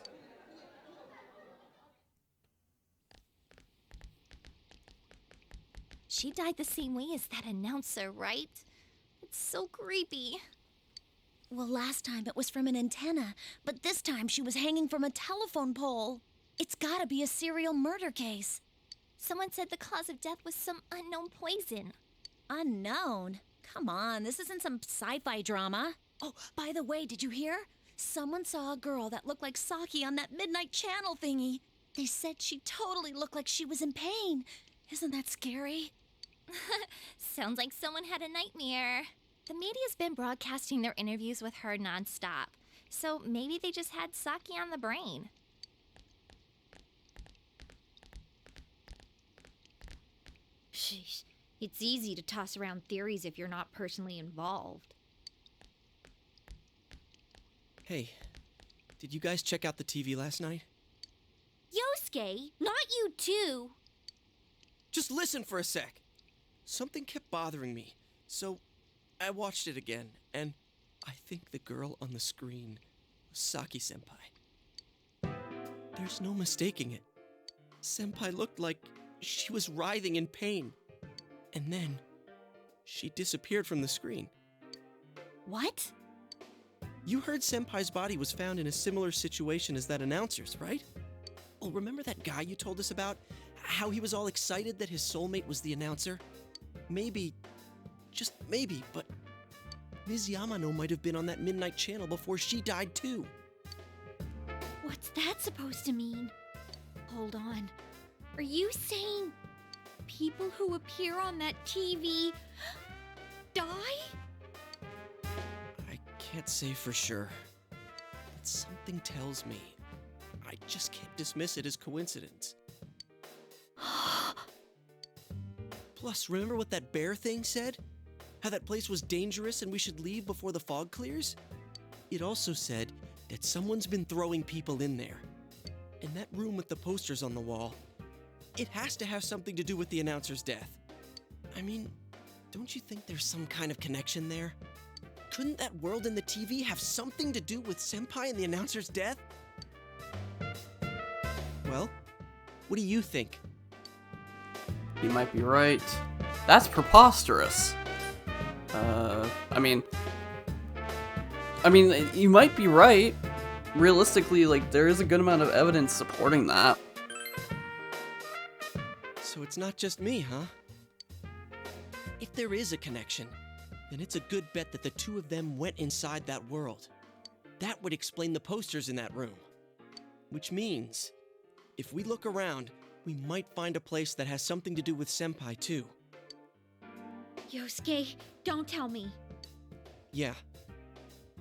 She died the same way as that announcer, right? It's so creepy. Well, last time it was from an antenna, but this time she was hanging from a telephone pole. It's gotta be a serial murder case. Someone said the cause of death was some unknown poison. Unknown? Come on, this isn't some sci-fi drama. Oh, by the way, did you hear? Someone saw a girl that looked like Saki on that Midnight Channel thingy. They said she totally looked like she was in pain. Isn't that scary? Sounds like someone had a nightmare. The media's been broadcasting their interviews with her nonstop, so maybe they just had Saki on the brain. Sheesh, it's easy to toss around theories if you're not personally involved. Hey, did you guys check out the TV last night? Yosuke, not you too! Just listen for a sec. Something kept bothering me, so I watched it again, and I think the girl on the screen was Saki-senpai. There's no mistaking it. Senpai looked like she was writhing in pain. And then, she disappeared from the screen. What? You heard Senpai's body was found in a similar situation as that announcer's, right? Well, remember that guy you told us about? How he was all excited that his soulmate was the announcer? Maybe, just maybe, but Ms. Yamano might have been on that Midnight Channel before she died too. What's that supposed to mean? Hold on. Are you saying people who appear on that TV die? I can't say for sure, but something tells me I just can't dismiss it as coincidence. Plus, remember what that bear thing said? How that place was dangerous and we should leave before the fog clears? It also said that someone's been throwing people in there. And that room with the posters on the wall, it has to have something to do with the announcer's death. I mean, don't you think there's some kind of connection there? Couldn't that world in the TV have something to do with Senpai and the announcer's death? Well, what do you think? You might be right. That's preposterous. I mean, you might be right. Realistically, like, there is a good amount of evidence supporting that. So it's not just me, huh? If there is a connection, then it's a good bet that the two of them went inside that world. That would explain the posters in that room. Which means, if we look around, we might find a place that has something to do with Senpai, too. Yosuke, don't tell me. Yeah.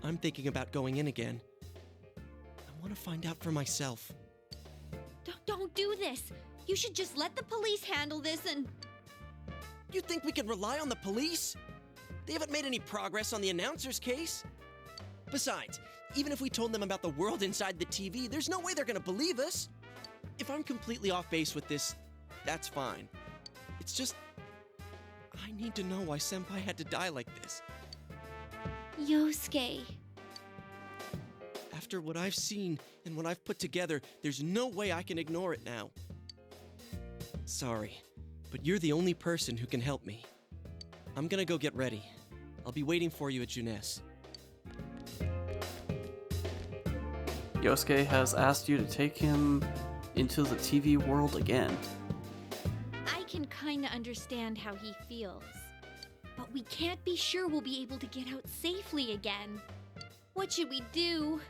I'm thinking about going in again. I want to find out for myself. Don't do this. You should just let the police handle this and... You think we can rely on the police? They haven't made any progress on the announcer's case. Besides, even if we told them about the world inside the TV, there's no way they're gonna believe us. If I'm completely off base with this, that's fine. It's just... I need to know why Senpai had to die like this. Yosuke. After what I've seen and what I've put together, there's no way I can ignore it now. Sorry, but you're the only person who can help me. I'm gonna go get ready. I'll be waiting for you at Junes. Yosuke has asked you to take him into the TV world again. I can kinda understand how he feels. But we can't be sure we'll be able to get out safely again. What should we do?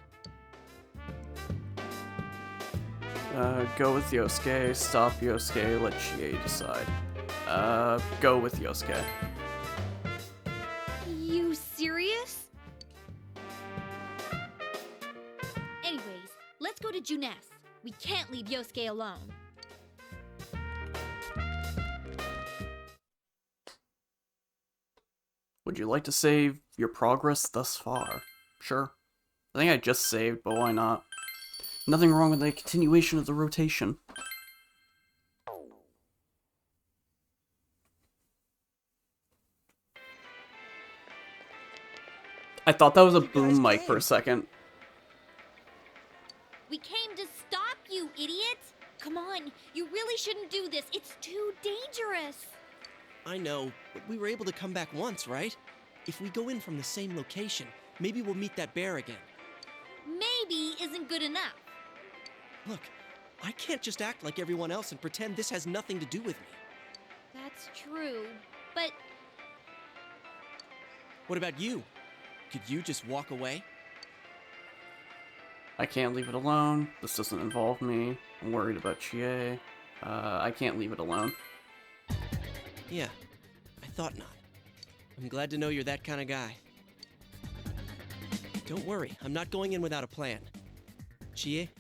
Go with Yosuke, stop Yosuke, let Chie decide. Go with Yosuke. You serious? Anyways, let's go to Junes. We can't leave Yosuke alone. Would you like to save your progress thus far? Sure. I think I just saved, but why not? Nothing wrong with the continuation of the rotation. I thought that was a boom mic for a second. We came to stop you, idiot! Come on, you really shouldn't do this. It's too dangerous. I know, but we were able to come back once, right? If we go in from the same location, maybe we'll meet that bear again. Maybe isn't good enough. Look, I can't just act like everyone else and pretend this has nothing to do with me. That's true, but... What about you? Could you just walk away? I can't leave it alone. This doesn't involve me. I'm worried about Chie. I can't leave it alone. Yeah, I thought not. I'm glad to know you're that kind of guy. Don't worry, I'm not going in without a plan. Chie,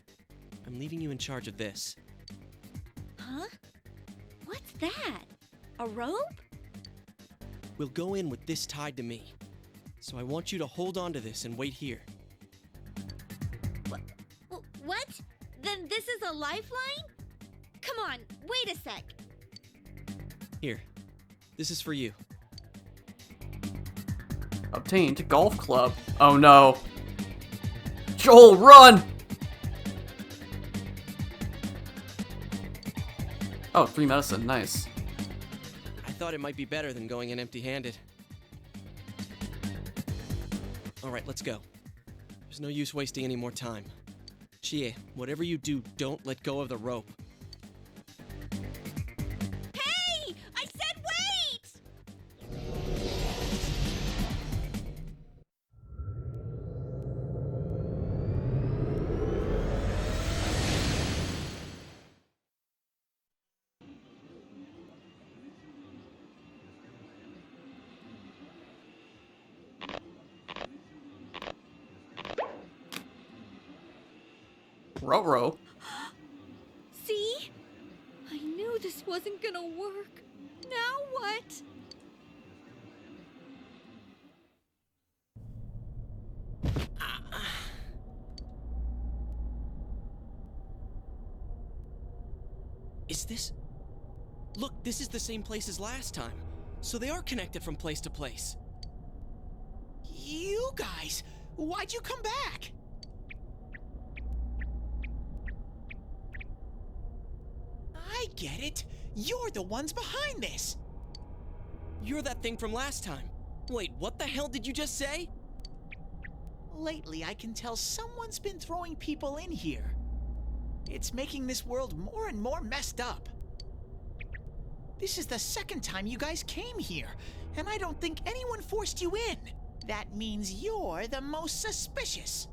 I'm leaving you in charge of this. Huh? What's that? A rope? We'll go in with this tied to me. So I want you to hold on to this and wait here. What? Then this is a lifeline? Come on, wait a sec. Here, this is for you. Obtained golf club. Oh no. Joel, run! Oh, 3 medicine, nice. I thought it might be better than going in empty-handed. Alright, let's go. There's no use wasting any more time. Chie, whatever you do, don't let go of the rope. Hey! I said wait! Ruh-roh. See? I knew this wasn't gonna work. Now what? Is this... Look, this is the same place as last time. So they are connected from place to place. You guys, why'd you come back? I get it. You're the ones behind this. You're that thing from last time. Wait, what the hell did you just say? Lately, I can tell someone's been throwing people in here. It's making this world more and more messed up. This is the second time you guys came here, and I don't think anyone forced you in. That means you're the most suspicious.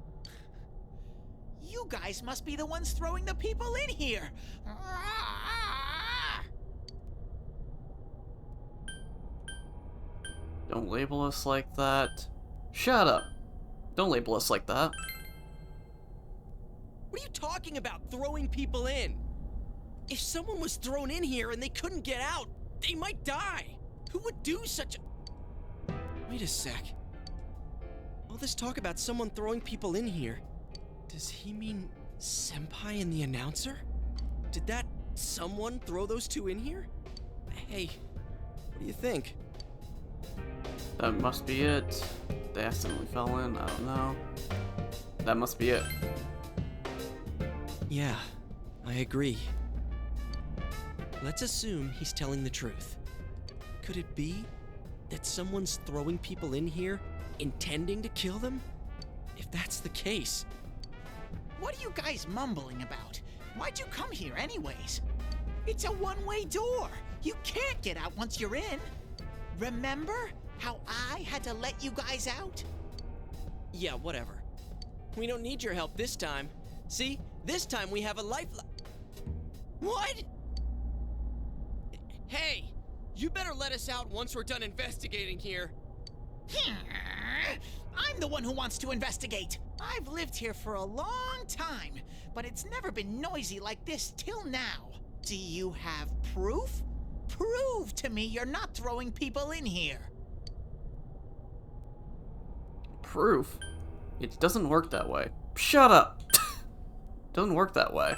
You guys must be the ones throwing the people in here. Don't label us like that. Shut up. Don't label us like that. What are you talking about, throwing people in? If someone was thrown in here and they couldn't get out, they might die. Who would do such a... Wait a sec. All this talk about someone throwing people in here, does he mean Senpai and the announcer? Did that someone throw those two in here? Hey, what do you think? That must be it. They accidentally fell in, I don't know. That must be it. Yeah, I agree. Let's assume he's telling the truth. Could it be that someone's throwing people in here intending to kill them? If that's the case... What are you guys mumbling about? Why'd you come here anyways? It's a one-way door. You can't get out once you're in. Remember how I had to let you guys out? Yeah, whatever. We don't need your help this time. See? This time we have a lifeline. What? Hey! You better let us out once we're done investigating here. I'm the one who wants to investigate. I've lived here for a long time, but it's never been noisy like this till now. Do you have proof? Prove to me you're not throwing people in here. Proof? It doesn't work that way. Shut up! Doesn't work that way.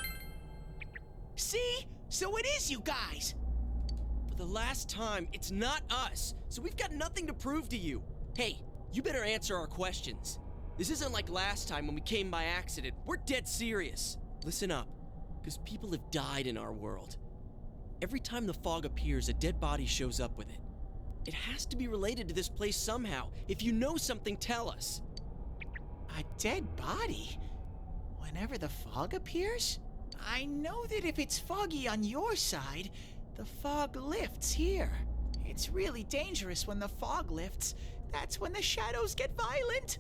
See? So it is you guys. For the last time, it's not us, so we've got nothing to prove to you. Hey, you better answer our questions. This isn't like last time when we came by accident. We're dead serious. Listen up, because people have died in our world. Every time the fog appears, a dead body shows up with it. It has to be related to this place somehow. If you know something, tell us. A dead body? Whenever the fog appears? I know that if it's foggy on your side, the fog lifts here. It's really dangerous when the fog lifts. That's when the shadows get violent.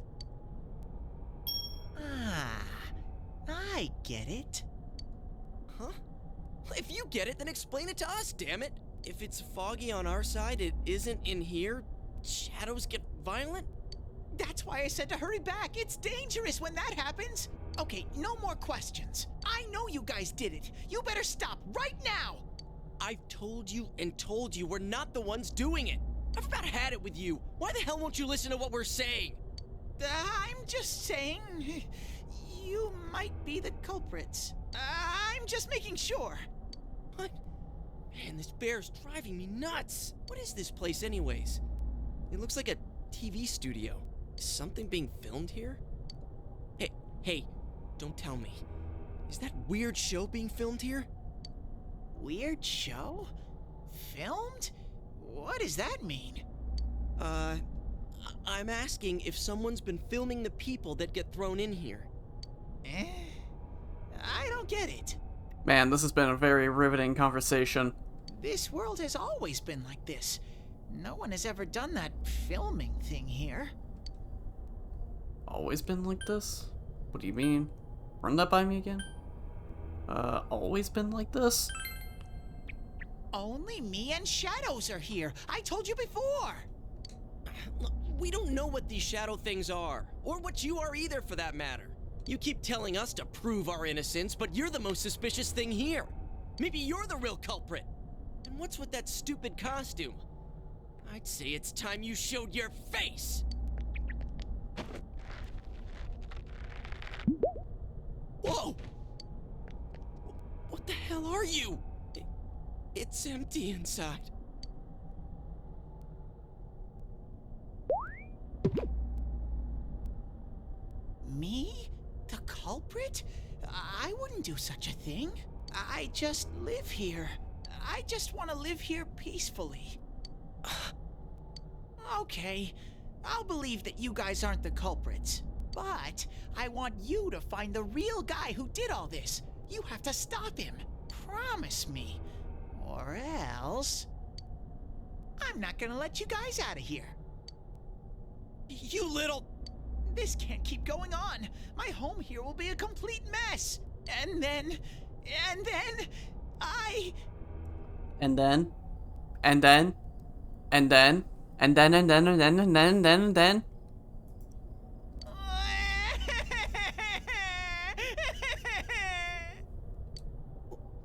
Ah, I get it. Huh? If you get it, then explain it to us, damn it. If it's foggy on our side, it isn't in here. Shadows get violent? That's why I said to hurry back. It's dangerous when that happens. Okay, no more questions. I know you guys did it. You better stop right now. I've told you and told you we're not the ones doing it. I've about had it with you. Why the hell won't you listen to what we're saying? I'm just saying, you might be the culprits. I'm just making sure. What? Man, this bear's driving me nuts. What is this place anyways? It looks like a TV studio. Is something being filmed here? Hey, don't tell me. Is that weird show being filmed here? Weird show? Filmed? What does that mean? I'm asking if someone's been filming the people that get thrown in here. I don't get it. Man, this has been a very riveting conversation. This world has always been like this. No one has ever done that filming thing here. Always been like this? What do you mean? Run that by me again? Always been like this? Only me and Shadows are here. I told you before. Look, we don't know what these shadow things are, or what you are either for that matter. You keep telling us to prove our innocence, but you're the most suspicious thing here. Maybe you're the real culprit. And what's with that stupid costume? I'd say it's time you showed your face. Whoa! What the hell are you? It's empty inside. Me? The culprit? I wouldn't do such a thing. I just live here. I just want to live here peacefully. Okay, I'll believe that you guys aren't the culprits. But I want you to find the real guy who did all this. You have to stop him. Promise me. Or else... I'm not gonna let you guys out of here. You little... This can't keep going on. My home here will be a complete mess. And then... I... And then... And then... And then... And then, and then, and then, and then, and then, and then...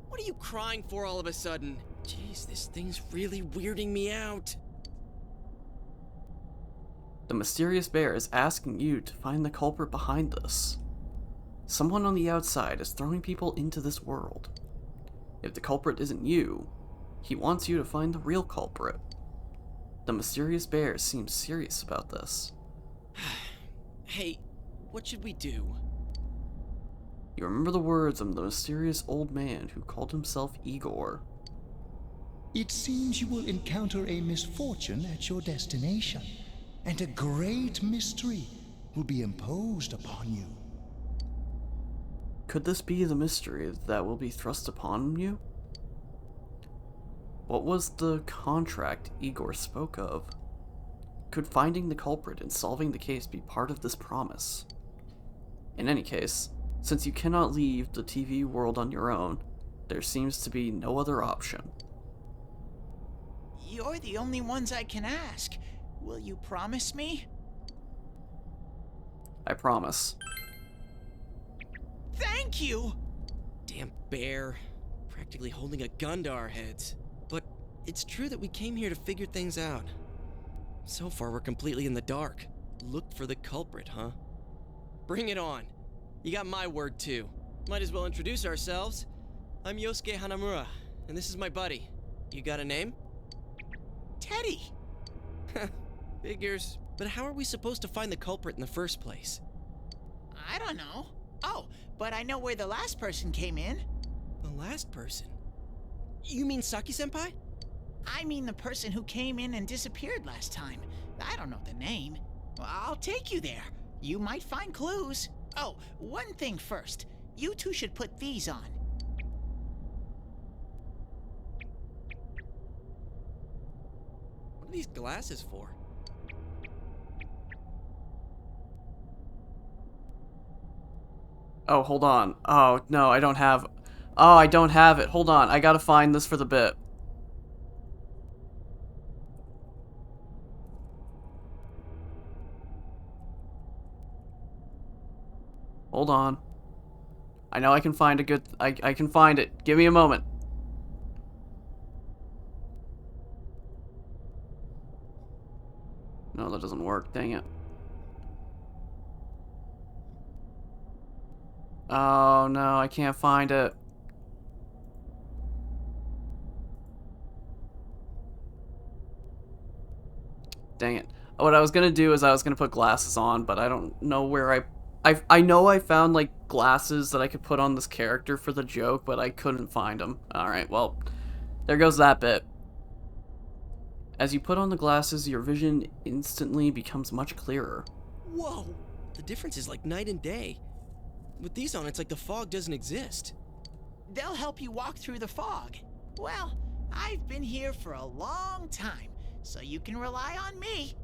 What are you crying for all of a sudden? Jeez, this thing's really weirding me out. The mysterious bear is asking you to find the culprit behind this. Someone on the outside is throwing people into this world. If the culprit isn't you, he wants you to find the real culprit. The mysterious bear seems serious about this. Hey, what should we do? You remember the words of the mysterious old man who called himself Igor. It seems you will encounter a misfortune at your destination, and a great mystery will be imposed upon you. Could this be the mystery that will be thrust upon you? What was the contract Igor spoke of? Could finding the culprit and solving the case be part of this promise? In any case, since you cannot leave the TV world on your own, there seems to be no other option. You're the only ones I can ask. Will you promise me? I promise. Thank you! Damn bear. Practically holding a gun to our heads. But it's true that we came here to figure things out. So far, we're completely in the dark. Look for the culprit, huh? Bring it on. You got my word, too. Might as well introduce ourselves. I'm Yosuke Hanamura, and this is my buddy. You got a name? Teddy! Figures. But how are we supposed to find the culprit in the first place? I don't know. Oh, but I know where the last person came in. The last person? You mean Saki-senpai? I mean the person who came in and disappeared last time. I don't know the name. Well, I'll take you there. You might find clues. Oh, one thing first. You two should put these on. What are these glasses for? Oh, hold on. Oh, no, I don't have... Oh, I don't have it. Hold on. I gotta find this for the bit. Hold on. I know I can find a good... I can find it. Give me a moment. No, that doesn't work. Dang it. Oh, no, I can't find it. Dang it. What I was gonna do is I was gonna put glasses on, but I don't know where I know I found, like, glasses that I could put on this character for the joke, but I couldn't find them. Alright, well, there goes that bit. As you put on the glasses, your vision instantly becomes much clearer. Whoa! The difference is like night and day. With these on, it's like the fog doesn't exist. They'll help you walk through the fog. Well, I've been here for a long time, so you can rely on me.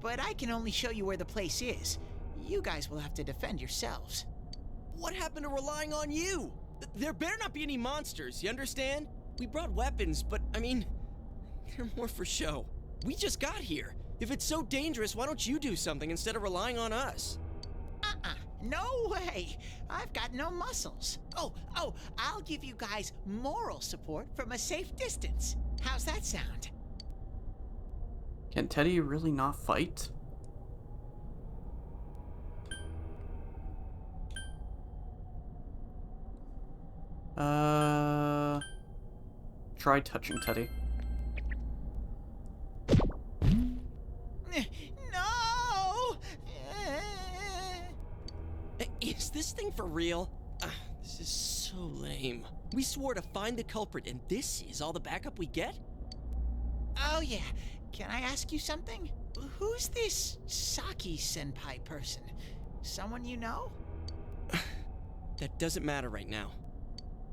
But I can only show you where the place is. You guys will have to defend yourselves. What happened to relying on you? There better not be any monsters, you understand? We brought weapons, but, I mean, they're more for show. We just got here. If it's so dangerous, why don't you do something instead of relying on us? No way! I've got no muscles. Oh, I'll give you guys moral support from a safe distance. How's that sound? Can Teddy really not fight? Try touching Teddy. No! Is this thing for real? This is so lame. We swore to find the culprit, and this is all the backup we get? Oh yeah, can I ask you something? Who's this Saki-senpai person? Someone you know? That doesn't matter right now.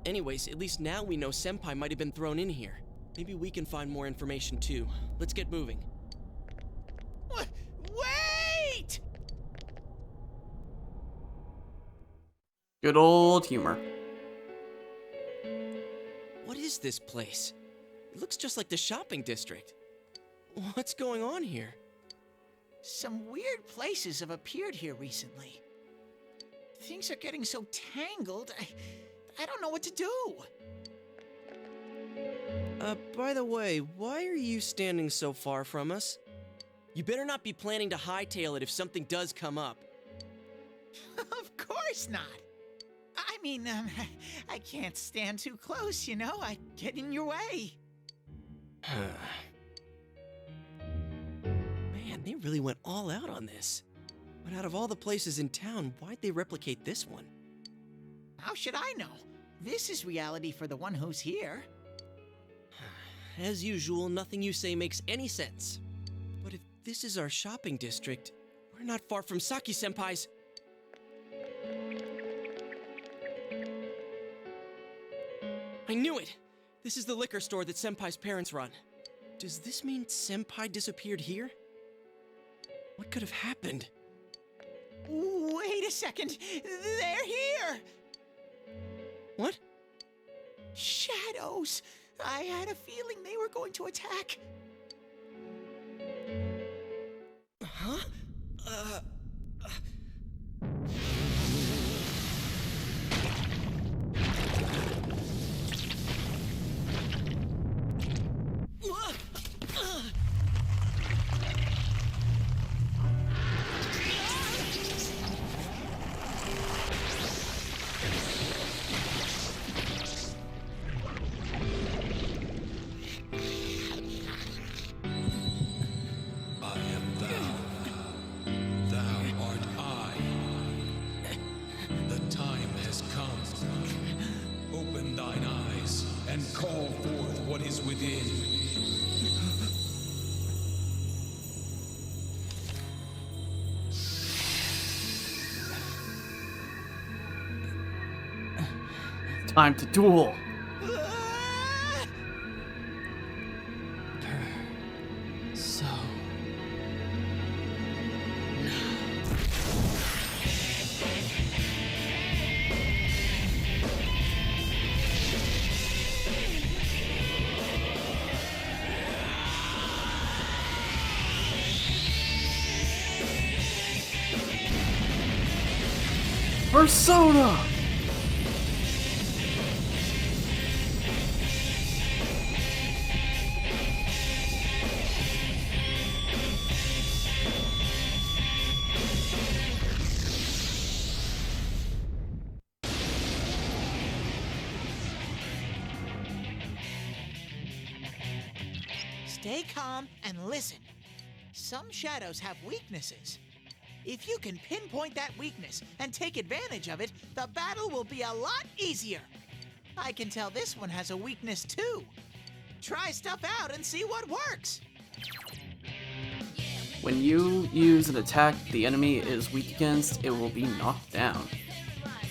Anyways, at least now we know Senpai might have been thrown in here. Maybe we can find more information too. Let's get moving. Wait! Good old humor. What is this place? It looks just like the shopping district. What's going on here? Some weird places have appeared here recently. Things are getting so tangled, I don't know what to do. By the way, why are you standing so far from us? You better not be planning to hightail it if something does come up. Of course not. I mean, I can't stand too close, you know? I get in your way. Man, they really went all out on this. But out of all the places in town, why'd they replicate this one? How should I know? This is reality for the one who's here. As usual, nothing you say makes any sense. But if this is our shopping district, we're not far from Saki-senpai's. I knew it! This is the liquor store that Senpai's parents run. Does this mean Senpai disappeared here? What could have happened? Wait a second! They're here! What? Shadows! I had a feeling they were going to attack. Huh? Call forth what is within. Time to duel. So... Persona! Stay calm and listen. Some shadows have weaknesses. If you can pinpoint that weakness and take advantage of it, the battle will be a lot easier. I can tell this one has a weakness too. Try stuff out and see what works. When you use an attack the enemy is weak against, it will be knocked down.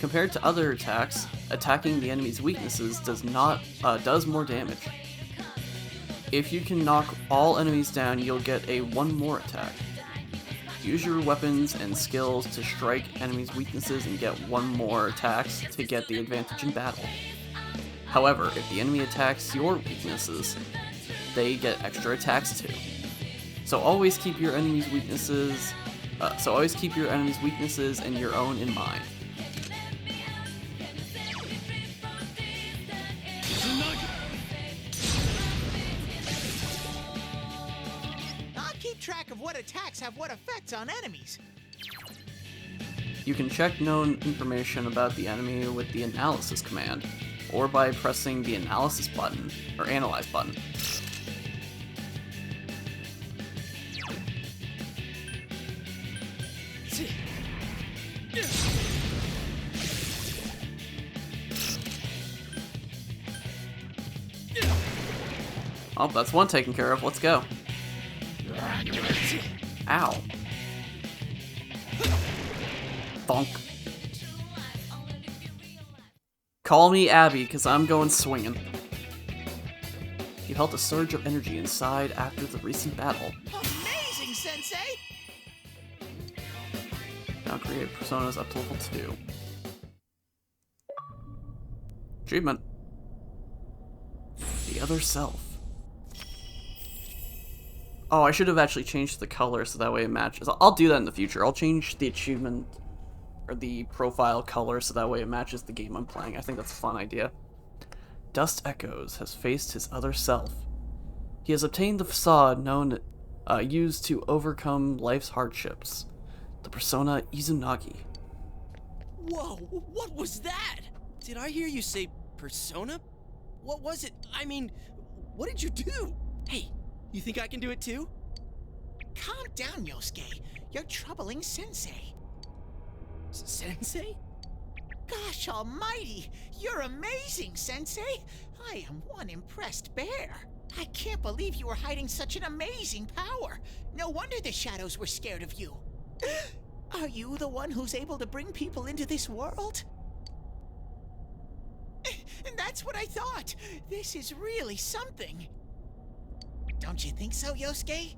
Compared to other attacks, attacking the enemy's weaknesses does more damage. If you can knock all enemies down, you'll get a one more attack. Use your weapons and skills to strike enemies' weaknesses and get one more attacks to get the advantage in battle. However, if the enemy attacks your weaknesses, they get extra attacks too. So always keep your enemy's weaknesses and your own in mind. Track of what attacks have what effects on enemies. You can check known information about the enemy with the analysis command, or by pressing the analysis button, or analyze button. Oh, that's one taken care of. Let's go. Ow. Bonk. Call me Abby, because I'm going swinging. You felt a surge of energy inside after the recent battle. Amazing, Sensei! Now create personas up to level 2. Achievement. The other self. Oh, I should have actually changed the color so that way it matches. I'll do that in the future. I'll change the achievement or the profile color so that way it matches the game I'm playing. I think that's a fun idea. Dust Echoes has faced his other self. He has obtained the facade used to overcome life's hardships. The persona Izunagi. Whoa, what was that? Did I hear you say persona? What was it? I mean, what did you do? Hey, you think I can do it too? Calm down, Yosuke. You're troubling Sensei. Sensei? Gosh almighty, you're amazing, Sensei. I am one impressed bear. I can't believe you were hiding such an amazing power. No wonder the shadows were scared of you. Are you the one who's able to bring people into this world? And that's what I thought. This is really something. Don't you think so, Yosuke?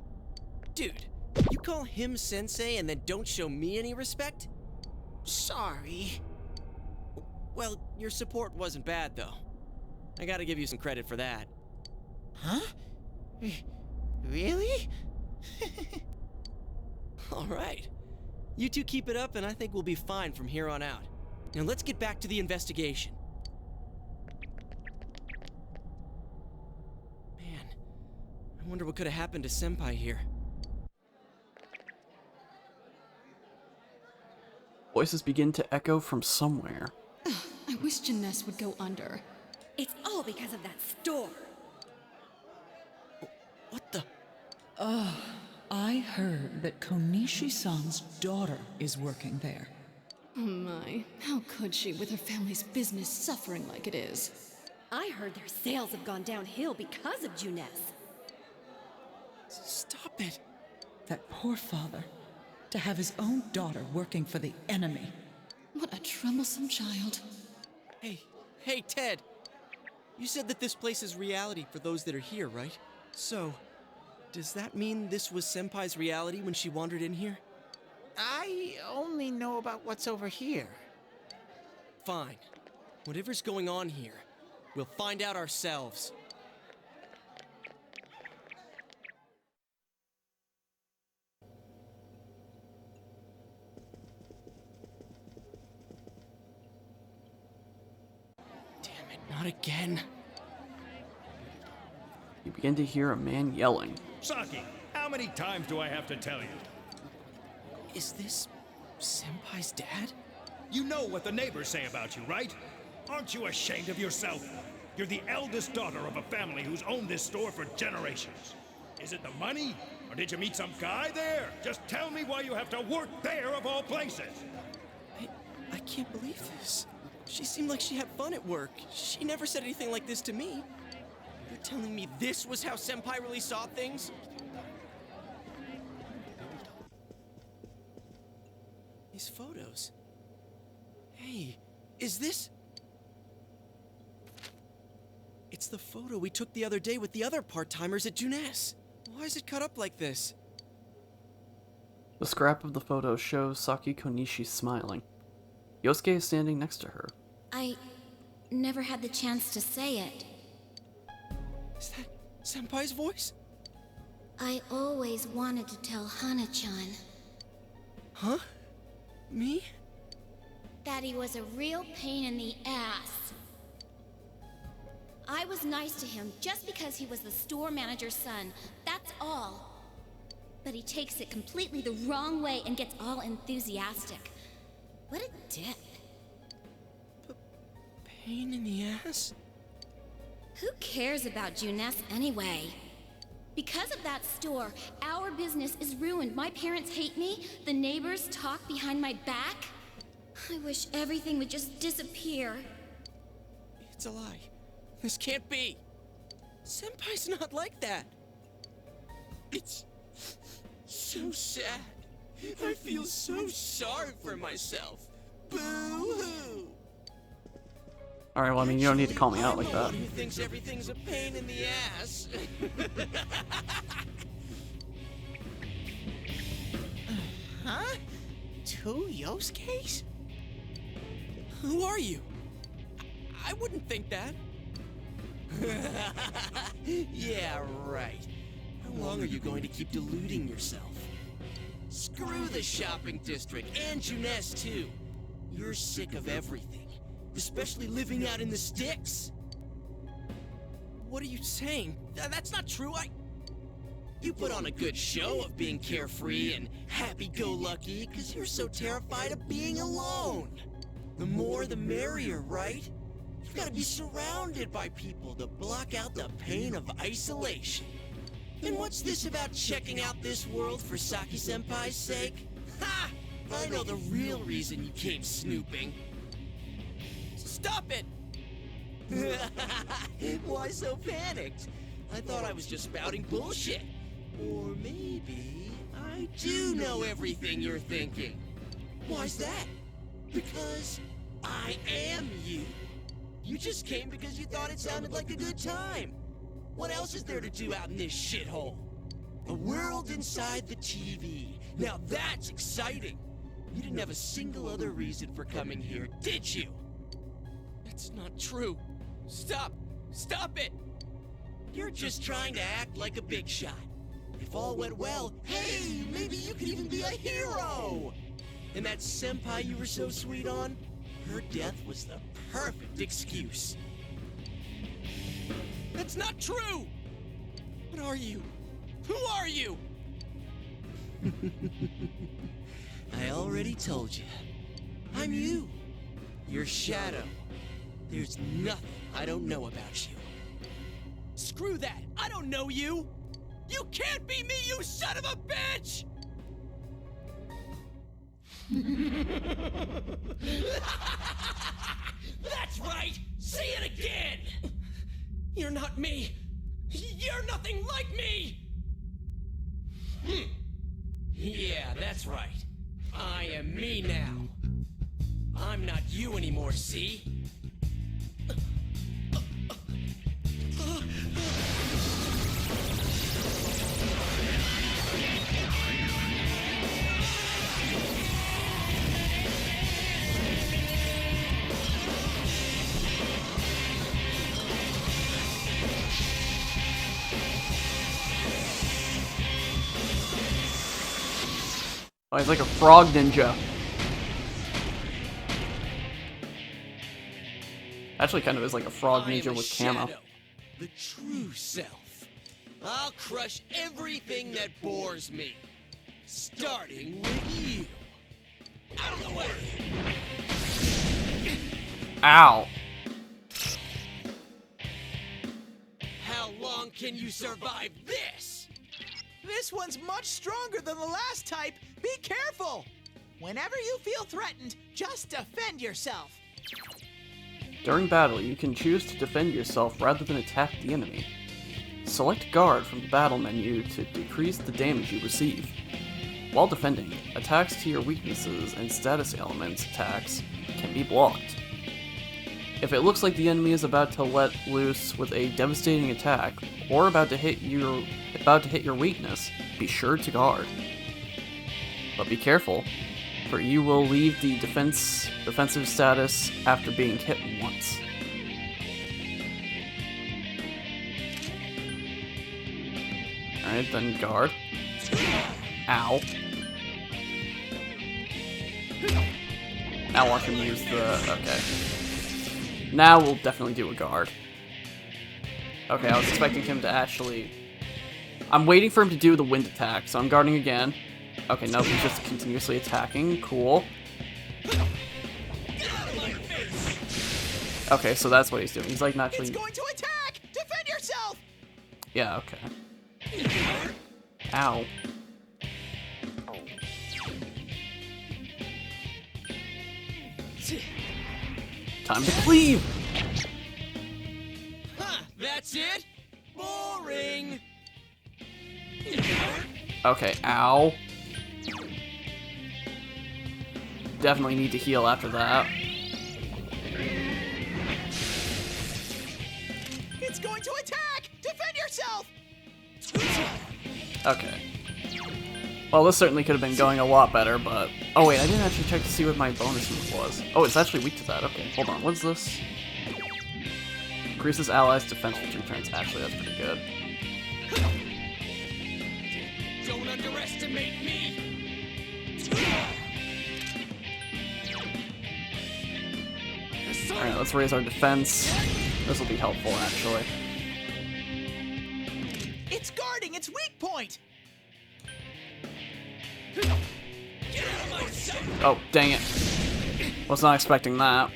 Dude, you call him Sensei and then don't show me any respect? Sorry. Well, your support wasn't bad, though. I gotta give you some credit for that. Huh? Really? Alright. You two keep it up and I think we'll be fine from here on out. Now let's get back to the investigation. Man, I wonder what could have happened to Senpai here. Voices begin to echo from somewhere. I wish Jeunesse would go under. It's all because of that store. What the? I heard that Konishi-san's daughter is working there. Oh my, how could she with her family's business suffering like it is? I heard their sales have gone downhill because of Jeunesse. Stop it. That poor father. To have his own daughter working for the enemy. What a troublesome child. Hey, Ted. You said that this place is reality for those that are here, right? So, does that mean this was Senpai's reality when she wandered in here? I only know about what's over here. Fine. Whatever's going on here, we'll find out ourselves. Damn it, not again. You begin to hear a man yelling. Saki, how many times do I have to tell you? Is this Senpai's dad? You know what the neighbors say about you, right? Aren't you ashamed of yourself? You're the eldest daughter of a family who's owned this store for generations. Is it the money? Or did you meet some guy there? Just tell me why you have to work there of all places. I can't believe this. She seemed like she had fun at work. She never said anything like this to me. You're telling me this was how Senpai really saw things? These photos. Hey, is this... It's the photo we took the other day with the other part-timers at Jeunesse. Why is it cut up like this? The scrap of the photo shows Saki Konishi smiling. Yosuke is standing next to her. I never had the chance to say it. Is that Senpai's voice? I always wanted to tell Hana-chan. Huh? Me? That he was a real pain in the ass. I was nice to him just because he was the store manager's son. That's all. But he takes it completely the wrong way and gets all enthusiastic. What a dick. Pain in the ass? Who cares about Jeunesse anyway? Because of that store, our business is ruined. My parents hate me. The neighbors talk behind my back. I wish everything would just disappear. It's a lie. This can't be. Senpai's not like that. It's so sad. I feel so sorry for myself. Boo-hoo! Alright, well, I mean, you don't need to call me out like that. Who thinks everything's a pain in the ass? Huh? Two Yosuke's? Who are you? I wouldn't think that. Yeah, right. How long are you going to keep deluding yourself? Screw the shopping district and Jeunesse too. You're sick of everything, especially living out in the sticks. What are you saying? That's not true. You put on a good show of being carefree and happy-go-lucky because you're so terrified of being alone. The more the merrier, right? You've got to be surrounded by people to block out the pain of isolation. And what's this about checking out this world for Saki-senpai's sake? Ha! I know the real reason you came snooping. Why so panicked? I thought I was just spouting bullshit. Or maybe I do know everything you're thinking. Why's that? Because I am you. You just came because you thought it sounded like a good time. What else is there to do out in this shithole? A world inside the TV. Now that's exciting. You didn't have a single other reason for coming here, did you? That's not true. Stop! Stop it! You're just trying to act like a big shot. If all went well, hey, maybe you could even be a hero! And that senpai you were so sweet on? Her death was the perfect excuse. That's not true! What are you? Who are you? I already told you. I'm you. Your shadow. There's nothing I don't know about you. Screw that! I don't know you! You can't be me, you son of a bitch! That's right! Say it again! You're not me! You're nothing like me! Yeah, that's right. I am me now. I'm not you anymore, see? Oh, he's like a frog ninja. Actually kind of is like a frog ninja with camo. Shadow, the true self. I'll crush everything that bores me. Starting with you. Out of the way! Ow. How long can you survive this? This one's much stronger than the last type. Be careful! Whenever you feel threatened, just defend yourself. During battle, you can choose to defend yourself rather than attack the enemy. Select Guard from the battle menu to decrease the damage you receive. While defending, attacks to your weaknesses and status elements attacks can be blocked. If it looks like the enemy is about to let loose with a devastating attack, or about to hit your weakness, be sure to guard. But be careful, for you will leave the defensive status after being hit once. Alright, then guard. Ow. Now watch him use the... okay. Now we'll definitely do a guard. Okay, I was expecting him to actually... I'm waiting for him to do the wind attack, so I'm guarding again. Okay, no, he's just continuously attacking. Cool. Okay, so that's what he's doing. He's like naturally... It's going to attack! Defend yourself! Yeah, okay. Ow. Time to cleave! Huh, that's it? Boring! Okay, ow. Definitely need to heal after that. It's going to attack! Defend yourself! Okay. Well, this certainly could have been going a lot better, but... oh wait, I didn't actually check to see what my bonus move was. Oh, it's actually weak to that. Okay, hold on. What's this? Increases allies' defense for 2 turns. Actually, that's pretty good. Don't underestimate me! Alright, let's raise our defense. This will be helpful, actually. It's guarding its weak point! Oh, dang it. Was not expecting that.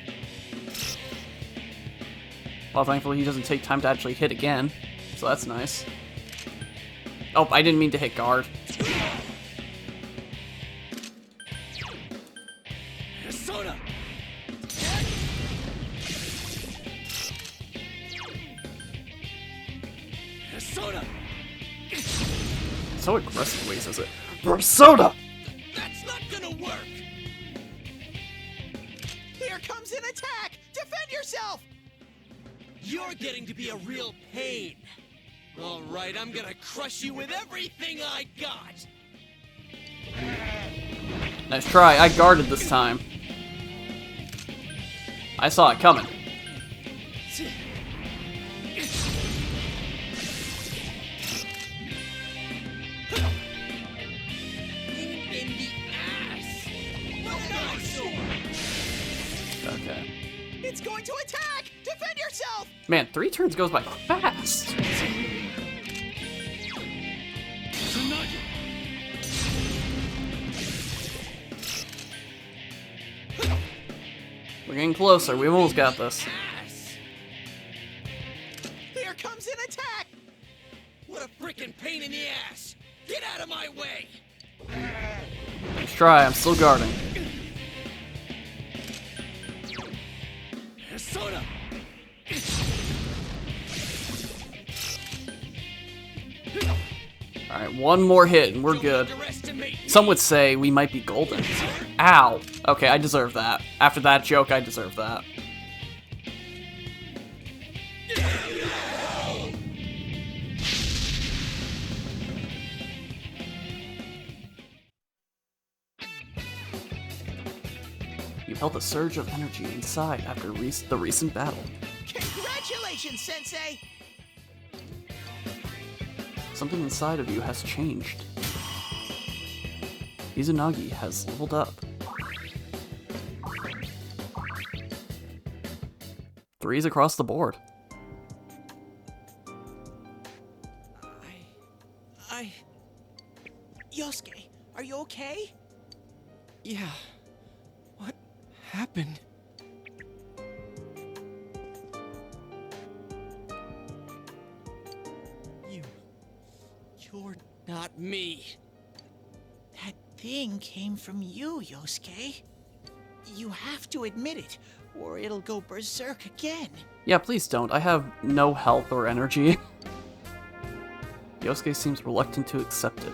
Well, thankfully he doesn't take time to actually hit again, so that's nice. Oh, I didn't mean to hit guard. Soda. So aggressive when he says it. Persona! That's not gonna work! Here comes an attack! Defend yourself! You're getting to be a real pain. All right, I'm gonna crush you with everything I got. Nice try. I guarded this time. I saw it coming. In the ass. Okay. It's going to attack! Defend yourself! Man, 3 turns goes by fast. We're getting closer. We've almost got this. Here comes an attack! What a freaking pain in the ass! Get out of my way! Let's try. I'm still guarding. Persona! Alright, one more hit and we're good. Some would say we might be golden. Ow! Okay, I deserve that. After that joke, I deserve that. You felt a surge of energy inside after the recent battle. Congratulations, Sensei! Something inside of you has changed. Izanagi has leveled up. 3s across the board. Yosuke, are you okay? Yeah. What happened? You're not me. That thing came from you, Yosuke. You have to admit it, or it'll go berserk again. Yeah, please don't. I have no health or energy. Yosuke seems reluctant to accept it.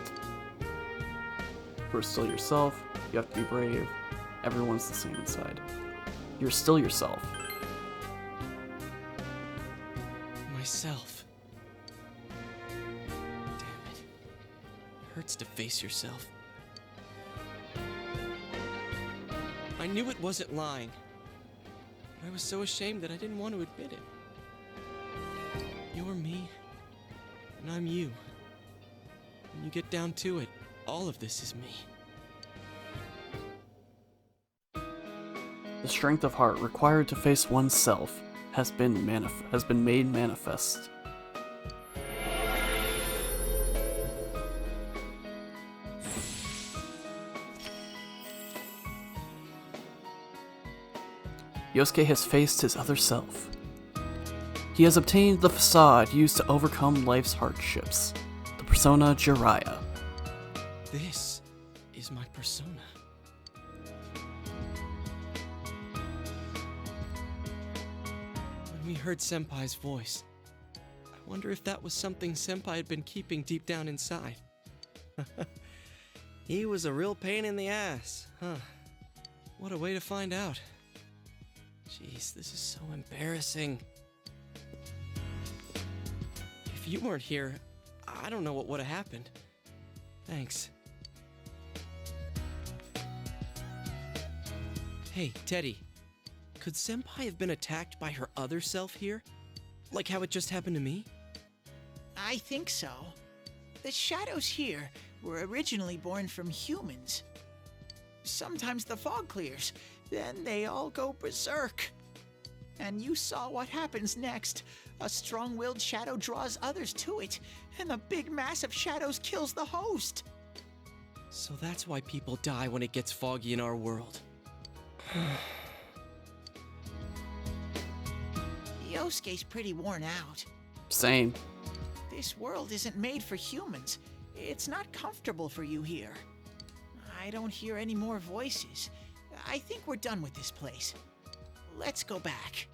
You're still yourself. You have to be brave. Everyone's the same inside. You're still yourself. Myself. Damn it. Hurts to face yourself. I knew it wasn't lying. But I was so ashamed that I didn't want to admit it. You're me, and I'm you. When you get down to it, all of this is me. The strength of heart required to face oneself has been made manifest. Yosuke has faced his other self. He has obtained the facade used to overcome life's hardships, the persona Jiraiya. This is my persona. When we heard Senpai's voice, I wonder if that was something Senpai had been keeping deep down inside. He was a real pain in the ass, huh? What a way to find out. Jeez, this is so embarrassing. If you weren't here, I don't know what would have happened. Thanks. Hey, Teddy. Could Senpai have been attacked by her other self here? Like how it just happened to me? I think so. The shadows here were originally born from humans. Sometimes the fog clears, then they all go berserk. And you saw what happens next. A strong-willed shadow draws others to it, and the big mass of shadows kills the host. So that's why people die when it gets foggy in our world. Yosuke's pretty worn out. Same. This world isn't made for humans. It's not comfortable for you here. I don't hear any more voices. I think we're done with this place. Let's go back.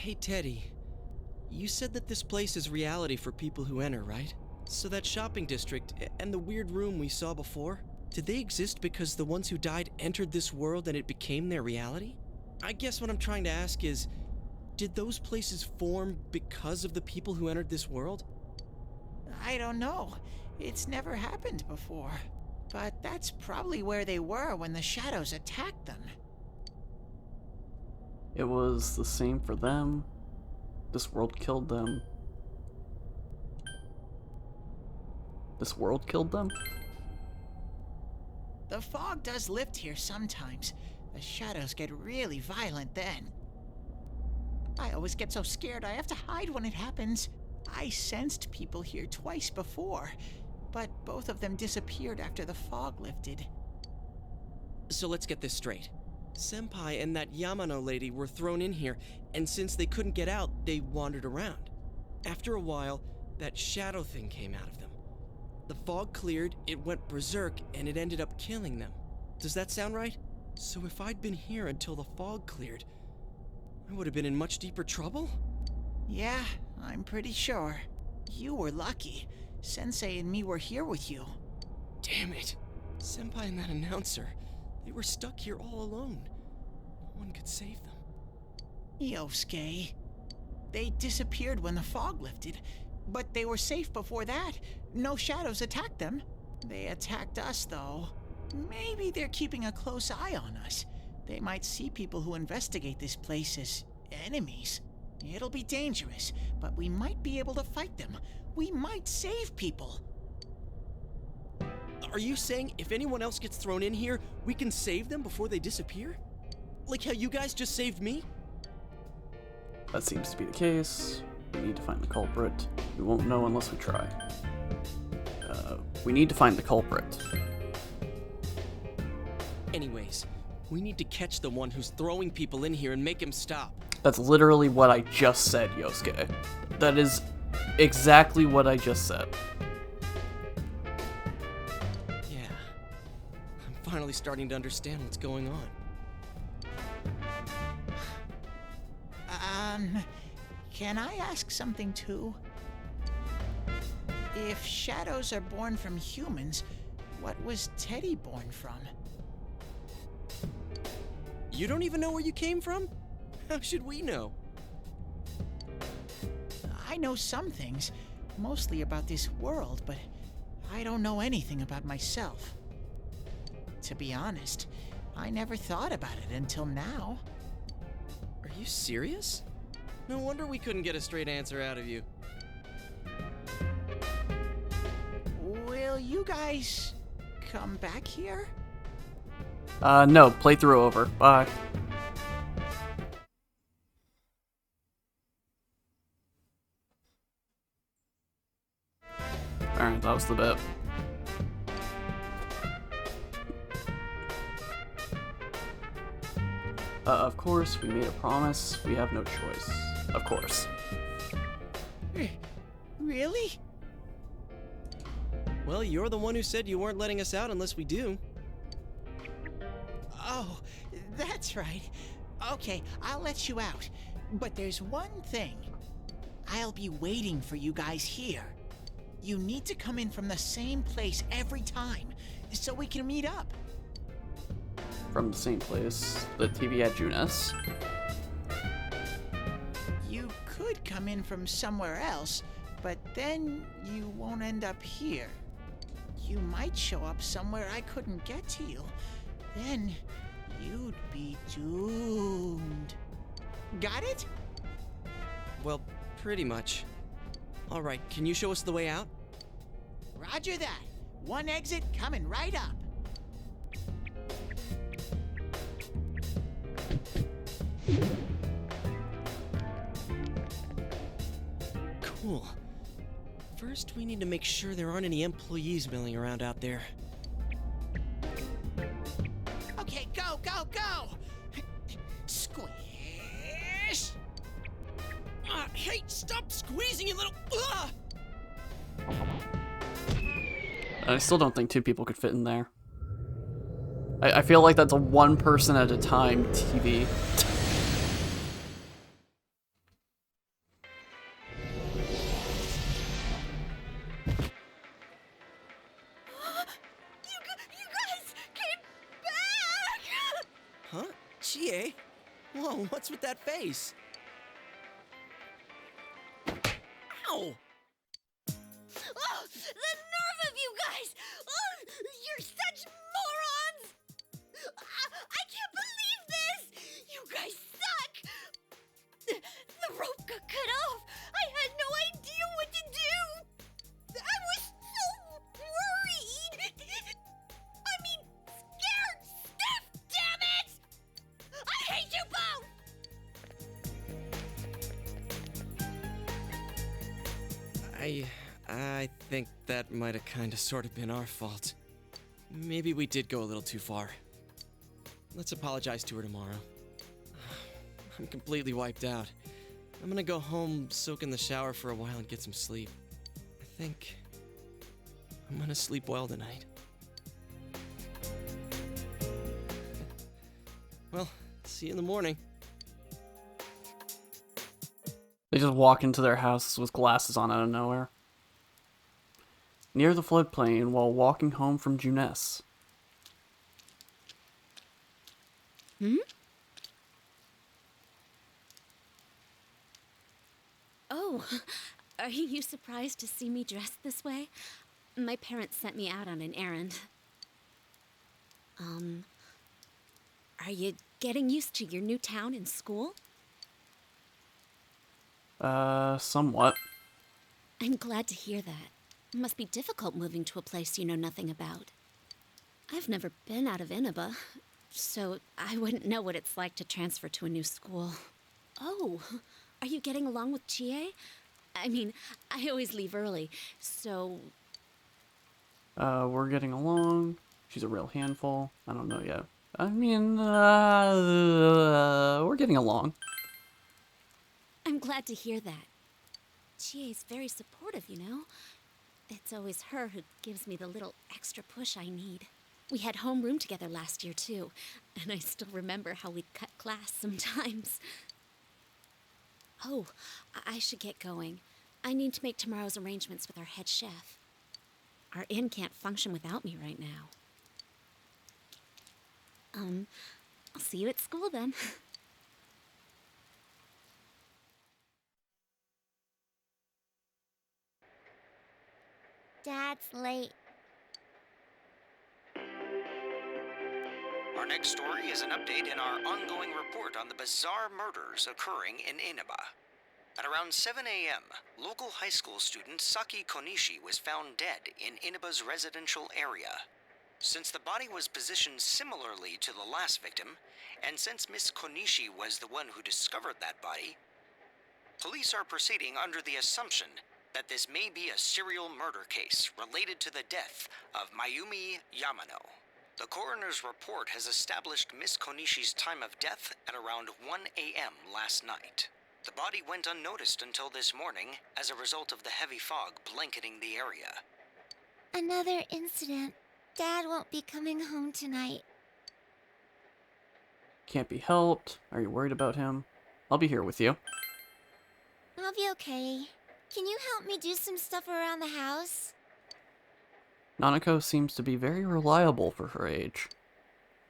Hey, Teddy. You said that this place is reality for people who enter, right? So that shopping district and the weird room we saw before, did they exist because the ones who died entered this world and it became their reality? I guess what I'm trying to ask is, did those places form because of the people who entered this world? I don't know. It's never happened before. But that's probably where they were when the shadows attacked them. It was the same for them. This world killed them. This world killed them? The fog does lift here sometimes. The shadows get really violent then. I always get so scared I have to hide when it happens. I sensed people here twice before, but both of them disappeared after the fog lifted. So let's get this straight. Senpai and that Yamano lady were thrown in here, and since they couldn't get out, they wandered around. After a while, that shadow thing came out of them. The fog cleared, it went berserk, and it ended up killing them. Does that sound right? So if I'd been here until the fog cleared, I would have been in much deeper trouble? Yeah, I'm pretty sure. You were lucky. Sensei and me were here with you. Damn it. Senpai and that announcer, they were stuck here all alone. No one could save them. Yosuke. They disappeared when the fog lifted, but they were safe before that. No shadows attacked them. They attacked us, though. Maybe they're keeping a close eye on us. They might see people who investigate this place as enemies. It'll be dangerous, but we might be able to fight them. We might save people. Are you saying if anyone else gets thrown in here, we can save them before they disappear? Like how you guys just saved me? That seems to be the case. We need to find the culprit. We won't know unless we try. We need to find the culprit. Anyways, we need to catch the one who's throwing people in here and make him stop. That's literally what I just said, Yosuke. That is exactly what I just said. Yeah. I'm finally starting to understand what's going on. Can I ask something too? If shadows are born from humans, what was Teddy born from? You don't even know where you came from? How should we know? I know some things, mostly about this world, but I don't know anything about myself. To be honest, I never thought about it until now. Are you serious? No wonder we couldn't get a straight answer out of you. Will you guys come back here? No, playthrough over. Bye. Alright, that was the bit. Of course, we made a promise. We have no choice. Of course. Really? Well, you're the one who said you weren't letting us out unless we do. Oh, that's right. Okay, I'll let you out. But there's one thing. I'll be waiting for you guys here. You need to come in from the same place every time, so we can meet up. From the same place, the TV at Junes. You could come in from somewhere else, but then you won't end up here. You might show up somewhere I couldn't get to you. Then you'd be doomed. Got it? Well, pretty much. All right, can you show us the way out? Roger that. One exit coming right up. Cool. First, we need to make sure there aren't any employees milling around out there. Okay, go, go, go! Squish! Hey, stop squeezing, you little... I still don't think two people could fit in there. I feel like that's a one person at a time TV. Huh? Chie? Whoa, what's with that face? Ow! Oh, the nerve of you guys! Oh, you're such morons! I can't believe this! You guys suck! The rope got cut off! I had no idea what to do! I was so worried! I mean, scared stiff, damn it! I hate you both! I think that might have kinda sorta been our fault. Maybe we did go a little too far. Let's apologize to her tomorrow. I'm completely wiped out. I'm gonna go home, soak in the shower for a while, and get some sleep. I think I'm gonna sleep well tonight. Well, see you in the morning. They just walk into their houses with glasses on out of nowhere. Near the floodplain while walking home from Junes. Hmm? Oh, are you surprised to see me dressed this way? My parents sent me out on an errand. Are you getting used to your new town and school? Somewhat. I'm glad to hear that. It must be difficult moving to a place you know nothing about. I've never been out of Inaba, so I wouldn't know what it's like to transfer to a new school. Oh, are you getting along with Chie? I mean, I always leave early, so... We're getting along. She's a real handful. I don't know yet. I mean, we're getting along. I'm glad to hear that. Chie's very supportive, you know? It's always her who gives me the little extra push I need. We had homeroom together last year, too, and I still remember how we'd cut class sometimes. Oh, I should get going. I need to make tomorrow's arrangements with our head chef. Our inn can't function without me right now. I'll see you at school then. Dad's late. Our next story is an update in our ongoing report on the bizarre murders occurring in Inaba. At around 7 a.m., local high school student Saki Konishi was found dead in Inaba's residential area. Since the body was positioned similarly to the last victim, and since Miss Konishi was the one who discovered that body, police are proceeding under the assumption that this may be a serial murder case related to the death of Mayumi Yamano. The coroner's report has established Miss Konishi's time of death at around 1 a.m. last night. The body went unnoticed until this morning as a result of the heavy fog blanketing the area. Another incident. Dad won't be coming home tonight. Can't be helped. Are you worried about him? I'll be here with you. I'll be okay. Can you help me do some stuff around the house? Nanako seems to be very reliable for her age.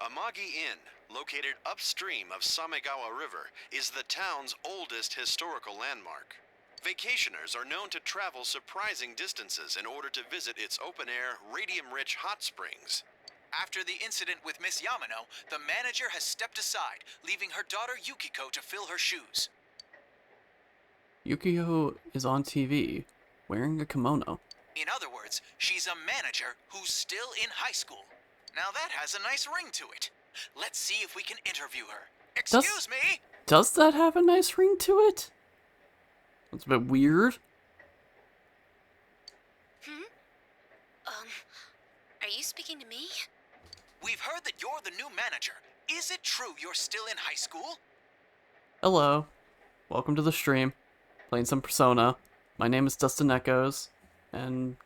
Amagi Inn, located upstream of Samegawa River, is the town's oldest historical landmark. Vacationers are known to travel surprising distances in order to visit its open-air, radium-rich hot springs. After the incident with Miss Yamano, the manager has stepped aside, leaving her daughter Yukiko to fill her shoes. Yukio is on TV, wearing a kimono. In other words, she's a manager who's still in high school. Now that has a nice ring to it. Let's see if we can interview her. Excuse me? Does that have a nice ring to it? That's a bit weird. Are you speaking to me? We've heard that you're the new manager. Is it true you're still in high school? Hello. Welcome to the stream. Playing some Persona. My name is Dustin Echoes. And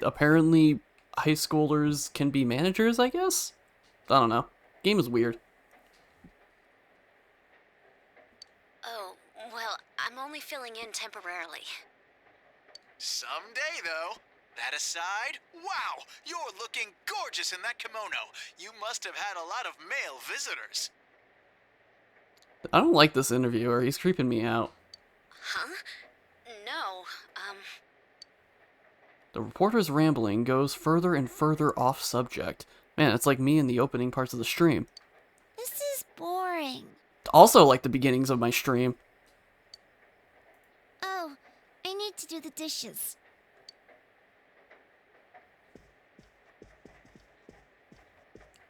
apparently high schoolers can be managers, I guess? I don't know. Game is weird. Oh, well, I'm only filling in temporarily. Someday, though. That aside, wow, you're looking gorgeous in that kimono. You must have had a lot of male visitors. I don't like this interviewer. He's creeping me out. Huh? No, The reporter's rambling goes further and further off subject. Man, it's like me in the opening parts of the stream. This is boring. Also like the beginnings of my stream. Oh, I need to do the dishes.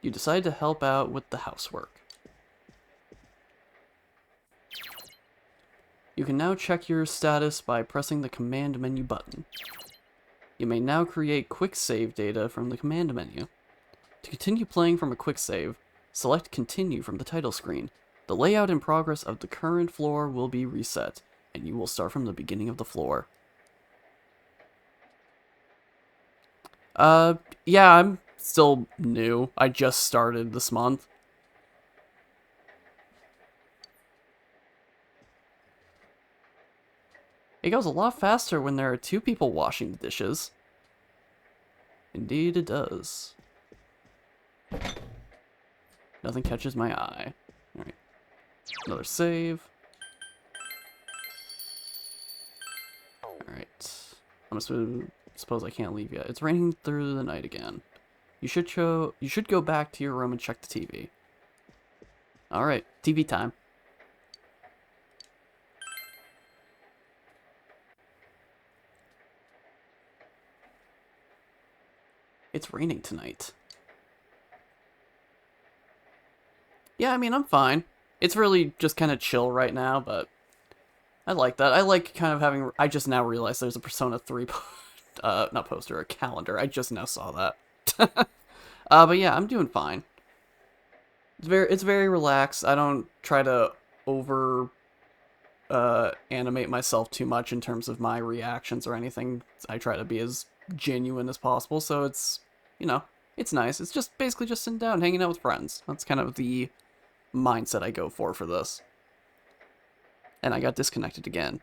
You decide to help out with the housework. You can now check your status by pressing the command menu button. You may now create quick save data from the command menu. To continue playing from a quick save, select continue from the title screen. The layout and progress of the current floor will be reset, and you will start from the beginning of the floor. Yeah, I'm still new. I just started this month. It goes a lot faster when there are two people washing the dishes. Indeed it does. Nothing catches my eye. Alright. Another save. Alright. I'm suppose I can't leave yet. It's raining through the night again. You should go back to your room and check the TV. Alright, TV time. It's raining tonight. Yeah, I mean, I'm fine. It's really just kind of chill right now, but I like that. I like kind of having... I just now realized there's a Persona 3 not poster, a calendar. I just now saw that. But yeah, I'm doing fine. It's very relaxed. I don't try to animate myself too much in terms of my reactions or anything. I try to be as genuine as possible, so it's, you know, it's nice. It's just basically just sitting down, hanging out with friends. That's kind of the mindset I go for this. And I got disconnected again.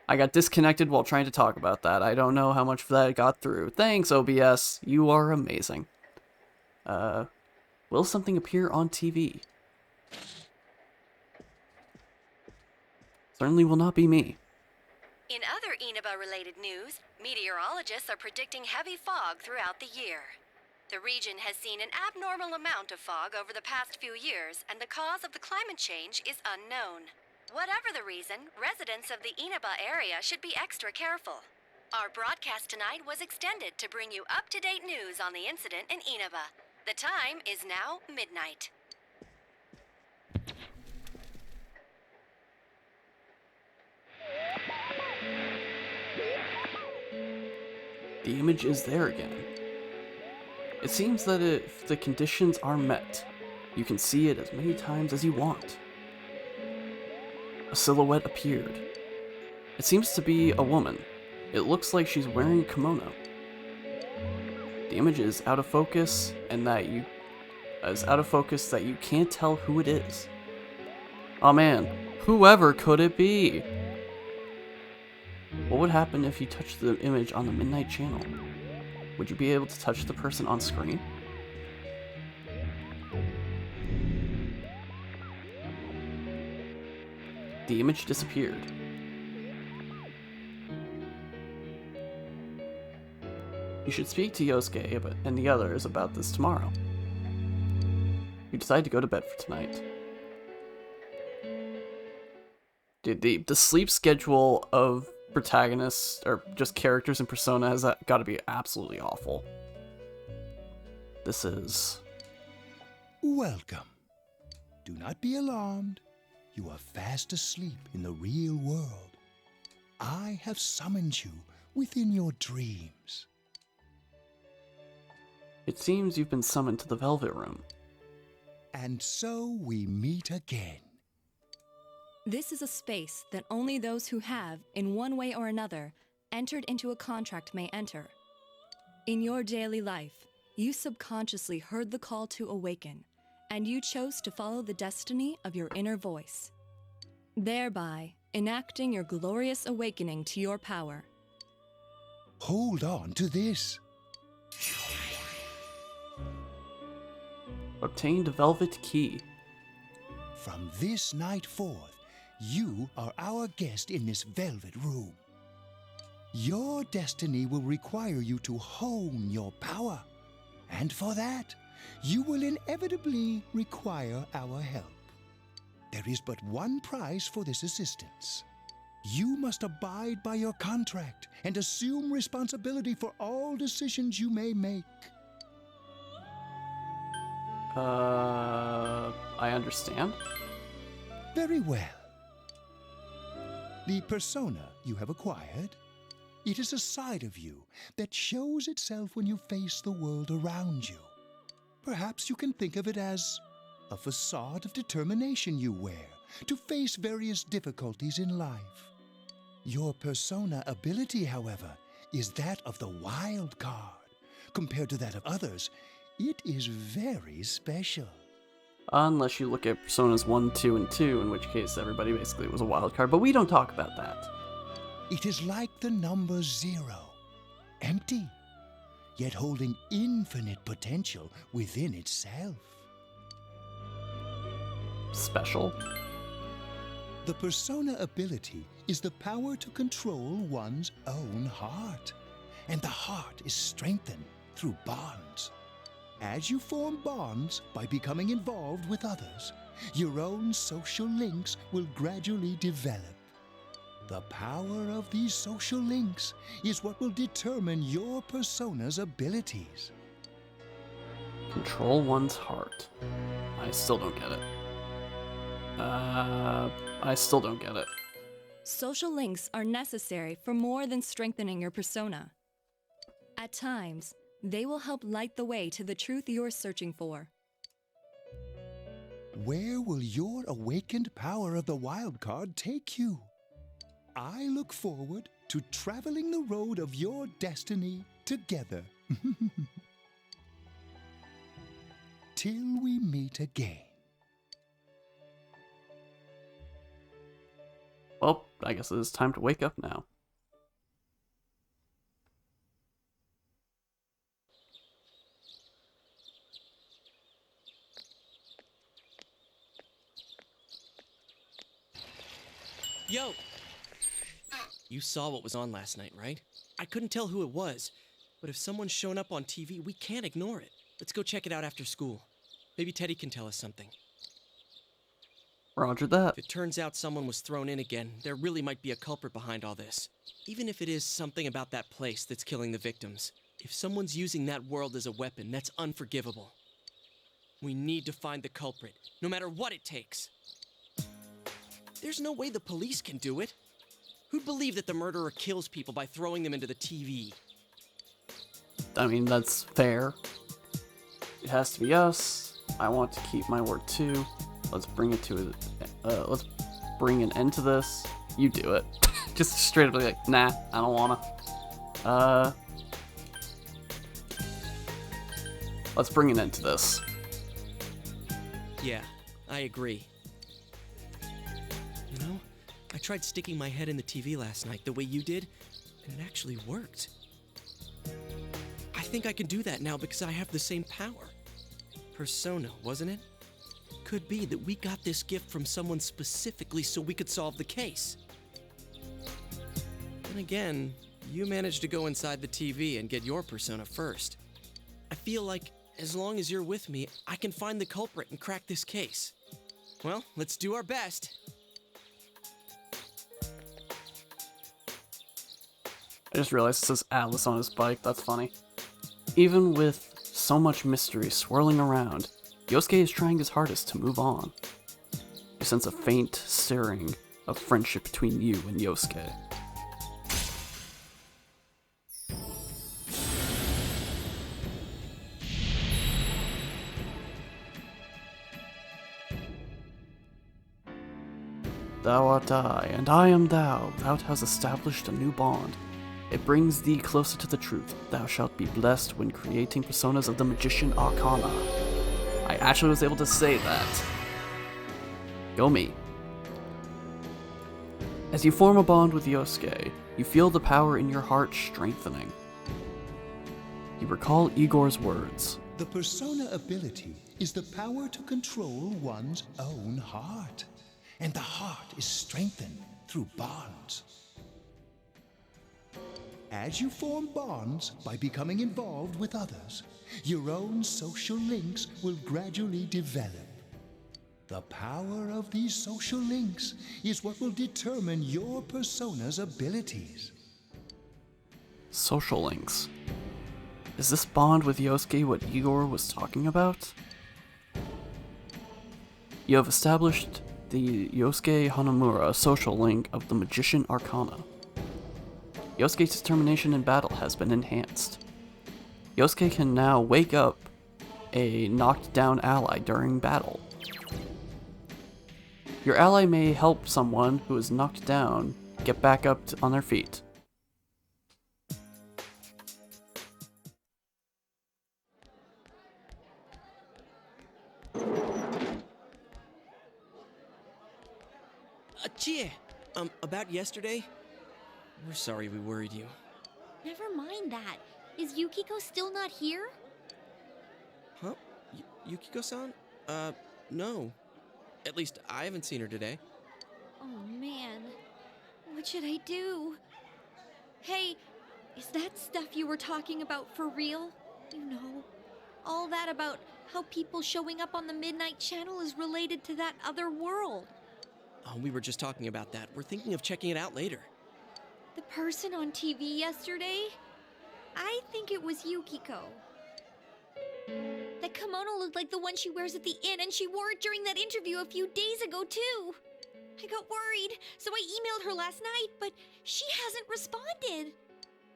I got disconnected while trying to talk about that. I don't know how much of that got through. Thanks, OBS. You are amazing. Will something appear on TV? Certainly will not be me. In other Inaba-related news, meteorologists are predicting heavy fog throughout the year. The region has seen an abnormal amount of fog over the past few years, and the cause of the climate change is unknown. Whatever the reason, residents of the Inaba area should be extra careful. Our broadcast tonight was extended to bring you up-to-date news on the incident in Inaba. The time is now midnight. The image is there again. It seems that if the conditions are met, you can see it as many times as you want. A silhouette appeared. It seems to be a woman. It looks like she's wearing a kimono. The image is out of focus, and that you can't tell who it is. Oh man, whoever could it be? What would happen if you touched the image on the Midnight Channel? Would you be able to touch the person on screen? The image disappeared. You should speak to Yosuke and the others about this tomorrow. You decide to go to bed for tonight. Dude, the sleep schedule of protagonists, or just characters in Persona, has got to be absolutely awful. This is... Welcome. Do not be alarmed. You are fast asleep in the real world. I have summoned you within your dreams. It seems you've been summoned to the Velvet Room. And so we meet again. This is a space that only those who have, in one way or another, entered into a contract may enter. In your daily life, you subconsciously heard the call to awaken, and you chose to follow the destiny of your inner voice, thereby enacting your glorious awakening to your power. Hold on to this. Obtained Velvet Key. From this night forth, you are our guest in this velvet room. Your destiny will require you to hone your power, and for that, you will inevitably require our help. There is but one price for this assistance. You must abide by your contract and assume responsibility for all decisions you may make. I understand. Very well. The persona you have acquired, it is a side of you that shows itself when you face the world around you. Perhaps you can think of it as a facade of determination you wear to face various difficulties in life. Your persona ability, however, is that of the wild card. Compared to that of others, it is very special. Unless you look at Personas 1, 2, and 2, in which case everybody basically was a wild card, but we don't talk about that. It is like the number 0, empty, yet holding infinite potential within itself. Special? The persona ability is the power to control one's own heart, and the heart is strengthened through bonds. As you form bonds by becoming involved with others, your own social links will gradually develop. The power of these social links is what will determine your persona's abilities. Control one's heart. I still don't get it. I still don't get it. Social links are necessary for more than strengthening your persona. At times, they will help light the way to the truth you're searching for. Where will your awakened power of the wild card take you? I look forward to traveling the road of your destiny together. Till we meet again. Well, I guess it is time to wake up now. Yo! You saw what was on last night, right? I couldn't tell who it was, but if someone's shown up on TV, we can't ignore it. Let's go check it out after school. Maybe Teddy can tell us something. Roger that. If it turns out someone was thrown in again, there really might be a culprit behind all this. Even if it is something about that place that's killing the victims. If someone's using that world as a weapon, that's unforgivable. We need to find the culprit, no matter what it takes. There's no way the police can do it. Who'd believe that the murderer kills people by throwing them into the TV? I mean, that's fair. It has to be us. I want to keep my word too. Let's bring it to let's bring an end to this. You do it. Just straight up be like, nah, I don't wanna. Let's bring an end to this. Yeah, I agree. You know, I tried sticking my head in the TV last night the way you did, and it actually worked. I think I can do that now because I have the same power. Persona, wasn't it? Could be that we got this gift from someone specifically so we could solve the case. Then again, you managed to go inside the TV and get your persona first. I feel like as long as you're with me, I can find the culprit and crack this case. Well, let's do our best. I just realized it says Atlas on his bike. That's funny. Even with so much mystery swirling around, Yosuke is trying his hardest to move on. You sense a faint stirring of friendship between you and Yosuke. Thou art I, and I am thou. Thou hast established a new bond. It brings thee closer to the truth. Thou shalt be blessed when creating personas of the Magician Arcana. I actually was able to say that. Go me. As you form a bond with Yosuke, you feel the power in your heart strengthening. You recall Igor's words. The persona ability is the power to control one's own heart. And the heart is strengthened through bonds. As you form bonds by becoming involved with others, your own social links will gradually develop. The power of these social links is what will determine your persona's abilities. Social links. Is this bond with Yosuke what Igor was talking about? You have established the Yosuke Hanamura social link of the Magician Arcana. Yosuke's determination in battle has been enhanced. Yosuke can now wake up a knocked down ally during battle. Your ally may help someone who is knocked down get back up on their feet. Chie, about yesterday? We're sorry we worried you. Never mind that. Is Yukiko still not here? Huh? Yukiko-san? No. At least I haven't seen her today. Oh man, what should I do? Hey, is that stuff you were talking about for real? You know, all that about how people showing up on the Midnight Channel is related to that other world. Oh, we were just talking about that. We're thinking of checking it out later. The person on TV yesterday? I think it was Yukiko. That kimono looked like the one she wears at the inn, and she wore it during that interview a few days ago, too. I got worried, so I emailed her last night, but she hasn't responded.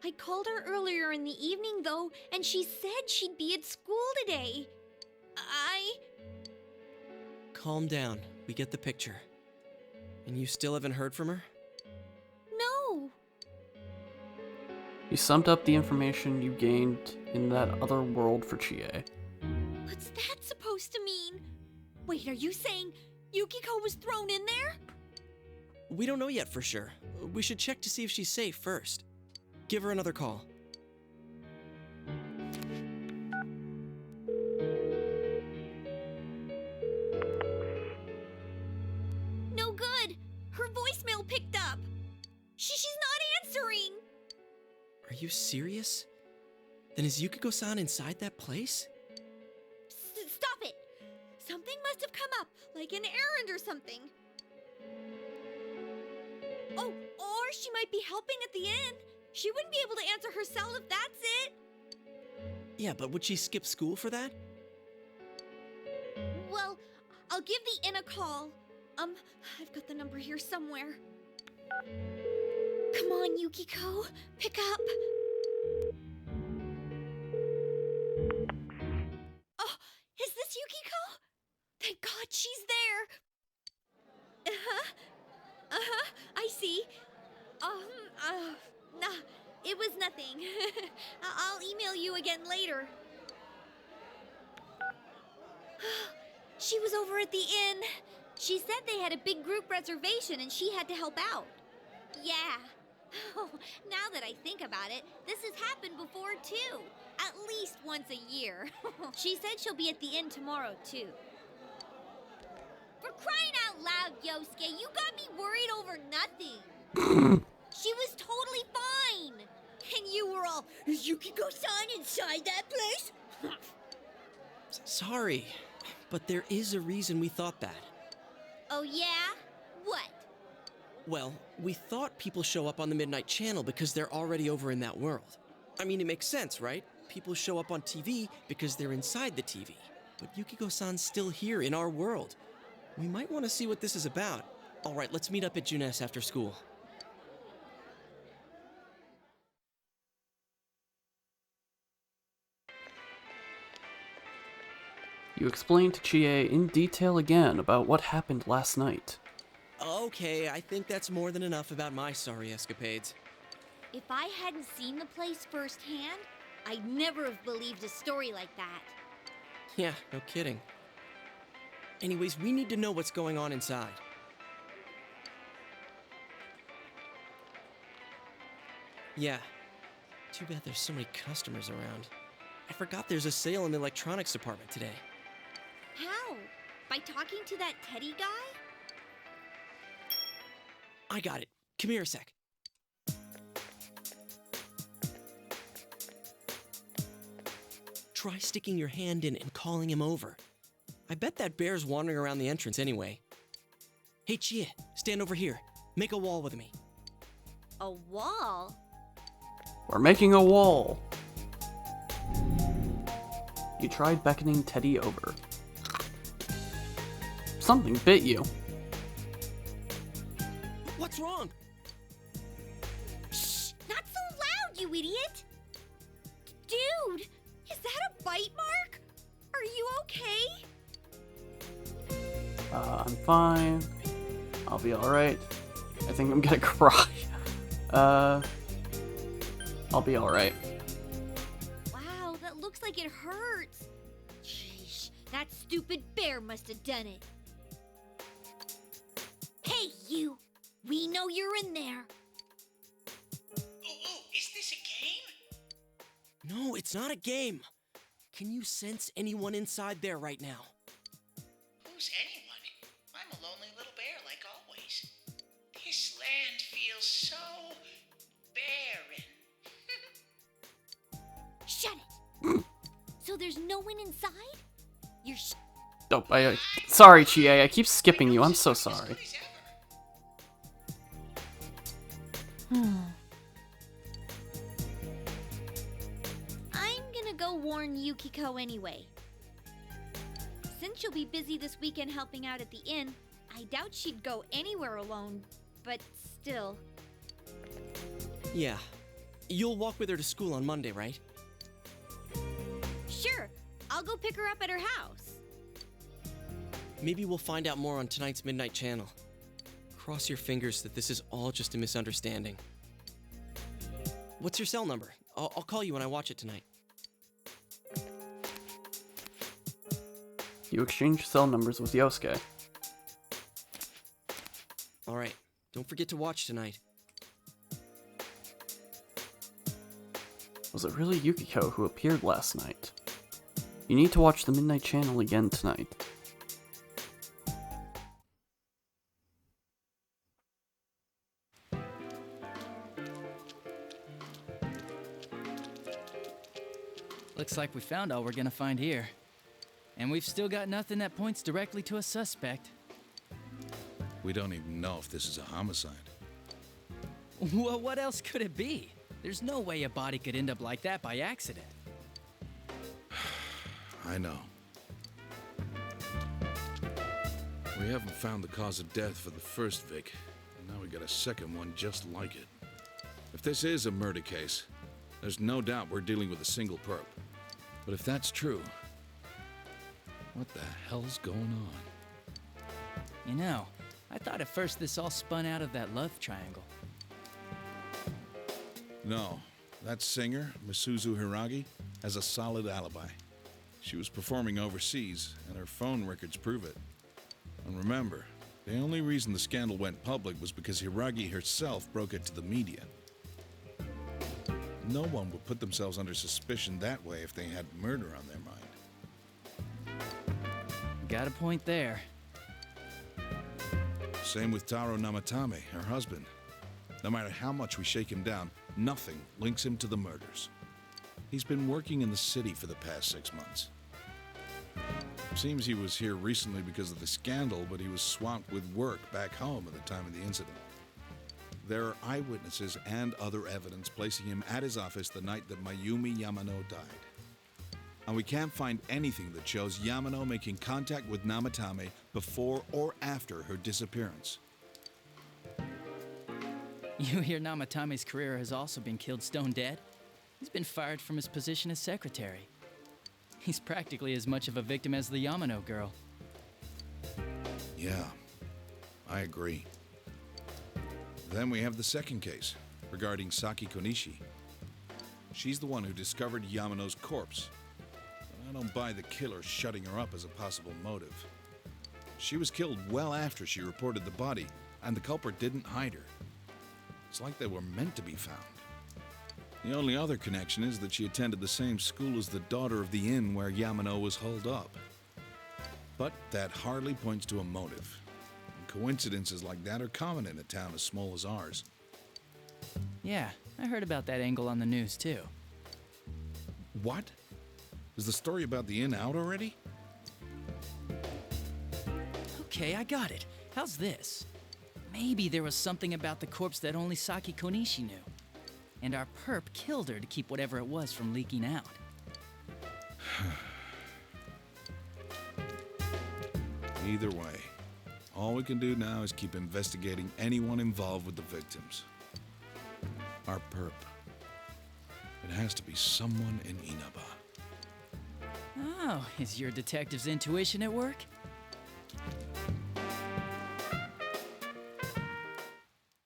I called her earlier in the evening, though, and she said she'd be at school today. Calm down. We get the picture. And you still haven't heard from her? No. You summed up the information you gained in that other world for Chie. What's that supposed to mean? Wait, are you saying Yukiko was thrown in there? We don't know yet for sure. We should check to see if she's safe first. Give her another call. No good. Her voicemail picked up. She's not answering. Are you serious? Then is Yukiko-san inside that place? Stop it! Something must have come up, like an errand or something. Oh, or she might be helping at the inn. She wouldn't be able to answer herself if that's it. Yeah, but would she skip school for that? Well, I'll give the inn a call. I've got the number here somewhere. Come on, Yukiko. Pick up. Oh, is this Yukiko? Thank God she's there. I see. Nah, it was nothing. I'll email you again later. She was over at the inn. She said they had a big group reservation and she had to help out. Yeah. Oh, now that I think about it, this has happened before too. At least once a year. She said she'll be at the inn tomorrow too. For crying out loud, Yosuke, you got me worried over nothing. She was totally fine. And you were all, is Yukiko-san inside that place? Sorry, but there is a reason we thought that. Oh yeah? What? Well, we thought people show up on the Midnight Channel because they're already over in that world. I mean, it makes sense, right? People show up on TV because they're inside the TV. But Yukiko-san's still here in our world. We might want to see what this is about. All right, let's meet up at Junes after school. You explain to Chie in detail again about what happened last night. Okay, I think that's more than enough about my sorry escapades. If I hadn't seen the place firsthand, I'd never have believed a story like that. Yeah, no kidding. Anyways, we need to know what's going on inside. Yeah. Too bad there's so many customers around. I forgot there's a sale in the electronics department today. How? By talking to that Teddy guy? I got it. Come here a sec. Try sticking your hand in and calling him over. I bet that bear's wandering around the entrance anyway. Hey, Chia, stand over here. Make a wall with me. A wall? We're making a wall. You tried beckoning Teddy over. Something bit you. What's wrong? Shh! Not so loud, you idiot! Dude! Is that a bite mark? Are you okay? I'm fine. I'll be alright. I think I'm gonna cry. I'll be alright. Wow, that looks like it hurts. Sheesh, that stupid bear must have done it. Hey, you! We know you're in there. Oh, is this a game? No, it's not a game. Can you sense anyone inside there right now? Who's anyone? I'm a lonely little bear like always. This land feels so barren. Shut it! So there's no one inside? You're Oh, sorry, Chie. I keep skipping you. I'm so sorry. I'm gonna go warn Yukiko anyway. Since she'll be busy this weekend helping out at the inn, I doubt she'd go anywhere alone, but still. Yeah. You'll walk with her to school on Monday, right? Sure, I'll go pick her up at her house. Maybe we'll find out more on tonight's Midnight Channel. Cross your fingers that this is all just a misunderstanding. What's your cell number? I'll call you when I watch it tonight. You exchange cell numbers with Yosuke. Alright, don't forget to watch tonight. Was it really Yukiko who appeared last night? You need to watch the Midnight Channel again tonight. Looks like we found all we're gonna find here. And we've still got nothing that points directly to a suspect. We don't even know if this is a homicide. Well, what else could it be? There's no way a body could end up like that by accident. I know. We haven't found the cause of death for the first Vic, and now we got a second one just like it. If this is a murder case, there's no doubt we're dealing with a single perp. But if that's true, what the hell's going on? You know, I thought at first this all spun out of that love triangle. No, that singer, Misuzu Hiragi, has a solid alibi. She was performing overseas, and her phone records prove it. And remember, the only reason the scandal went public was because Hiragi herself broke it to the media. No one would put themselves under suspicion that way if they had murder on their mind. Got a point there. Same with Taro Namatame, her husband. No matter how much we shake him down, nothing links him to the murders. He's been working in the city for the past 6 months. Seems he was here recently because of the scandal, but he was swamped with work back home at the time of the incident. There are eyewitnesses and other evidence placing him at his office the night that Mayumi Yamano died. And we can't find anything that shows Yamano making contact with Namatame before or after her disappearance. You hear Namatame's career has also been killed stone dead? He's been fired from his position as secretary. He's practically as much of a victim as the Yamano girl. Yeah, I agree. Then we have the second case, regarding Saki Konishi. She's the one who discovered Yamano's corpse. But I don't buy the killer shutting her up as a possible motive. She was killed well after she reported the body, and the culprit didn't hide her. It's like they were meant to be found. The only other connection is that she attended the same school as the daughter of the inn where Yamano was holed up. But that hardly points to a motive. And coincidences like that are common in a town as small as ours. Yeah, I heard about that angle on the news too. What? Is the story about the inn out already? Okay, I got it. How's this? Maybe there was something about the corpse that only Saki Konishi knew. And our perp killed her to keep whatever it was from leaking out. Either way, all we can do now is keep investigating anyone involved with the victims. Our perp. It has to be someone in Inaba. Oh, is your detective's intuition at work?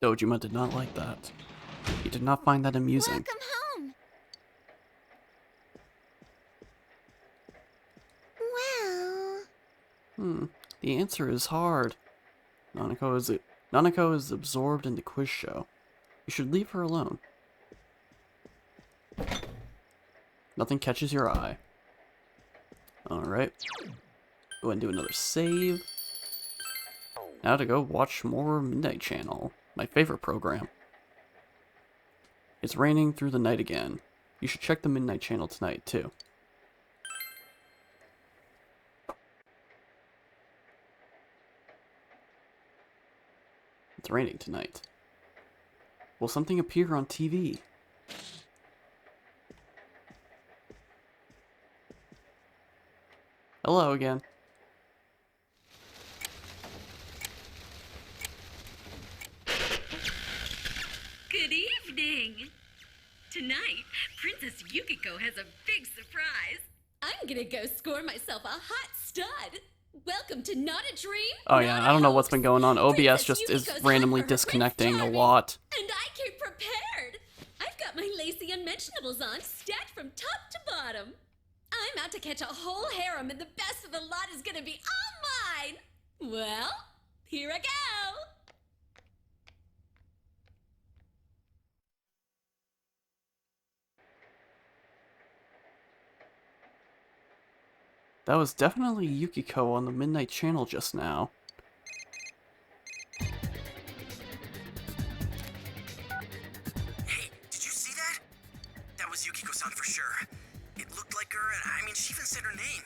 Dojima did not like that. He did not find that amusing. Welcome home. Well... The answer is hard. Nanako is absorbed in the quiz show. You should leave her alone. Nothing catches your eye. Alright. Go ahead and do another save. Now to go watch more Midnight Channel, my favorite program. It's raining through the night again. You should check the Midnight Channel tonight, too. It's raining tonight. Will something appear on TV? Hello again. Good evening. Tonight, Princess Yukiko has a big surprise. I'm gonna go score myself a hot stud. Welcome to Not a Dream. Oh yeah, I don't know what's been going on. OBS just is randomly disconnecting a lot. And I came prepared. I've got my lacy unmentionables on, stacked from top to bottom. I'm out to catch a whole harem, and the best of the lot is gonna be all mine. Well, here I go. That was definitely Yukiko on the Midnight Channel just now. Hey, did you see that? That was Yukiko-san for sure. It looked like her, and I mean, she even said her name.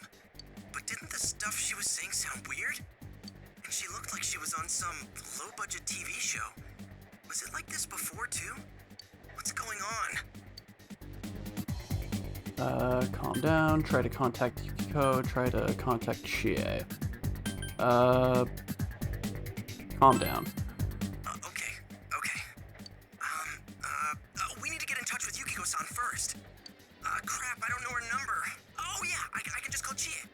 But didn't the stuff she was saying sound weird? And she looked like she was on some low-budget TV show. Was it like this before, too? What's going on? Calm down. Try to contact Yukiko. Try to contact Chie. Calm down. Okay. We need to get in touch with Yukiko-san first. Crap, I don't know her number. Oh yeah, I can just call Chie.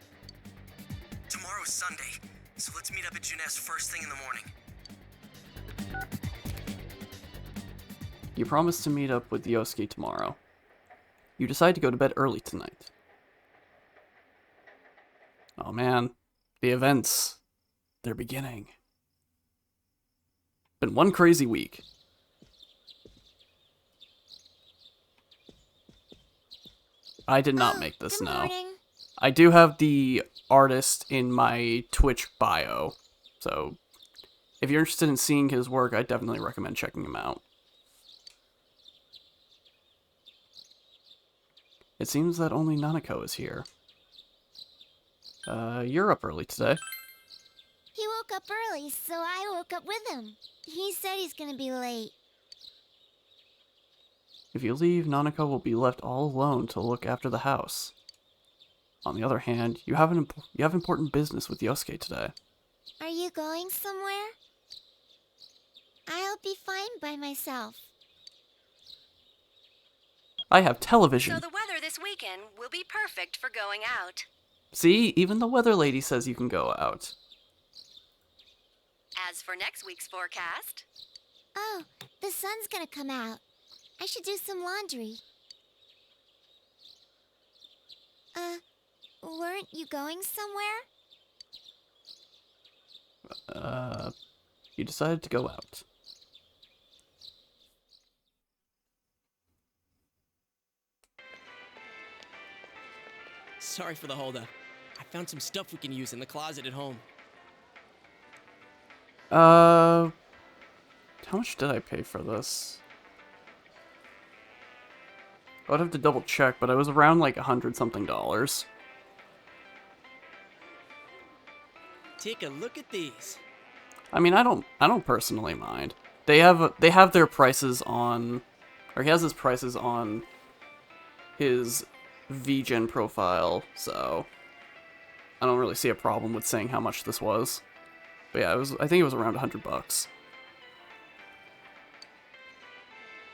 Tomorrow's Sunday, so let's meet up at Junes first thing in the morning. You promised to meet up with Yosuke tomorrow. You decide to go to bed early tonight. Oh man, the events. They're beginning. Been one crazy week. I did not make this now. I do have the artist in my Twitch bio, so if you're interested in seeing his work, I definitely recommend checking him out. It seems that only Nanako is here. You're up early today. He woke up early, so I woke up with him. He said he's gonna be late. If you leave, Nanako will be left all alone to look after the house. On the other hand, you have important business with Yosuke today. Are you going somewhere? I'll be fine by myself. I have television. So the weather this weekend will be perfect for going out. See, even the weather lady says you can go out. As for next week's forecast... Oh, the sun's gonna come out. I should do some laundry. Weren't you going somewhere? You decided to go out. Sorry for the holdup. I found some stuff we can use in the closet at home. How much did I pay for this? I'd have to double check, but it was around like $100-something. Take a look at these. I mean, I don't personally mind. They have their prices on, or he has his prices on his VGen profile, so I don't really see a problem with saying how much this was. But yeah, I think it was around $100.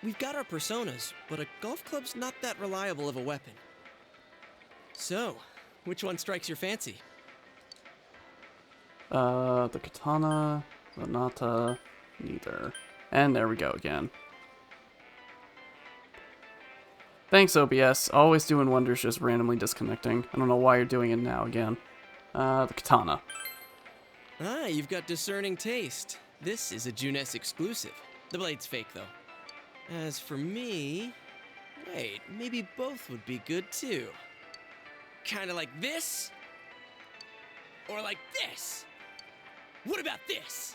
We've got our personas, but a golf club's not that reliable of a weapon. So, which one strikes your fancy? The katana, the nata, neither. And there we go again. Thanks, OBS. Always doing wonders, just randomly disconnecting. I don't know why you're doing it now again. The katana. Ah, you've got discerning taste. This is a Junes exclusive. The blade's fake, though. As for me... Wait, maybe both would be good, too. Kinda like this? Or like this? What about this?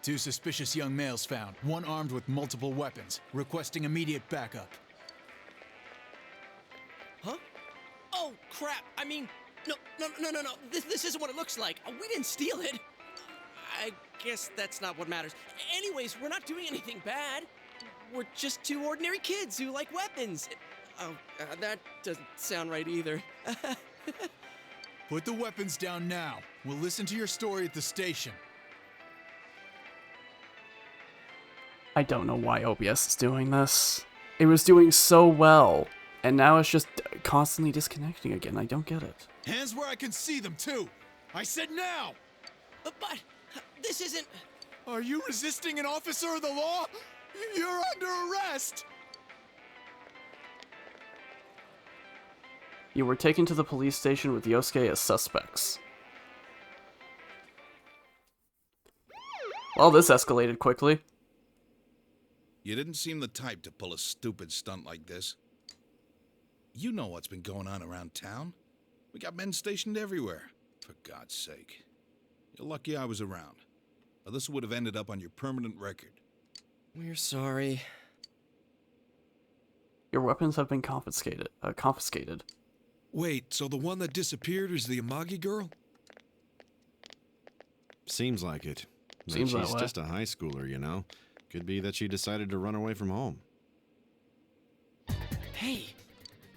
Two suspicious young males found, one armed with multiple weapons, requesting immediate backup. Huh? Oh, crap! I mean, no. This isn't what it looks like. We didn't steal it. I guess that's not what matters. Anyways, we're not doing anything bad. We're just two ordinary kids who like weapons. Oh, that doesn't sound right either. Put the weapons down now. We'll listen to your story at the station. I don't know why OBS is doing this. It was doing so well, and now it's just constantly disconnecting again. I don't get it. Hands where I can see them, too! I said now! But this isn't... Are you resisting an officer of the law? You're under arrest! You were taken to the police station with Yosuke as suspects. Well, this escalated quickly. You didn't seem the type to pull a stupid stunt like this. You know what's been going on around town. We got men stationed everywhere. For God's sake. You're lucky I was around. Or this would have ended up on your permanent record. We're sorry. Your weapons have been confiscated. Wait, so the one that disappeared is the Amagi girl? Seems like it. But Seems that she's way. just a high schooler, you know? Could be that she decided to run away from home. Hey,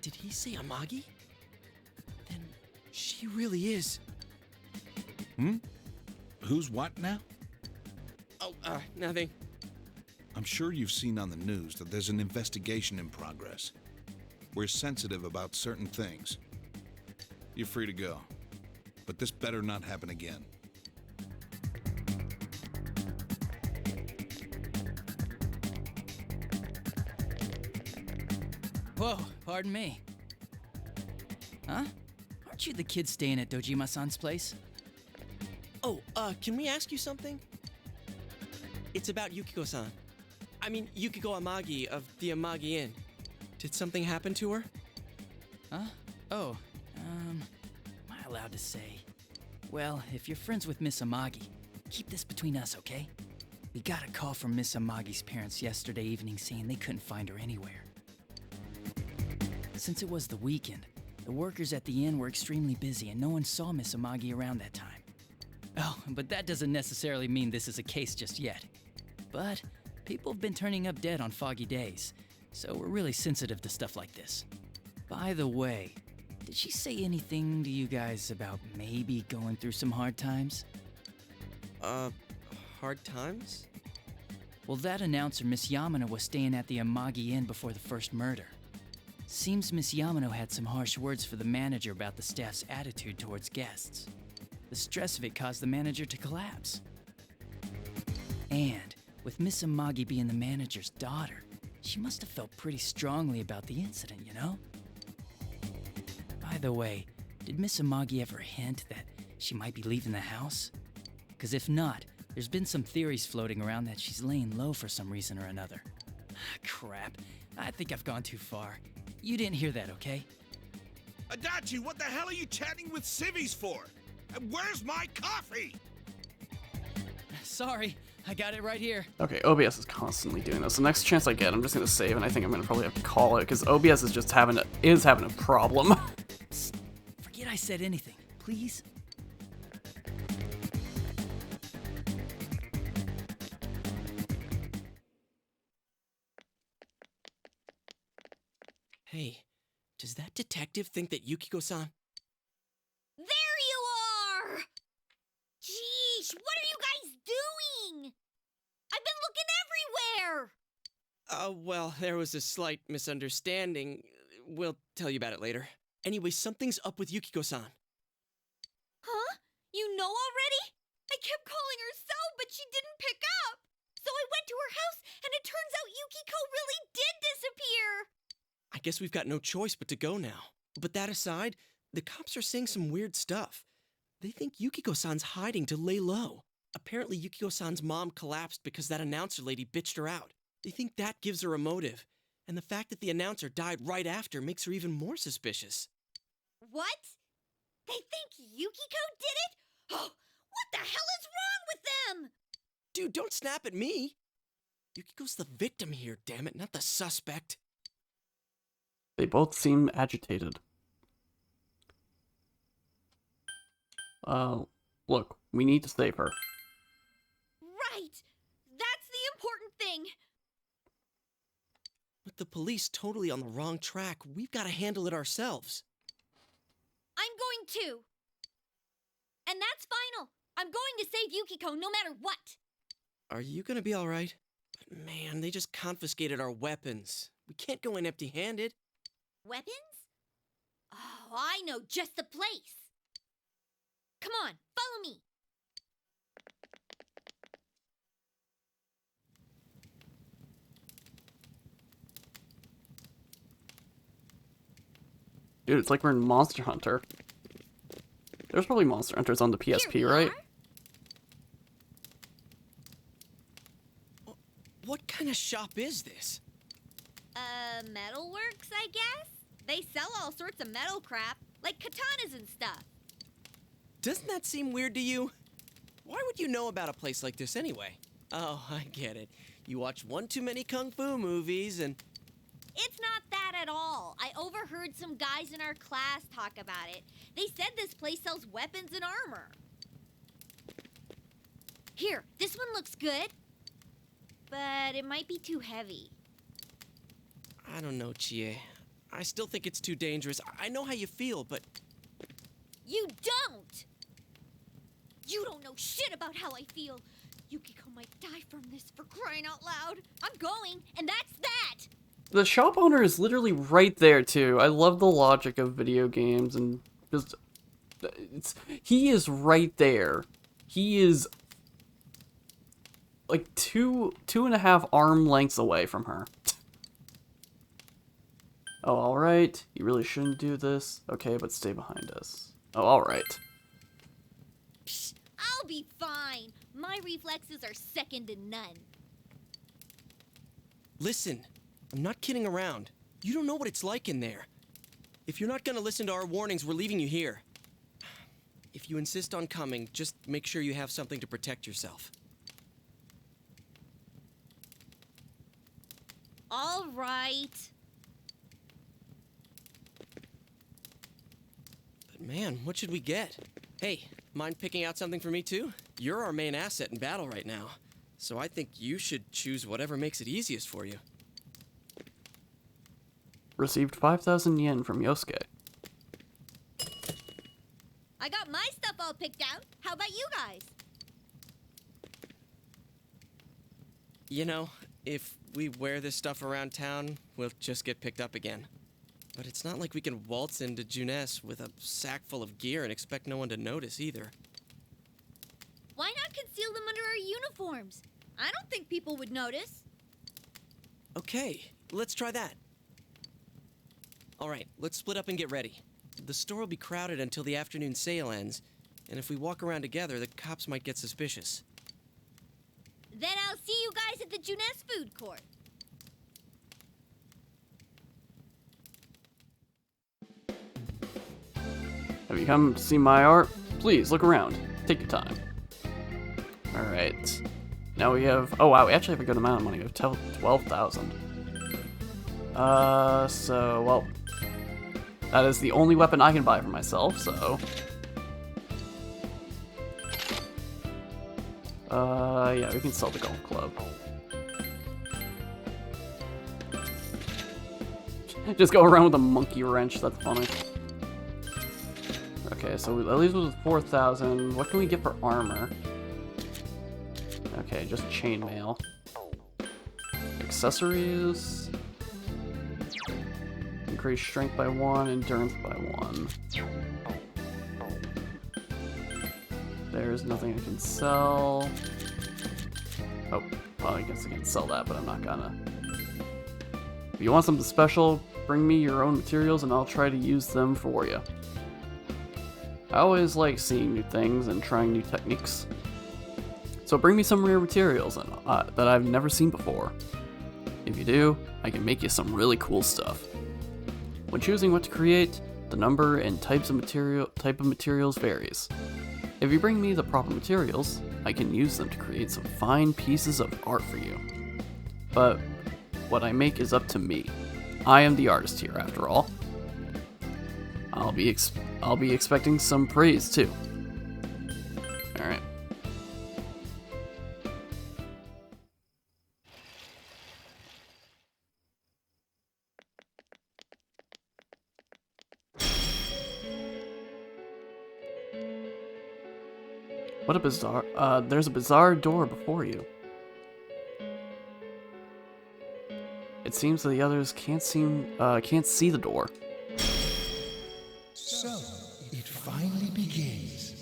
did he say Amagi? Then she really is. Hmm? Who's what now? Oh, nothing. I'm sure you've seen on the news that there's an investigation in progress. We're sensitive about certain things. You're free to go. But this better not happen again. Whoa, pardon me. Huh? Aren't you the kid staying at Dojima-san's place? Oh, can we ask you something? It's about Yukiko-san. I mean, Yukiko Amagi of the Amagi Inn. Did something happen to her? Huh? Oh, am I allowed to say? Well, if you're friends with Miss Amagi, keep this between us, okay? We got a call from Miss Amagi's parents yesterday evening saying they couldn't find her anywhere. Since it was the weekend, the workers at the inn were extremely busy and no one saw Miss Amagi around that time. Oh, but that doesn't necessarily mean this is a case just yet. But people have been turning up dead on foggy days, so we're really sensitive to stuff like this. By the way, did she say anything to you guys about maybe going through some hard times? Hard times? Well, that announcer, Miss Yamano, was staying at the Amagi Inn before the first murder. Seems Miss Yamano had some harsh words for the manager about the staff's attitude towards guests. The stress of it caused the manager to collapse. And with Miss Amagi being the manager's daughter, she must have felt pretty strongly about the incident, you know? By the way, did Miss Amagi ever hint that she might be leaving the house? Because if not, there's been some theories floating around that she's laying low for some reason or another. Crap. I think I've gone too far. You didn't hear that, okay? Adachi, what the hell are you chatting with civvies for? And where's my coffee? Sorry, I got it right here. Okay, OBS is constantly doing this. The next chance I get, I'm just gonna save, and I think I'm gonna probably have to call it because OBS is just having a problem. Forget I said anything, please. Hey, does that detective think that Yukiko-san? There you are! Jeez, what are you guys doing? I've been looking everywhere! Well, there was a slight misunderstanding. We'll tell you about it later. Anyway, something's up with Yukiko-san. Huh? You know already? I kept calling her so, but she didn't pick up. So I went to her house, and it turns out Yukiko really did disappear. I guess we've got no choice but to go now. But that aside, the cops are saying some weird stuff. They think Yukiko-san's hiding to lay low. Apparently, Yukiko-san's mom collapsed because that announcer lady bitched her out. They think that gives her a motive. And the fact that the announcer died right after makes her even more suspicious. What? They think Yukiko did it? Oh, what the hell is wrong with them? Dude, don't snap at me. Yukiko's the victim here, damn it, not the suspect. They both seem agitated. Look, we need to save her. Right! That's the important thing! With the police totally on the wrong track, we've got to handle it ourselves. I'm going to. And that's final. I'm going to save Yukiko no matter what. Are you gonna be alright? Man, they just confiscated our weapons. We can't go in empty-handed. Weapons? Oh, I know just the place. Come on, follow me. Dude, it's like we're in Monster Hunter. There's probably Monster Hunters on the PSP, right? What kind of shop is this? Metalworks, I guess? They sell all sorts of metal crap, like katanas and stuff. Doesn't that seem weird to you? Why would you know about a place like this anyway? Oh, I get it. You watch one too many kung fu movies and... It's not that at all. I overheard some guys in our class talk about it. They said this place sells weapons and armor. Here, this one looks good. But it might be too heavy. I don't know, Chie. I still think it's too dangerous. I know how you feel, but... You don't! You don't know shit about how I feel. Yukiko might die from this, for crying out loud. I'm going, and that's that! The shop owner is literally right there, too. I love the logic of video games, and just... he is right there. He is... like two and a half arm lengths away from her. Oh, alright. You really shouldn't do this. Okay, but stay behind us. Oh, alright. Psh, I'll be fine. My reflexes are second to none. Listen, I'm not kidding around. You don't know what it's like in there. If you're not gonna listen to our warnings, we're leaving you here. If you insist on coming, just make sure you have something to protect yourself. All right. But man, what should we get? Hey, mind picking out something for me too? You're our main asset in battle right now, so I think you should choose whatever makes it easiest for you. Received 5,000 yen from Yosuke. I got my stuff all picked out. How about you guys? You know, if we wear this stuff around town, we'll just get picked up again. But it's not like we can waltz into Junes with a sack full of gear and expect no one to notice either. Why not conceal them under our uniforms? I don't think people would notice. Okay, let's try that. All right, let's split up and get ready. The store will be crowded until the afternoon sale ends, and if we walk around together, the cops might get suspicious. Then I'll see you guys at the Junes food court. Have you come to see my art? Please, look around. Take your time. Alright. Now we have... Oh wow, we actually have a good amount of money. We have 12,000. So, well... That is the only weapon I can buy for myself, so... Yeah, we can sell the golf club. Just go around with a monkey wrench, that's funny. Okay, so at least with 4,000. What can we get for armor? Okay, just chainmail. Accessories. Increase strength by 1, endurance by 1. There's nothing I can sell. Oh, well, I guess I can sell that, but I'm not gonna. If you want something special, bring me your own materials and I'll try to use them for you. I always like seeing new things and trying new techniques. So bring me some rare materials that I've never seen before. If you do, I can make you some really cool stuff. When choosing what to create, the number and type of materials varies. If you bring me the proper materials, I can use them to create some fine pieces of art for you. But what I make is up to me. I am the artist here, after all. I'll be expecting some praise too. All right. What a bizarre, there's a bizarre door before you. It seems that the others can't see the door. So, it finally begins.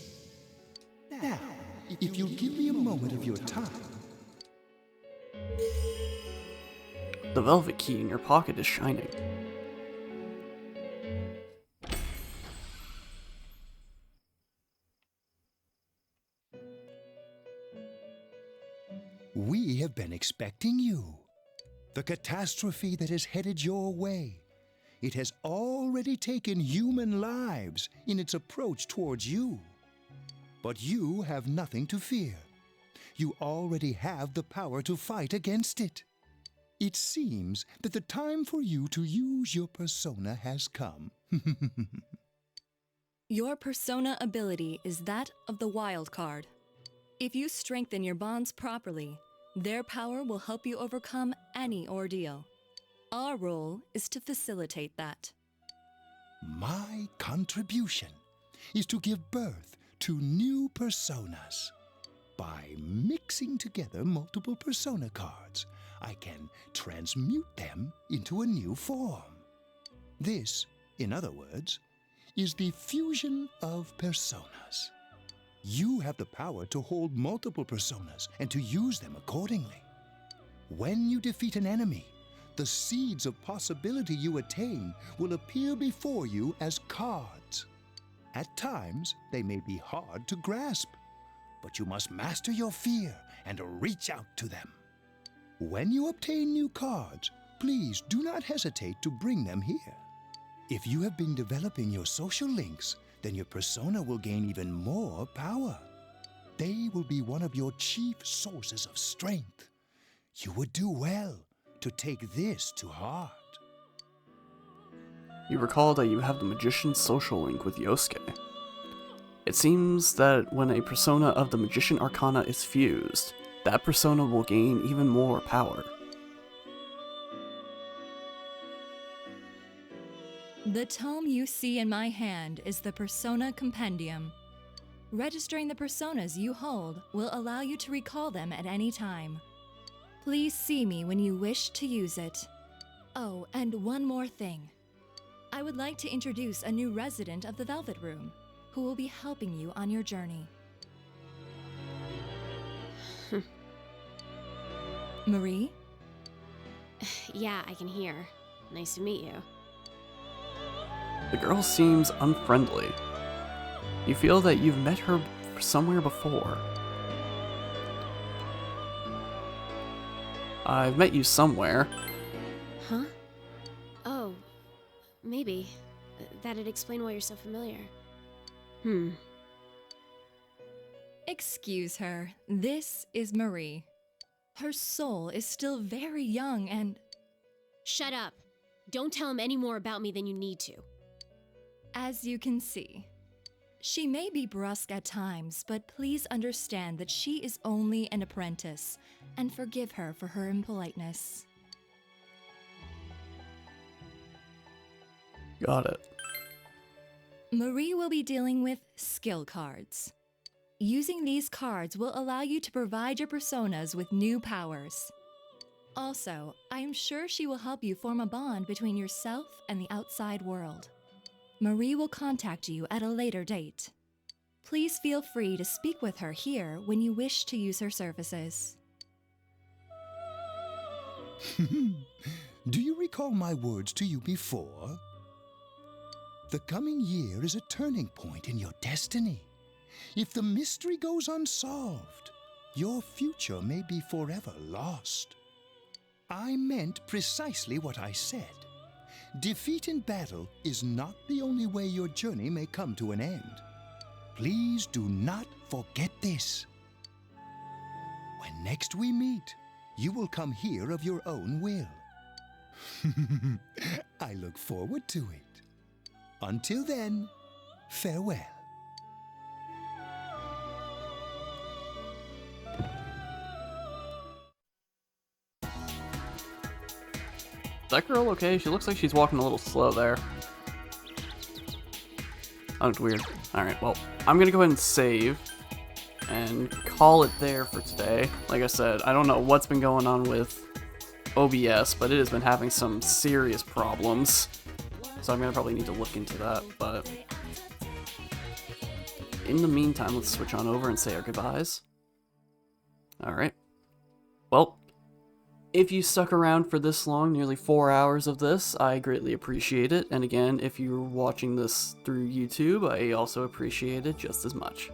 Now, if you'll give me a moment of your time. The velvet key in your pocket is shining. We have been expecting you. The catastrophe that has headed your way. It has already taken human lives in its approach towards you. But you have nothing to fear. You already have the power to fight against it. It seems that the time for you to use your persona has come. Your persona ability is that of the wild card. If you strengthen your bonds properly, their power will help you overcome any ordeal. Our role is to facilitate that. My contribution is to give birth to new personas. By mixing together multiple persona cards, I can transmute them into a new form. This, in other words, is the fusion of personas. You have the power to hold multiple personas and to use them accordingly. When you defeat an enemy, the seeds of possibility you attain will appear before you as cards. At times, they may be hard to grasp, but you must master your fear and reach out to them. When you obtain new cards, please do not hesitate to bring them here. If you have been developing your social links, then your persona will gain even more power. They will be one of your chief sources of strength. You would do well to take this to heart. You recall that you have the Magician's social link with Yosuke. It seems that when a persona of the Magician Arcana is fused, that persona will gain even more power. The tome you see in my hand is the Persona Compendium. Registering the personas you hold will allow you to recall them at any time. Please see me when you wish to use it. Oh, and one more thing. I would like to introduce a new resident of the Velvet Room, who will be helping you on your journey. Marie? Yeah, I can hear. Nice to meet you. The girl seems unfriendly. You feel that you've met her somewhere before. I've met you somewhere. Huh? Oh, maybe. That'd explain why you're so familiar. Excuse her. This is Marie. Her soul is still very young and... Shut up. Don't tell him any more about me than you need to. As you can see, she may be brusque at times, but please understand that she is only an apprentice, and forgive her for her impoliteness. Got it. Marie will be dealing with skill cards. Using these cards will allow you to provide your personas with new powers. Also, I am sure she will help you form a bond between yourself and the outside world. Marie will contact you at a later date. Please feel free to speak with her here when you wish to use her services. Do you recall my words to you before? The coming year is a turning point in your destiny. If the mystery goes unsolved, your future may be forever lost. I meant precisely what I said. Defeat in battle is not the only way your journey may come to an end. Please do not forget this. When next we meet, you will come here of your own will. I look forward to it. Until then, farewell. Is that girl okay? She looks like she's walking a little slow there. That looked weird. Alright, well, I'm gonna go ahead and save and call it there for today. Like I said, I don't know what's been going on with OBS, but it has been having some serious problems. So I'm gonna probably need to look into that, but in the meantime, let's switch on over and say our goodbyes. Alright. Well, if you stuck around for this long, nearly 4 hours of this, I greatly appreciate it. And again, if you're watching this through YouTube, I also appreciate it just as much.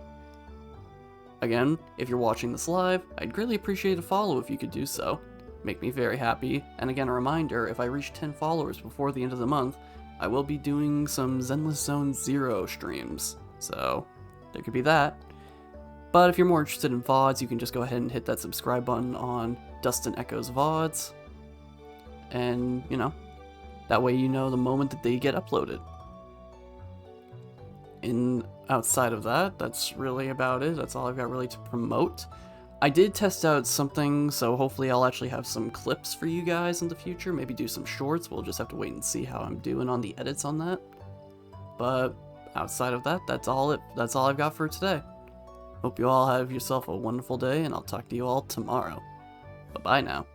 Again, if you're watching this live, I'd greatly appreciate a follow if you could do so. Make me very happy. And again, a reminder, if I reach 10 followers before the end of the month, I will be doing some Zenless Zone Zero streams. So, there could be that. But if you're more interested in VODs, you can just go ahead and hit that subscribe button on Dustin Echoes VODs. And, you know, that way you know the moment that they get uploaded. Outside of that, that's really about it. That's all I've got really to promote. I did test out something, so hopefully I'll actually have some clips for you guys in the future. Maybe do some shorts. We'll just have to wait and see how I'm doing on the edits on that. But outside of that, that's all I've got for today. Hope you all have yourself a wonderful day, and I'll talk to you all tomorrow. Bye-bye now.